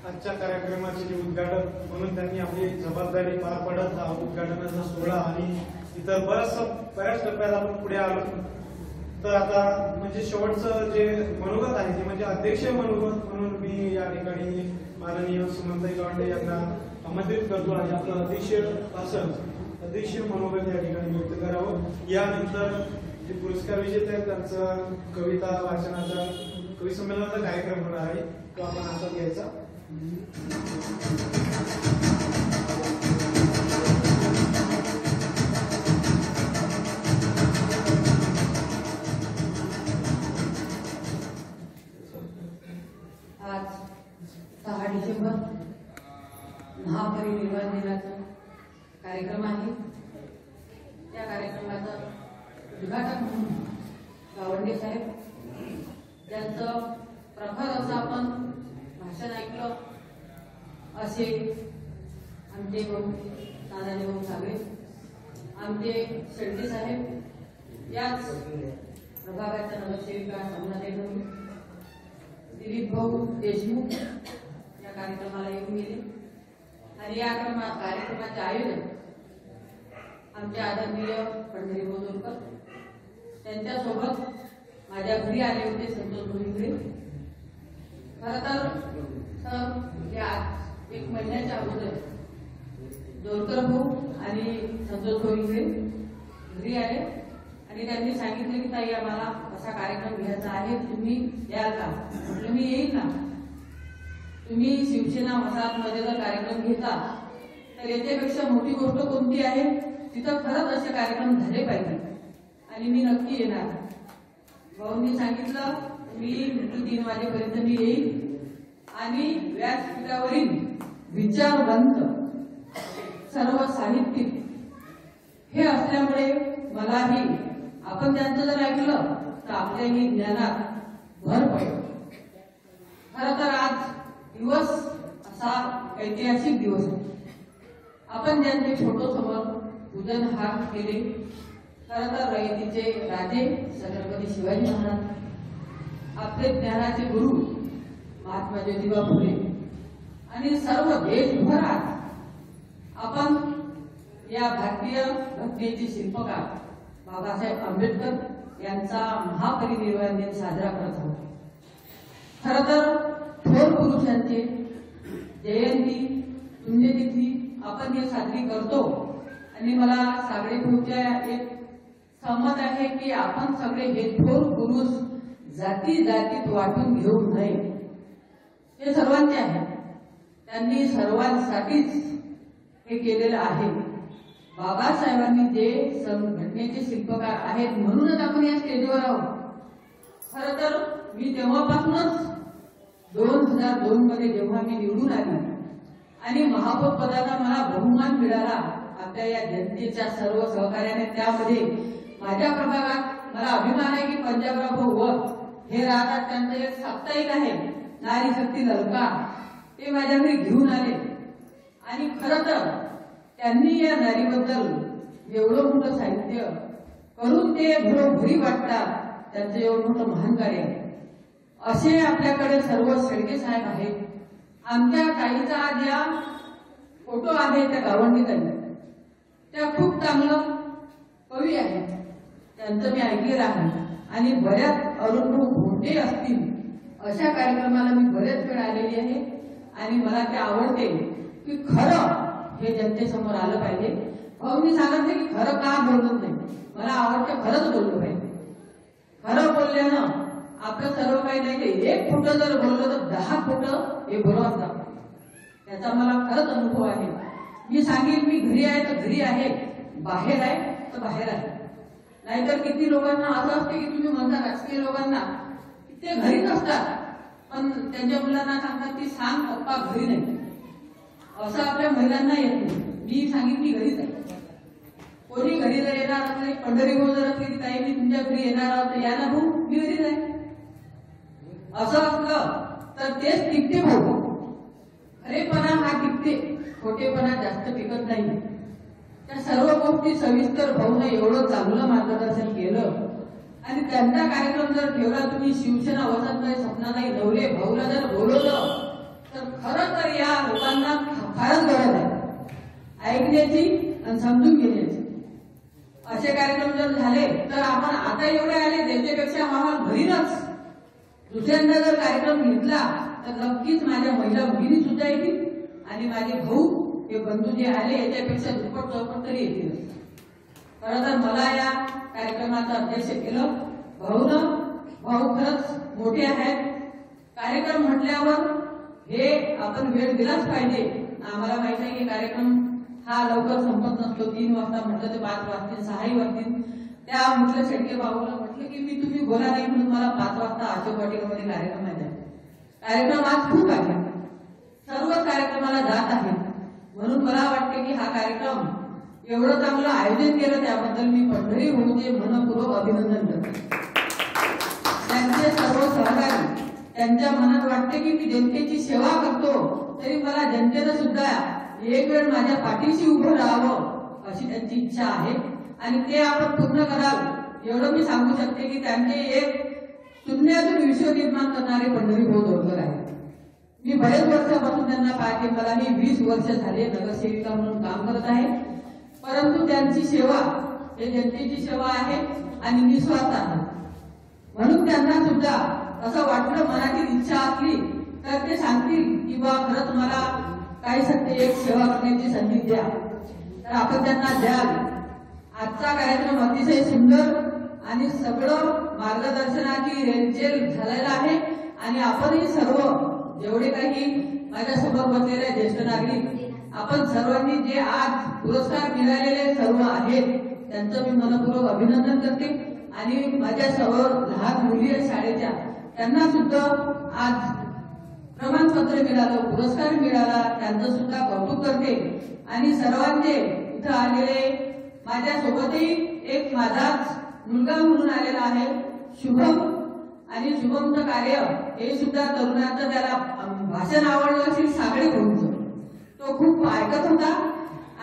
आजच्या कार्यक्रमाचे जे उद्घाटन म्हणून त्यांनी आपली जबाबदारी पार पडत हा उद्घाटनाचा सोहळा आणि इतर बऱ्याच टप्प्यात आपण पुढे आलो. तर आता म्हणजे शेवटचं जे मनोगत आहे ते म्हणजे अध्यक्ष मनोगत म्हणून मी या ठिकाणी माननीय सुमनताई गावंडे यांना आमंत्रित करतो आणि आपलं अध्यक्ष मनोगत या ठिकाणी व्यक्त करावं. यानंतर जे पुरस्कार विजेते आहेत त्यांचं कविता वाचनाचा कवी संमेलनाचा कार्यक्रम होणार आहे, तो आपण हातात घ्यायचा. आज 6 डिसेंबर महापरिनिर्वाण दिनाचा कार्यक्रम आहे. त्या कार्यक्रमाचं उद्घाटन म्हणून गावंडे साहेब ज्यांचं प्रखर असं आपण भाषण ऐकलं असे आमचे भाऊ तानाजी भाऊ साबळे, आमचे शेट्टी साहेब, याच प्रभागाच्या नगरसेविका समनाताई गवळी, दिलीप भाऊ देशमुख या कार्यक्रमाला येऊन गेले आणि या कार्यक्रमाचे आयोजन आमचे आदरणीय पंढरी बोलकर, त्यांच्यासोबत माझ्या घरी आले होते संतोष भोईगळे. खरं तर या 1 महिन्याच्या अगोदर जोरकर भाऊ आणि संतोष भोईगळे घरी आले आणि त्यांनी सांगितले की ताई आम्हाला असा कार्यक्रम घ्यायचा आहे, तुम्ही याल का? म्हटलं मी येईल ना. तुम्ही शिवसेना वसाहतमध्ये जर कार्यक्रम घेता तर याच्यापेक्षा मोठी गोष्ट कोणती आहे? तिथं खरंच असे कार्यक्रम झाले पाहिजे आणि मी नक्की येणार. भाऊंनी सांगितलं मी 3 वाजेपर्यंत मी येईल आणि व्यासपीठावरील विचारवंत सर्व साहित्यिक हे असल्यामुळे मलाही आपण त्यांचं जर ऐकलं तर आपल्याही ज्ञानात भर पडेल. खरं तर आज दिवस असा ऐतिहासिक दिवस आहे. आपण ज्यांचे फोटो समोर पूजन हा केले, खरं तर रयतीचे राजे छत्रपती शिवाजी महाराज, आपले ज्ञानाचे गुरु महात्मा ज्योतिबा फुले आणि सर्व देशभरात आपण या भारतीय घटनेचे शिल्पकार बाबासाहेब आंबेडकर यांचा महापरिनिर्वाण दिन साजरा करत आहोत. खरं तर थोर पुरुषांची जयंती पुण्यतिथी आपण हे साजरी करतो आणि मला सागरेपूरच्या एक सहमत आहे की आपण सगळे हे थोर पुरुष जाती जातीत वाटून घेऊ नये. हे सर्वांचे आहे, त्यांनी सर्वांसाठीच हे केलेलं आहे. बाबासाहेबांनी जे संघटनेचे शिल्पकार आहेत म्हणूनच आपण या स्टेजवर आहोत. खरं तर मी तेव्हापासूनच 2002 मध्ये जेव्हा मी निवडून आली आणि महापौर पदाचा मला बहुमान मिळाला आपल्या या जनतेच्या सर्व सहकार्याने, त्यामध्ये माझ्या प्रभागात मला अभिमान आहे की पंजाबराव भाऊ हे राहतात, त्यांचं एक साप्ताहिक आहे नारी शक्ती ललका, ते माझ्या घरी घेऊन आले आणि खरं तर त्यांनी या नारीबद्दल एवढं मोठं साहित्य करून ते घरोघरी वाटतात, त्यांचं एवढं मोठं महान कार्य आहे. असे आपल्याकडे सर्व शेळके साहेब आहेत. आमच्या ताईचा आज या फोटो आहे त्या गावंडीताई, त्या खूप चांगलं कवी आहेत, त्यांचं मी ऐकलेलं आहे आणि बऱ्याच अरुण भोटे असतील अशा कार्यक्रमाला मी बरेच वेळ आलेली आहे आणि मला ते आवडते की खरं हे जनतेसमोर आलं पाहिजे. भाऊ मी सांगत नाही की खरं का बोलत नाही, मला आवडतं खरंच बोललं पाहिजे. खरं बोलल्यानं आपलं सर्व काही नाही, ते एक खोटं जर बोललं तर 10 खोटं हे बरोबर असतात. त्याचा मला खरंच अनुभव आहे. मी सांगेन मी घरी आहे तर घरी आहे, बाहेर आहे तर बाहेर आहे. नाहीतर किती लोकांना असं असते की तुम्ही म्हणता राजकीय लोकांना ते घरीच असतात पण त्यांच्या मुलांना सांगतात की सांग पप्पा घरी नाही, असं आपल्या महिलांना येत नाही. मी सांगितलं की घरीच आहे. कोणी घरी जर येणार असले, पंढरी भाऊ जर असले की ताई मी तुमच्या घरी येणार आहोत तर या ना भाऊ मी घरीच आहे, असं असलं तर तेच टिकते भाऊ. खरेपणा हा टिकते, खोटेपणा जास्त टिकत नाही. त्या सर्व गोष्टी सविस्तर भाऊनं एवढं चांगलं मार्गदर्शन केलं आणि त्यांचा कार्यक्रम जर ठेवला तुम्ही शिवसेना वसंतराय स्वप्नाताई नवले भाऊला जर बोलवलं तर खरं तर या लोकांना फारच गरज आहे ऐकण्याची आणि समजून घेण्याची. असे कार्यक्रम जर झाले तर आपण आता एवढे आले त्याच्यापेक्षा आम्हाला घरीनच दुसऱ्यांदा जर कार्यक्रम घेतला तर नक्कीच माझ्या महिला भगिनी सुद्धा येतील आणि माझे भाऊ हे बंधू जे आले याच्यापेक्षा दुप्पट चौपट तरी येतील. खरं तर मला या कार्यक्रमाचं अध्यक्ष केलं भाऊनं. भाऊ खरंच मोठे आहेत. कार्यक्रम म्हटल्यावर हे आपण वेळ दिलाच पाहिजे. आम्हाला माहिती आहे की कार्यक्रम हा लवकर संपत नसतो. 3 वाजता म्हटलं तर 5 वाजतील 6 वाजतील. त्या म्हटलं शेडके भाऊला म्हटलं की मी तुम्ही बोला नाही म्हणून मला 5 वाजता अशोक वाटिकामध्ये कार्यक्रम आहे. कार्यक्रम आज खूप आहे, सर्वच कार्यक्रमाला जात आहे. म्हणून मला वाटते की हा कार्यक्रम एवढं चांगलं आयोजन केलं त्याबद्दल मी पंढरी भाऊचे मनपूर्वक अभिनंदन करते. त्यांचे सर्व सहकारी, त्यांच्या मनात वाटते की मी जनतेची सेवा करतो तरी मला जनतेनं सुद्धा एक वेळ माझ्या पाठीशी उभं राहावं अशी त्यांची इच्छा आहे आणि ते आपण पूर्ण कराल एवढं मी सांगू शकते की त्यांचे एक शून्यातून विश्व निर्माण करणारे पंढरी भाऊ दोरकर आहेत. मी बरेच वर्षापासून त्यांना पाहते. मला मी 20 वर्ष झाले नगरसेविका म्हणून काम करत आहे, परंतु त्यांची सेवा हे जनतेची सेवा आहे आणि निस्वार्थ आहे. म्हणून त्यांना सुद्धा असं वाटलं मनातील इच्छा असली तर ते सांगतील की बा खरंच मला काही सत्य एक सेवा करण्याची संधी द्या तर आपण त्यांना द्याल. आजचा कार्यक्रम अतिशय सुंदर आणि सगळं मार्गदर्शनाची रेलचेल झालेला आहे आणि आपणही सर्व जेवढे काही माझ्या समोर बसलेले ज्येष्ठ नागरिक आपण सर्वांनी जे आज पुरस्कार मिळालेले सर्व आहेत त्यांचं मी मनपूर्वक अभिनंदन करते आणि माझ्या सर्व लहान मुली आहेत शाळेच्या त्यांना सुद्धा आज प्रमाणपत्र मिळालं, पुरस्कार मिळाला, त्यांचं सुद्धा कौतुक करते आणि सर्वांचे इथं आलेले माझ्या सोबतही एक माझाच मुलगा म्हणून आलेला आहे शुभम आणि शुभमचं कार्य हे सुद्धा तरुणांचं त्याला भाषण आवडलं असेल सागळे भाऊंचं. तो खूप ऐकत होता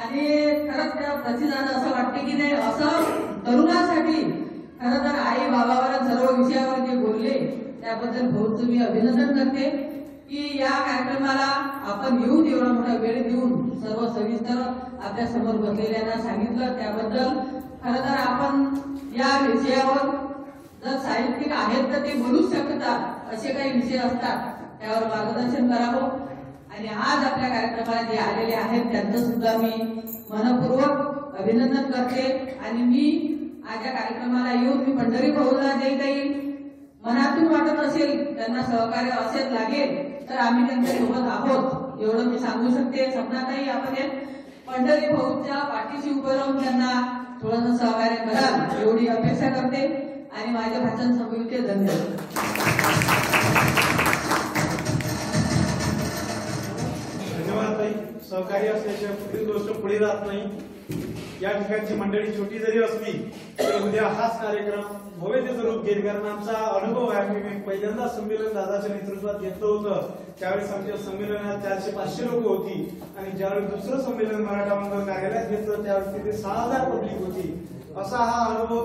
आणि खरंच त्या प्रतिदान असं वाटते की नाही असं तरुणासाठी खरं तर आई बाबावर सर्व विषयावर जे बोलले त्याबद्दल भाऊंचं मी अभिनंदन करते की या कार्यक्रमाला आपण येऊन एवढा मोठा वेळ देऊन सर्व सविस्तर आपल्या समोर बसलेल्यांना सांगितलं त्याबद्दल खरं तर आपण या विषयावर जर साहित्यिक आहेत तर ते बोलूच शकतात असे काही विषय असतात त्यावर मार्गदर्शन करावं. आणि आज आपल्या कार्यक्रमाला जे आलेले आहेत त्यांचं सुद्धा मी मनपूर्वक अभिनंदन करते. आणि मी आज या कार्यक्रमाला येऊन मी पंढरी भाऊला जे काही मनातून वाटत असेल त्यांना सहकार्य असेल लागेल तर आम्ही त्यांच्या सोबत आहोत एवढं मी सांगू शकते. सपनाताई आपण पंढरी भाऊच्या पाठीशी उभं राहून त्यांना थोडंसं सहकार्य कराल एवढी अपेक्षा करते आणि माझ्या भाषण संपवते. धन्यवाद. धन्यवाद ताई. सहकार्य असल्याशिवाय पुढील गोष्ट पुढे जात नाही. या ठिकाणची मंडळी छोटी जरी असली तरी उद्या हाच कार्यक्रम भव्यतेचं रूप घेईल. कारण आमचा अनुभव आहे मी पहिल्यांदा संमेलन दादाच्या नेतृत्वात घेतलं होतं त्यावेळेस आमच्या संमेलनात 400-500 लोक होती आणि ज्यावेळी दुसरं संमेलन मराठा मंडळ कार्यालयात घेतलं त्यावेळेस तिथे 6000 पब्लिक होती. असा हा अनुभव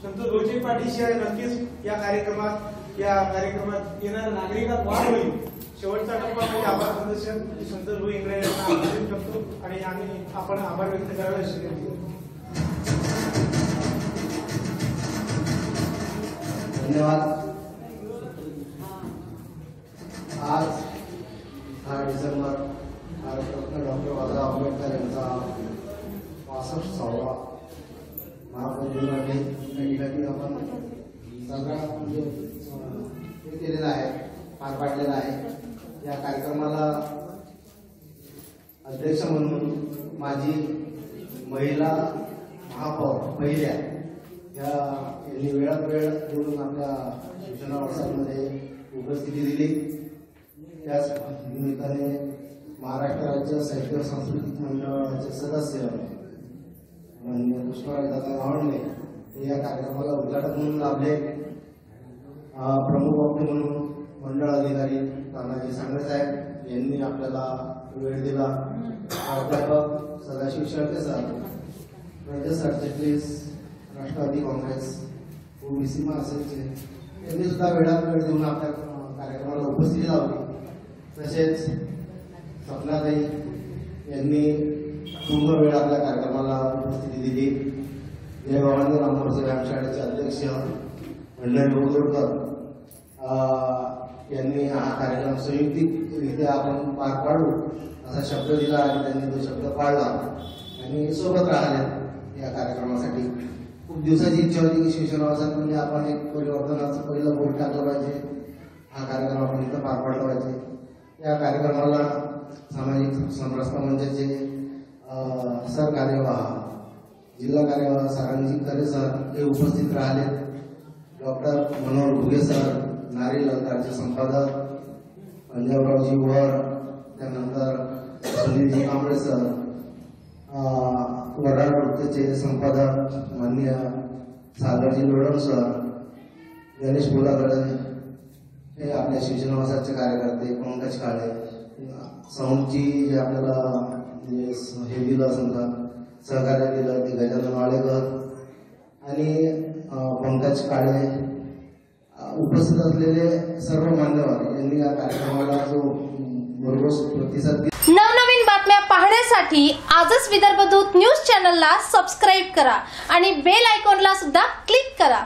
संत जोशी पाठीशी आहे. नक्कीच या कार्यक्रमात येणाऱ्या नागरिकात वाढ होईल. शेवटचा टप्पा म्हणजे आभार प्रदर्शन संत जो इंगळे यांना आमंत्रित करतो आणि आपण आभार व्यक्त करायला शिकतो. धन्यवाद. आज 10 डिसेंबर भारतरत्न डॉक्टर बाबासाहेब आंबेडकर यांचा 65वा महापरिनिर्वाण दिन या ठिकाणी आपण सगळा हे केलेला आहे पार पाडलेला आहे. या कार्यक्रमाला अध्यक्ष म्हणून माझी महिला महापौर पहिल्या यांनी वेळात वेळ देऊन आपल्या शिक्षणा वर्षांमध्ये उपस्थिती दिली. त्याच निमित्ताने महाराष्ट्र राज्य साहित्य सांस्कृतिक मंडळाचे सदस्य माननीय पुष्पराज दादा गावंडे हे या कार्यक्रमाला उद्घाटक म्हणून लाभले. प्रमुख वक्ते म्हणून मंडळ अधिकारी तानाजी सांगळे साहेब यांनी आपल्याला वेळ दिला. प्राध्यापक सदाशिव शेळके सर, प्रदेश सरचिटणीस राष्ट्रवादी काँग्रेस ओबीसी महासंघचे यांनी सुद्धा वेळात वेळ देऊन आपल्या कार्यक्रमाला उपस्थिती लावली. तसेच सपनाताई यांनी पूर्ण वेळ आपल्या कार्यक्रमाला उपस्थिती दिली. जय भवानी रामपूरचे व्यायामशाळेचे अध्यक्ष मंडळ डोंगरकर यांनी हा कार्यक्रम संयुक्तिकरित्या आपण पार पाडू असा शब्द दिला आणि त्यांनी तो शब्द पाळला आणि सोबत राहिले या कार्यक्रमासाठी. खूप दिवसाची इच्छा होती की शिवसेना म्हणजे आपण एक परिवर्तनाचं पहिलं बोट टाकलं पाहिजे. हा कार्यक्रम आपण इथं पार पाडला पाहिजे. या कार्यक्रमाला सामाजिक समरसता मंचाचे सहकार्यवाह जिल्हा कार्यवाह सारंगजी करे सर हे उपस्थित राहिले. डॉक्टर मनोहर घुगे सर नारी ललकारचे संपादक, पंजाबरावजी वर, त्यानंतर सुनीलजी कांबळे सर, वराड वृत्तचे संपादक माननीय सागरजी लोढम सर, गणेश बोलागडे हे आपल्या शिवसेनावासाचे कार्यकर्ते, पंकज काळे, साऊंडची जे आपल्याला हे दिलं समजा सहकार्य दिलं ते गजानन वाळेकर आणि पंकज काळे उपस्थित असलेले सर्व मान्यवर यांनी या कार्यक्रमाला जो भरघोस प्रतिसाद दिला. नवनवीन बातम्या पाहण्यासाठी आजच विदर्भ दूत न्यूज चॅनलला सबस्क्राईब करा आणि बेल आयकॉनला सुद्धा क्लिक करा.